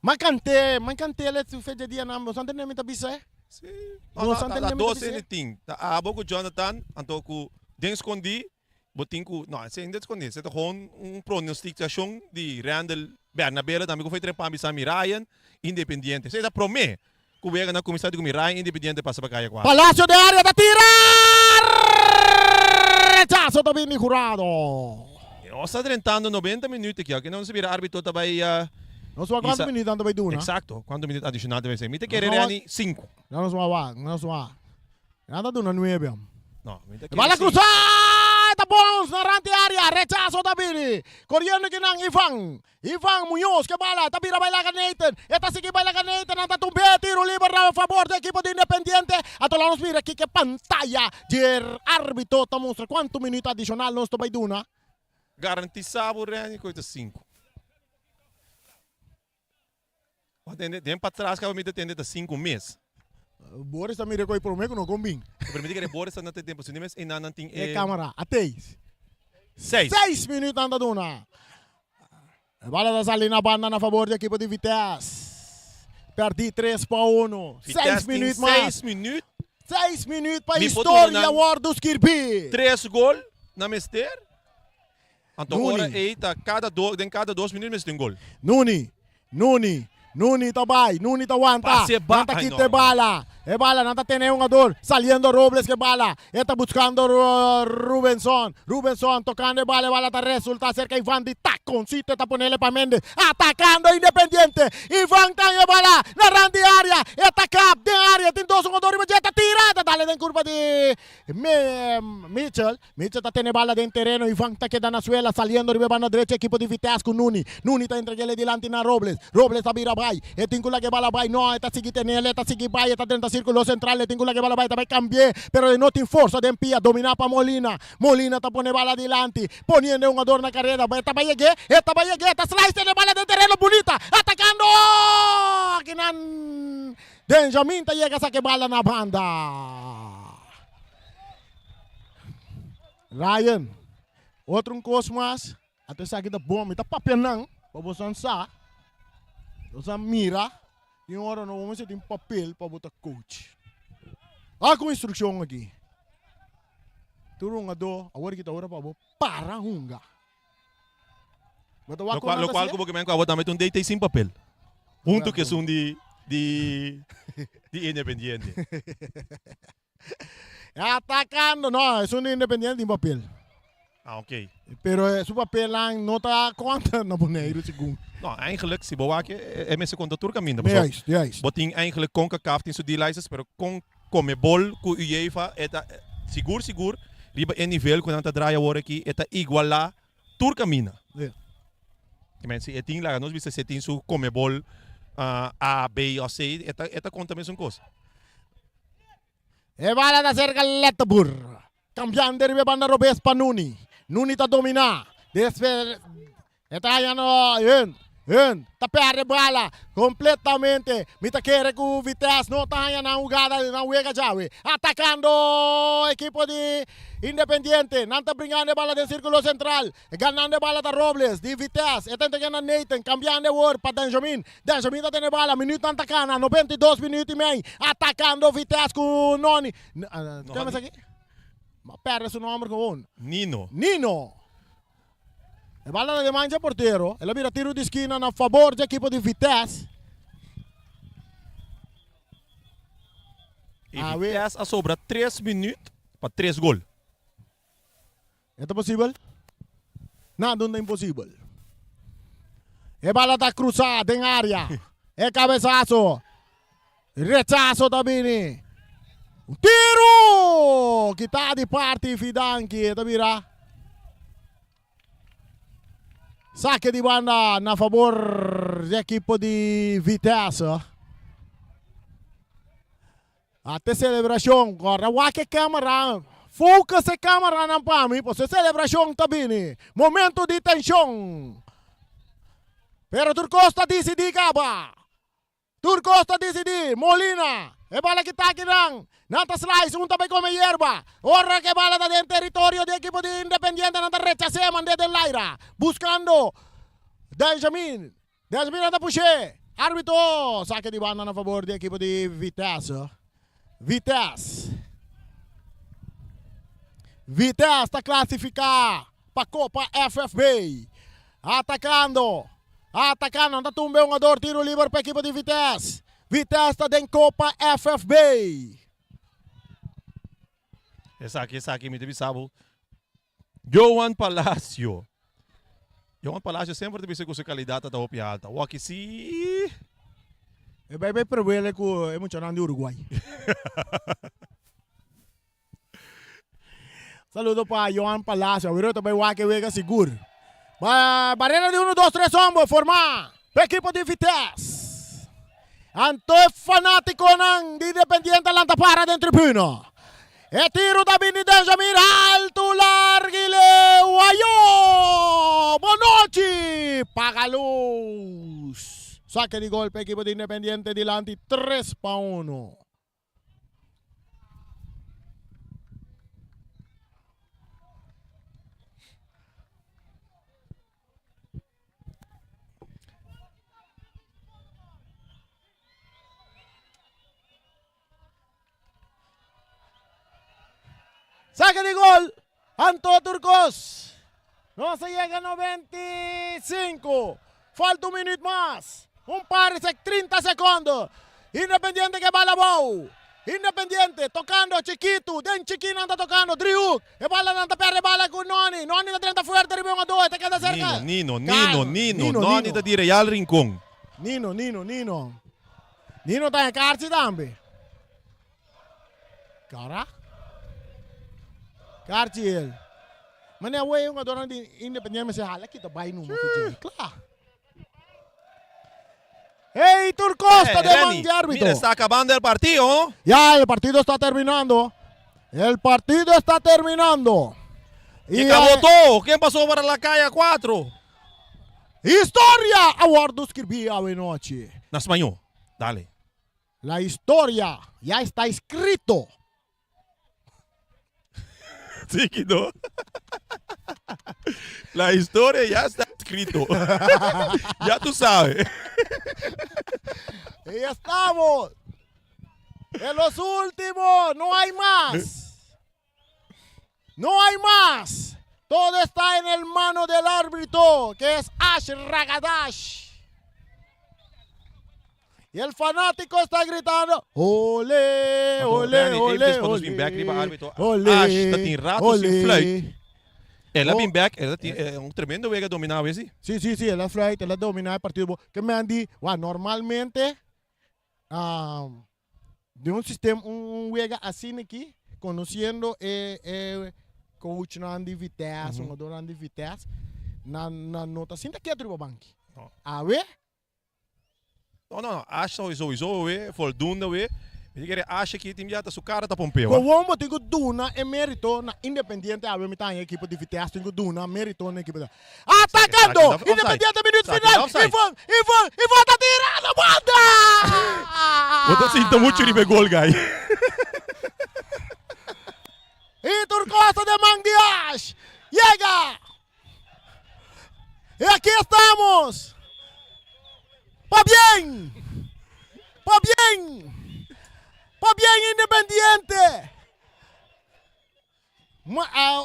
Mas cantei, ele fez de dia na você não me está bisé? Sim. Tá 12 ele tem. Tá abo com Jonathan, anto com den escondi Botinho, não, sem desconhecer, é gewoon pronosticação de Randall Bernabéu, também que foi trepar a Ryan, Independiente. Você promete que o Vega na comissão de Ryan, Independiente passa para caia quase. Palacio de área da tira! Rechazo da Vini Jurado. Está tentando 90 minutos aqui, que não se vira árbitro também. Não sou quantos minutos anda vai duna? Exato, quantos minutos adicionais deve ser? Mita querer ani 5. Não sou a não sou a. Anda duna 9. Não, mita Bala cruzada, bons na rante área, rechazo da Vini. Correndo que não Ivan Muñoz que bala, tapira baila ka Nathan. Eta sige baila ka Nathan, anda tumbe, tiro libre a favor do equipo de Independiente. Atolamos mira aqui que pantalla de árbitro ta mostra quanto minuto adicional nós to vai duna. Garantizado Rani coisa 5. Tem para trás que eu me detende de 5 meses. Boris também recoi por mim que não combina. Permite que Boris não tem tempo, se nem mês ainda não tem. É câmera, até 6. 6 minutos anda duna. Bala da Salina banda na favor da equipe de Vitesse. Perdi 3-1. 6 minutos mais. 6 minutos. 6 minutos para a história war dos Kirby. 3 gols na Mester. Então agora eita cada 2 minutos tem gol. Nuni tabay, Nuni tawanta. Nanta quite bala. Bala, nanta tiene un jugador. Saliendo Robles que bala. Está buscando Rubenson. Rubenson tocando bala, bala ta resulta cerca Iván de taconcito está ponerle para Méndez. Atacando Independiente. Iván tayo bala. Narrandi área. Está cap de área. Tem 2 jugadores y está tirada. Dale en curva de Mitchell. Mitchell está tiene bala de terreno. Iván está queda na suela. Saliendo riba banda derecha equipo de Vitesse con Nuni. Nuni está entreguele delante na Robles. Robles está vira bay. Tingula que bala bay. No, está sigue tenele. Está sigue bay. Está dentro círculo central. Tingula que bala bay. Está cambié. Pero de no tiene fuerza de empía. Domina para Molina. Molina está pone bala delante. Poniendo un jugador na carrera. Esta va a llegar. Esta slice tiene bala de terreno bonita. Atacando. Aquí nan. Benjamin te llega a saque bala na banda. Ryan. Outro coisa mais. Até saque da bomba. Está papenang. Para você sa. Você mira. E agora não vamos ter um papel para botar coach. Com instrução aqui. Turun ado. Agora kita ora para hunga. Lo cual como que me encuentro também um deitei sem papel. Junto que são de Independiente. Atacando, não, é um Independiente em papel. Ok. Pero su papel lang não está conta na boneiro segundo. Nou, eigenlijk, si Bowake, MS contra Turcaminda. Juist. Boting eigenlijk CONCACAF tem sua licença, pero com Comebol, com UEFA, eta seguro, riba em nível quando anta draia agora aqui, eta igualar Turcaminda. Que men se tem lá, nós viste se tem su Comebol A, B ou C, eta conta mesma coisa. E bala da cerca Letbur. Cambiando de banda Robes pa Nuni. Nuni tá dominar. Está yun. Tá perde bala. Completamente. Mita quer que o Vitesse não tá na jogada na Uega Jawi. Atacando equipo de Independiente. Não tá brincando bala de círculo central. Ganando bala da Robles. De Vitesse. Está entregando Nathan. Cambiando word para Benjamin. Benjamin tá tendo bala. Minuto atacando. 92 minutos e meio. Atacando Vitesse com Noni. Quem é aqui? Perde su nome com Nino. E bala de mancha porteiro. Ela vira tiro de esquina na favor do equipo de Vitesse. E Vitesse a sobra 3 minutos para 3 gols. É possível? Nada é impossível. E bala está cruzada em área. É cabeçaço. Rechazo também. Tiro! Que tá de parte Fidanchi. Tá vira. Saque de banda na favor do equipo de Vitesse. Até celebração. Agora, que câmera. Focus a câmera na PAMI. Pois celebração também. Momento de tensão. Pero Turcosta decidi kaba. Turcosta decidi. Molina. E bala que tá aqui não. Nanta slice, também come hierba. Ora que bala da dentro território do equipo de Independiente. Nanta rechacea, mandé del Laira. Buscando Benjamin. Benjamin nanta puxe. Árbitro. Saque de banda a favor do equipo de Vitesse. Vitesse está classificado para a Copa FFB. Atacando, anda tumbe um ador, tiro livre para a equipe de Vitesse. Vitesse está em Copa FFB. Essa aqui, me sabo. Johan Palacio sempre deve ser com sua qualidade da Opia Alta. O aqui sim. É bem problema com é muito de Uruguai. Saludo para Johan Palacio. Virou também o que vega seguro. Barreira de 1, 2, 3 homens formar. Equipo de Vitesse. Anto fanático ng Independiente Lanta para dentro tribuna. E tiro da Bini Benjamin alto largile. Wayo! Bonochi! Pagaluz. Saque de golpe equipo de Independiente Dilante 3-1. Saque de gol, Anto Turcos. No se llega a 95. Falta un minuto más. Un par de 30 segundos. Independiente que va la bow. Independiente tocando chiquito. Den chiquino anda tocando. Driuk. E bala anda per bala con Noni. Noni da 30 fuerte. Arriba a 2. Te queda cerca. Nino. Noni da dire al rincón. Nino. Nino está en cárcel también. Cara. Cartier. Mas não é um jogador de Independiente, mas aqui tá bem no claro. Hey, Turcosta de Lenny, de árbitro. Mira, está acabando el partido. Ya, el partido está terminando. Y acabó todo. ¿Quién pasó para la calle 4? Historia! Aguardo escrever a noite. Na espanhol. Dale. La historia ya está escrito. Sí, quedó. La historia ya está escrito. Ya tú sabes. Y estamos en los últimos. No hay más. Todo está en el mano del árbitro, que es Ash Ragadash. Y el fanático está gritando, ole, ole, ole, ole. Ela vem back, ela é um tremendo vega dominar esse. Sí, ela flight, ela domina el partido. Que me han dicho, normalmente, de un sistema, un vega así aquí, conociendo coach de Vitesse, un jugador de Vitesse, na nota, assim daqui a tribo bank. A ver? Não, acha sowieso weer, voldoende weer. Je acha que tem já tá sua cara tá pompeu. Como tenho duna e mérito na Independiente, a ver me tá em equipe de Vitesse, tenho duna, mérito na equipe. Atacando! Independiente minuto final. Ivan tá tirando banda! Eu sinto muito de gol, guy. E Turcosta de Mandiash llega. Y aquí estamos. ¡Pa bien! Independiente!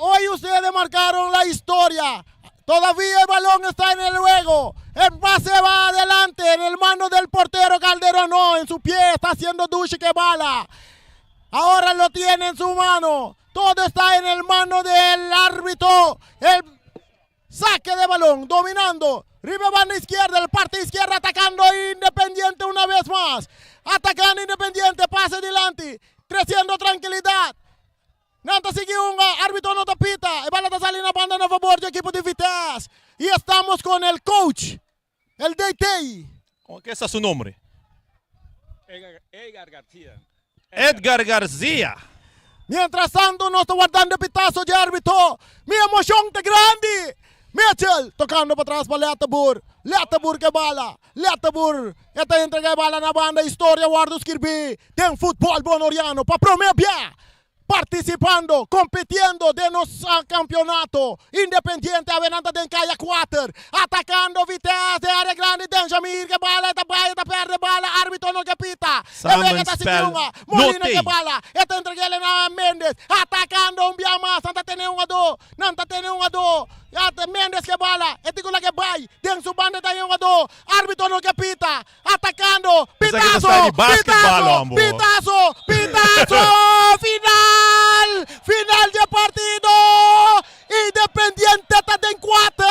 Hoy ustedes marcaron la historia. Todavía el balón está en el juego. El pase va adelante en el mano del portero Calderón. No, en su pie está haciendo duche que bala. Ahora lo tiene en su mano. Todo está en el mano del árbitro. El saque de balón, dominando. Ribe banda izquierda, el parte izquierda atacando Independiente una vez más. Atacando Independiente, pase adelante. Creciendo tranquilidad. Nanta sigue un árbitro no tapita. El bala está saliendo a banda a favor del equipo de Vitesse. Y estamos con el coach, el DT. ¿Cómo que es su nombre? Edgar García. Edgar García. Mientras tanto, no está guardando el pitazo de árbitro. Mi emoción es grande. Mitchell tocando para atrás para Letabur que bala. Letabur está entregando bala na banda. Historia guarda escrever. Tem fútbol bonoriano para prometer. Participando, competindo de nosso campeonato. Independiente, Avenida de Caia 4. Atacando Vitesse, área grande. Denjamir que bala, está perde bala. Árbitro no capita. Simon Spell. Molina Note. que bala. Esta entrega na Mendes. Atacando um Biama. Santa tem um ado. Nanta tem um ado. Mendes que bala. Etikula que vai. Dentro do banda tem um ado. Árbitro no que pita. Atacando. Essa aqui Pitazo. tá de basquetebol, amor. Pitazo. Final. Final de partido. Independiente está em 4.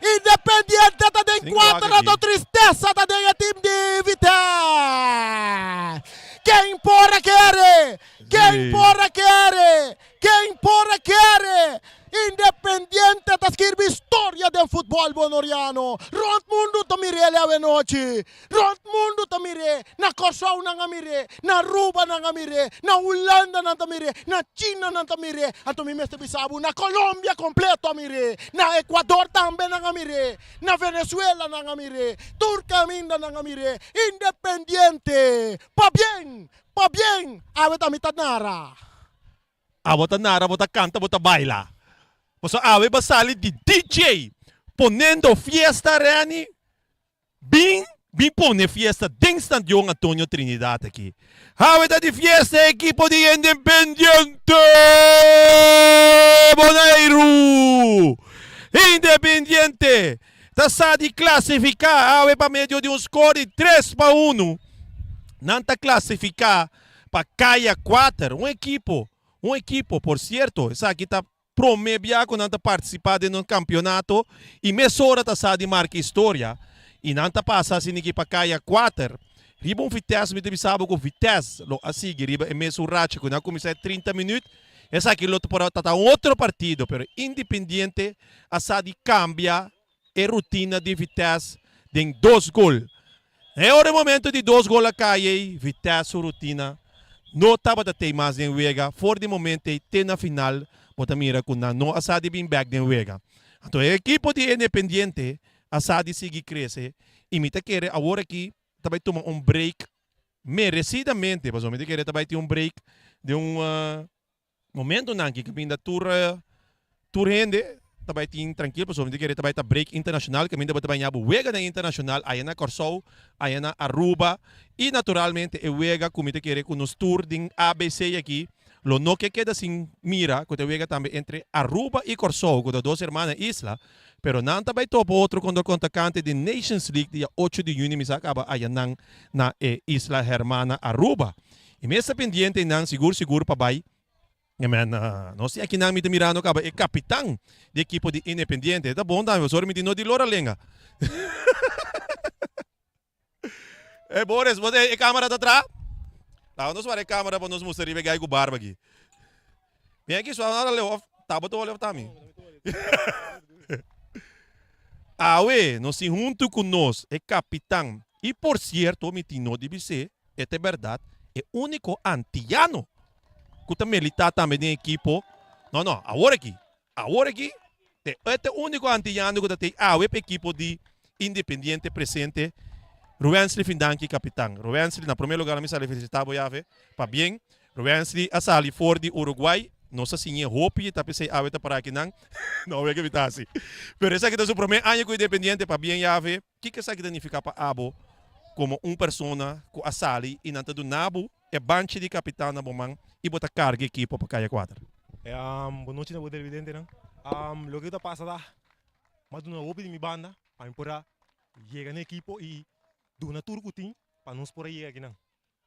Independiente está em 4. A tristeza está em time de Vitesse. Quem porra quer? Quem porra quer? Quem porra quer? Independiente está escrevendo história do futebol bonoriano. Rond mundo está mirando a noite. Rond mundo está mirando. Na Kosovo não mirando. Na Aruba não mirando. Na Holanda não mirando. Na China não mirando. Anto mi mestre bisabu. Na Colômbia completo mirando. Na Equador também não mirando. Na Venezuela não mirando. Turcaminda não mirando. Independiente. Pa bien. Pa bien. Awet mitad nara. Bota nara, bota canta, bota baila. Posso awe basali de DJ ponendo fiesta Rani. Bem pone fiesta dentro stand Jong Antonio Trinidad aqui. Awe da de fiesta equipo de Independiente Bonaire. Independiente tá sa de classificar awe para meio de score de 3-1. Não tá classificar para caia 4. Um equipo, por certo, essa aqui tá promebia quando anta participar de um campeonato e mesora tá sa de marca história e não tá passa assim que para caia 4. Riba um Vitesse me sabe com Vitesse lo assim riba é mesurache quando começa 30 minutos. Essa aqui lo para tá outro partido, pero Independiente a sa de cambia a rotina de Vitesse de 2 gols. É o momento de 2 gols a caia Vitesse rotina. Não estava da mais em Vega, for de momento tem na final. Bota mira kung no asadi bin back den wega. Então, a equipo de Independiente, asadi sigue cresce. E me querer agora aqui, também toma um break merecidamente. Mas me querer também ter um break de momento não que ainda tour rende, também tem tranquilo. Mas me querer também ter break internacional, que ainda também há wega na internacional, aí na Corsou, aí na Aruba. E naturalmente, a wega como me querer com nos tour de ABC aqui. Lo no que queda sin mira, que te vega también entre Aruba y Corsou, con las dos hermanas islas, pero nan também topo outro quando contacante de Nations League dia 8 de junho, misa acaba aí na isla hermana Aruba. E mesa pendiente nan seguro para bai. Não sei aqui nan me mirando acaba é capitão de equipo de Independiente. Tá bom, tá, sorry me de no de Lora Lenga. Boris, você é câmera atrás? Tá, nós vamos a câmera para nos mostrar e pegar o barba aqui. Vem aqui, só na leo, tá, botou olhar também. Awe, nós se junto conosco é capitão e por certo, me tino de dizer, é verdade, é único antiano que também está também em equipo. Não, agora aqui, é o único antiano que tem Awe para equipo de Independiente presente. Rubensli Findanki capitão. Rubensli, na primeiro lugar, me sale felicitar boiave. Pa bem. Rubensli a sali for de Uruguai. Nossa sim é hopi, tapi sei aweta para aqui não. Não é que vitasi. Pero essa que tá o primeiro ano com Independiente pa bem ave. Que essa que significa para abo como persona com a sali e não do nabo é banche de capitão na bomang e bota carga equipo para caia 4. Boa noite na boa evidente não. Lo que está passando, mas do novo de minha banda, para empurrar, chega na equipo e do na tour kuting para nos por aí aqui não.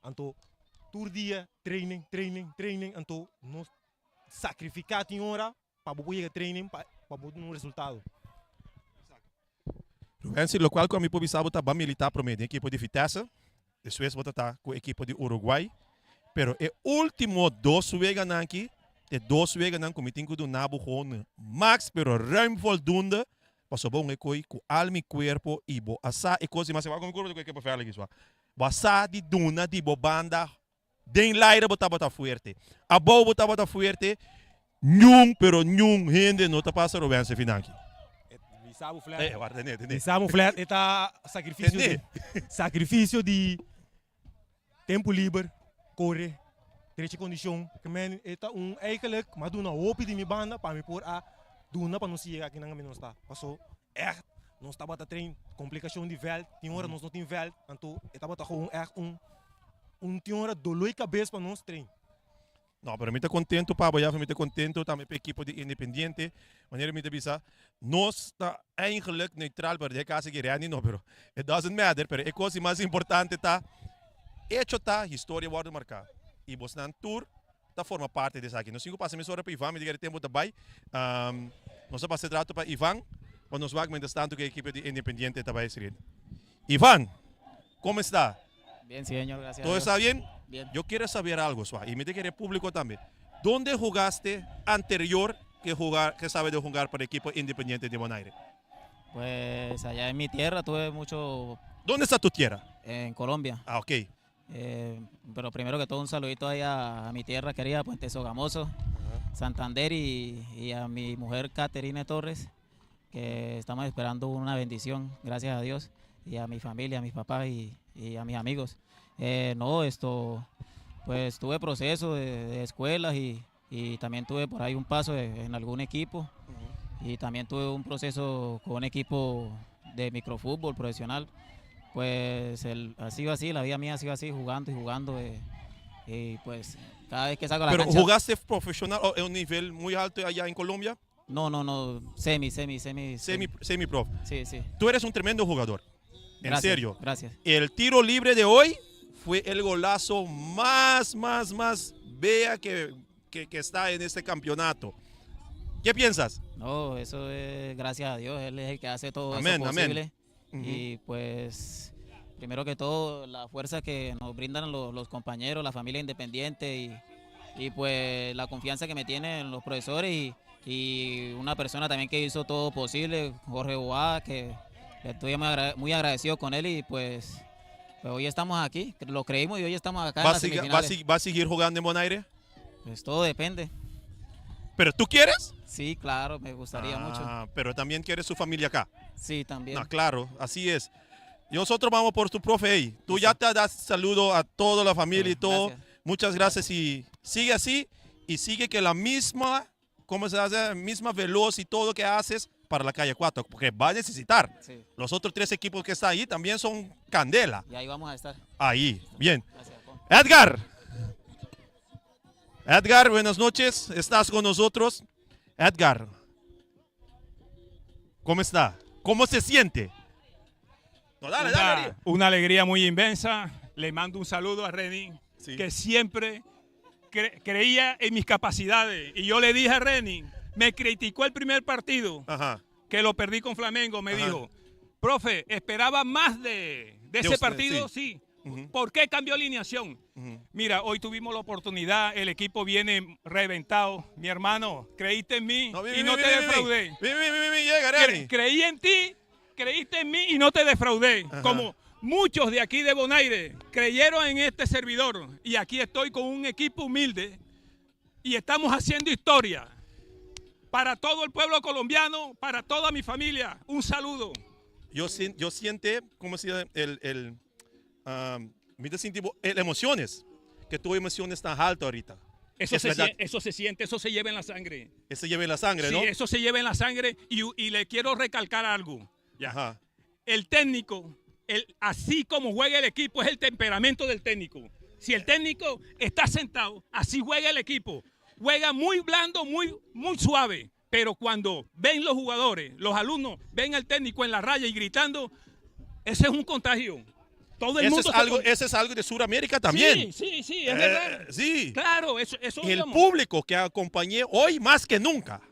Anto tour dia training, anto nos sacrificar em hora para botar training para botar um resultado. Esse local que a minha poblação está bem militar para mim, a equipe de Vitesse, depois vou estar com a equipe de Uruguai, pero é último 2 vegan aqui, é 2 vegan com meeting do nabo com max, pero ruim voldoende. Paso bom é coi com alma e corpo e bo asa e coisa mas como corpo do que para falar aqui só. Basa de duna de bo banda den laira bota fuerte. A bo bota fuerte. Nhung pero nhung hende não tá passa Rubens Finanki. Sabe flat. Guarda né. Sabe flat eta sacrifício de tempo livre, corre, treche condição, que men eta eigenlijk maar doen hoop de mi banda para me pôr a duna para não se aqui na não está. Passou não está bata trein, complicação de veld, tem hora nós não tem veld, então eta bata gewoon echt hora dolor de cabeça para nós treinar. Não, pero me está contento, Pablo, já me está contento também para a equipe de Independiente. Wanneer me bisa, nós está eigenlijk neutral para de casa que reani não, pero it doesn't matter, pero a coisa mais importante tá hecho tá, história vai marcar. E você na tour tá forma parte dessa aqui. Nós cinco passamos hora para Ivan, me diga tempo também. Nós passamos trato para Ivan, quando nós vamos mientras tanto que a equipe de Independiente está vai Ivan, como está? Bien, señor, gracias. ¿Todo está bien? Bien. Yo quiero saber algo, y me dice que el público también. ¿Dónde jugaste anterior que sabe de jugar para el equipo Independiente de Buenos Aires? Pues allá en mi tierra tuve mucho... ¿Dónde está tu tierra? En Colombia. Ah, ok. Pero primero que todo un saludito ahí a mi tierra querida, Puente Sogamoso, Santander y a mi mujer Caterine Torres, que estamos esperando una bendición, gracias a Dios, y a mi familia, a mis papás y a mis amigos. Pues tuve proceso de escuelas y también tuve por ahí un paso en algún equipo y también tuve un proceso con un equipo de microfútbol profesional. Pues ha sido así, la vida mía ha sido así, jugando y jugando. Y pues cada vez que salgo a la ¿Pero cancha... jugaste profesional en un nivel muy alto allá en Colombia? No, semi. Semi-prof. Sí, sí. Tú eres un tremendo jugador. En Gracias, serio. Gracias. El tiro libre de hoy fue el golazo más bella que está en este campeonato. ¿Qué piensas? No, eso es gracias a Dios, Él es el que hace todo Amén, eso posible. amén. Y pues, primero que todo, la fuerza que nos brindan los compañeros, la familia independiente y pues la confianza que me tienen los profesores y una persona también que hizo todo posible, Jorge Boada, que estoy muy agradecido con él y pues hoy estamos aquí, lo creímos y hoy estamos acá en las semifinales. ¿Va a seguir jugando en Buenos Aires? Pues todo depende. ¿Pero tú quieres? Sí, claro, me gustaría mucho. Pero también quieres su familia acá. Sí, también. No, claro, así es. Y nosotros vamos por tu profe ahí. Tú ya te das saludo a toda la familia y todo. Gracias. Muchas gracias y sigue así y sigue que la misma, ¿cómo se hace? Misma veloz y todo que haces para la calle 4, porque va a necesitar. Sí. Los otros 3 equipos que están ahí también son candela. Y ahí vamos a estar. Ahí, bien. Gracias, Juan. Edgar, buenas noches, estás con nosotros. Edgar, ¿cómo está? ¿Cómo se siente? No, dale. Una alegría muy inmensa. Le mando un saludo a Renin, que siempre creía en mis capacidades. Y yo le dije a Renin, me criticó el primer partido, que lo perdí con Flamengo. Me dijo, profe, esperaba más de ese usted, partido, sí. ¿Por qué cambió alineación? Mira, hoy tuvimos la oportunidad, el equipo viene reventado. Mi hermano, creíste en mí y no te defraudé. Creí en ti, creíste en mí y no te defraudé. Como muchos de aquí de Bonaire creyeron en este servidor. Y aquí estoy con un equipo humilde y estamos haciendo historia. Para todo el pueblo colombiano, para toda mi familia, un saludo. Yo siento, como si me siento emociones, que tu emoción es tan alta ahorita. Eso se siente, eso se lleva en la sangre. Eso se lleva en la sangre, ¿no? Sí, eso se lleva en la sangre y le quiero recalcar algo. El técnico, así como juega el equipo, es el temperamento del técnico. Si el técnico está sentado, así juega el equipo. Juega muy blando, muy suave. Pero cuando ven los jugadores, los alumnos, ven al técnico en la raya y gritando, ese es un contagio. Todo el mundo ese es algo de Sudamérica también. Sí, es verdad. Sí. Claro, eso y el público que acompañé hoy más que nunca.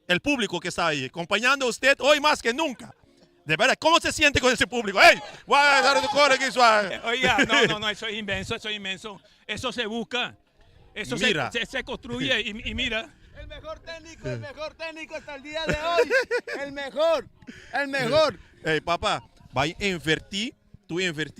El público que está ahí, acompañando a usted hoy más que nunca. De verdad, ¿cómo se siente con ese público? ¡Ey! Oiga, no, eso es inmenso. Eso se busca. Eso se construye y mira. El mejor técnico hasta el día de hoy. El mejor. Hey, papá, va a invertir,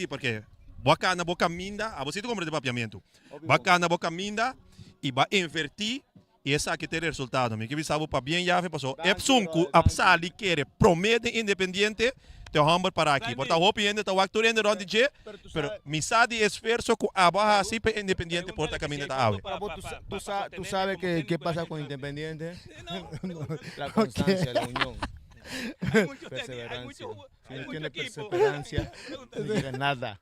porque bacana boca minda, a você compra de papiamento. Bacana boca minda y va a invertir y esa hay que tener resultado. Me que sabe para bien ya pasó. Epsunku, apsali quiere promete independiente. Te vamos para aquí. Por favor, pidiendo, te voy a actuar en el round de pero mi sadi esfuerzo con abajo así para independiente por esta caminata ave. ¿Tú sabes qué pasa con Independiente? La constancia, la unión. Perseverancia. Si no tiene perseverancia, no llega nada.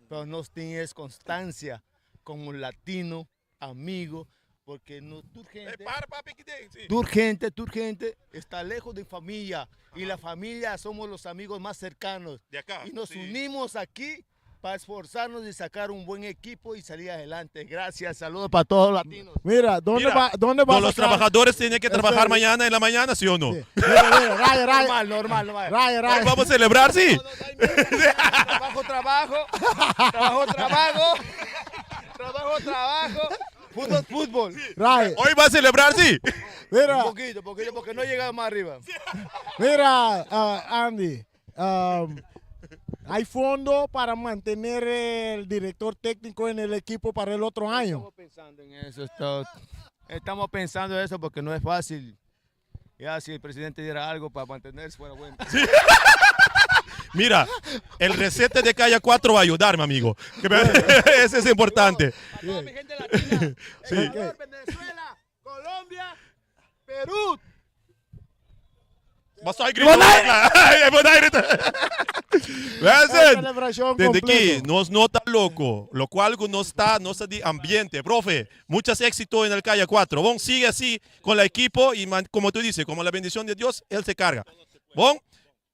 pero nos tienes constancia como latino, amigo, porque no, tu gente está lejos de familia y la familia somos los amigos más cercanos de acá, y nos unimos aquí para esforzarnos y sacar un buen equipo y salir adelante. Gracias, saludos para todos los latinos. Mira, ¿dónde va los trabajadores tienen que trabajar mañana en la mañana, ¿sí o no? Sí. Mira, Normal. Raya. Vamos a celebrar, sí. Trabajo. Fútbol. Hoy va a celebrar, sí. Mira. Un poquito, porque no he llegado más arriba. Mira, Andy, ¿hay fondo para mantener el director técnico en el equipo para el otro año? Estamos pensando en eso. Estamos pensando en eso porque no es fácil. Ya si el presidente diera algo para mantenerse, fuera bueno. Sí. Mira, el recete de Calle 4 va a ayudarme, amigo. Eso es importante. Saludos a mi gente latina. Sí. Ecuador, Venezuela, Colombia, Perú. Vas a gritar. Desde aquí nos nota loco, lo cual no está de ambiente. Profe, muchos éxitos en el Calle 4. Bon, sigue así con el equipo y como tú dices, como la bendición de Dios, Él se carga. Bon,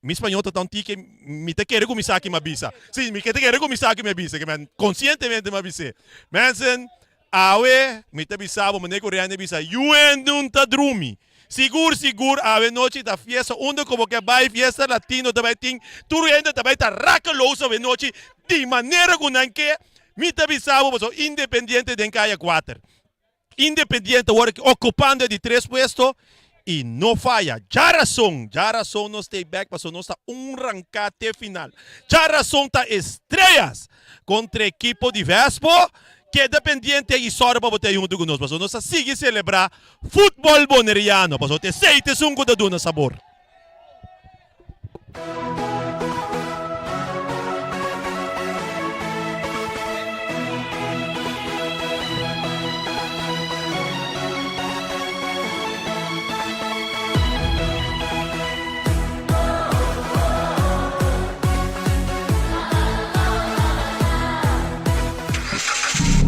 mi español está tan que me te quiere comisar que me avisa. Sí, me te quiere comisar que me avisa, que me conscientemente me avise. Mensen, awe, me te avisaba, me coreano avisa, yuen un tadrumi. Sigur, ave noche da fiesta, onde como que vai fiesta latino, também tem, tudo ainda também tá racaloso ave noche, de maneira que me te avisava, independiente de Calle 4. Independiente, ocupando de 3 puestos, e não falha. Já razão não stay back, mas não está rancate final. Já razão tá estrelas contra equipo de Vespo, que é dependiente e só para botar junto conosco. Mas nós sigue celebrar futebol boneriano. Mas te seite sungo da duna sabor.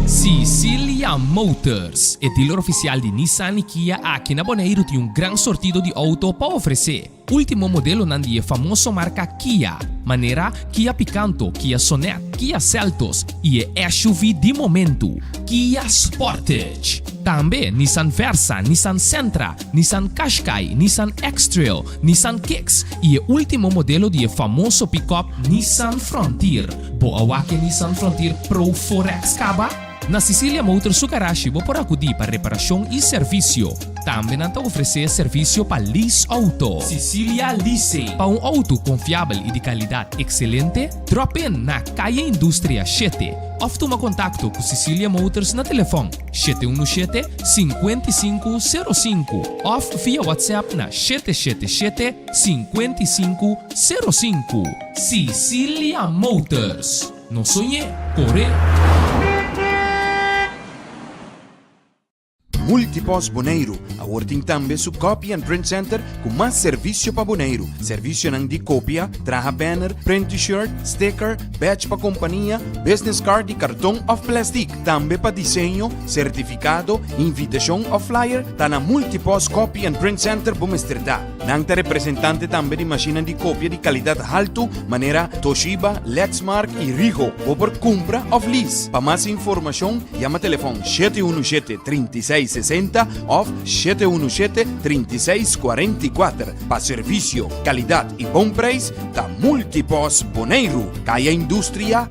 Sicilia Motors é dealer oficial de Nissan e Kia aqui na Bonaire tem um grande sortido de auto para oferecer. Último modelo é a famosa marca Kia, maneira Kia Picanto, Kia Sonet, Kia Seltos e é SUV de momento, Kia Sportage. Também Nissan Versa, Nissan Sentra, Nissan Qashqai, Nissan X-Trail, Nissan Kicks e o último modelo de famoso pick-up Nissan Frontier. Boa que Nissan Frontier Pro 4X Caba? Na Sicilia Motors Sugarashi vou por acudir para reparação e serviço. Também não oferecer serviço para lease auto. Sicilia Leasing. Para um auto confiável e de qualidade excelente, drop in na Calle Indústria 7. Ou toma contato com Sicilia Motors na telefone 717-5505 ou via WhatsApp na 777-5505. Sicilia Motors. Não sonhe, corre. Multipos Bonaire, awarding tambe su Copy and Print Center com mais serviço para Bonaire. Serviço de cópia, traja banner, print t-shirt, sticker, badge para companhia, business card e cartão of plastic. Tambe para desenho, certificado, invitação ou flyer, tá na Multipos Copy and Print Center Bomesterdá. Nanta representante tambe de máquina de cópia de qualidade alto, maneira Toshiba, Lexmark e Ricoh, ou por compra of lease. Para mais informação, chama telefone 717-3660 ou 717-3644. Para serviço, qualidade e bom preço, da Multipos Bonaire, Calle Indústria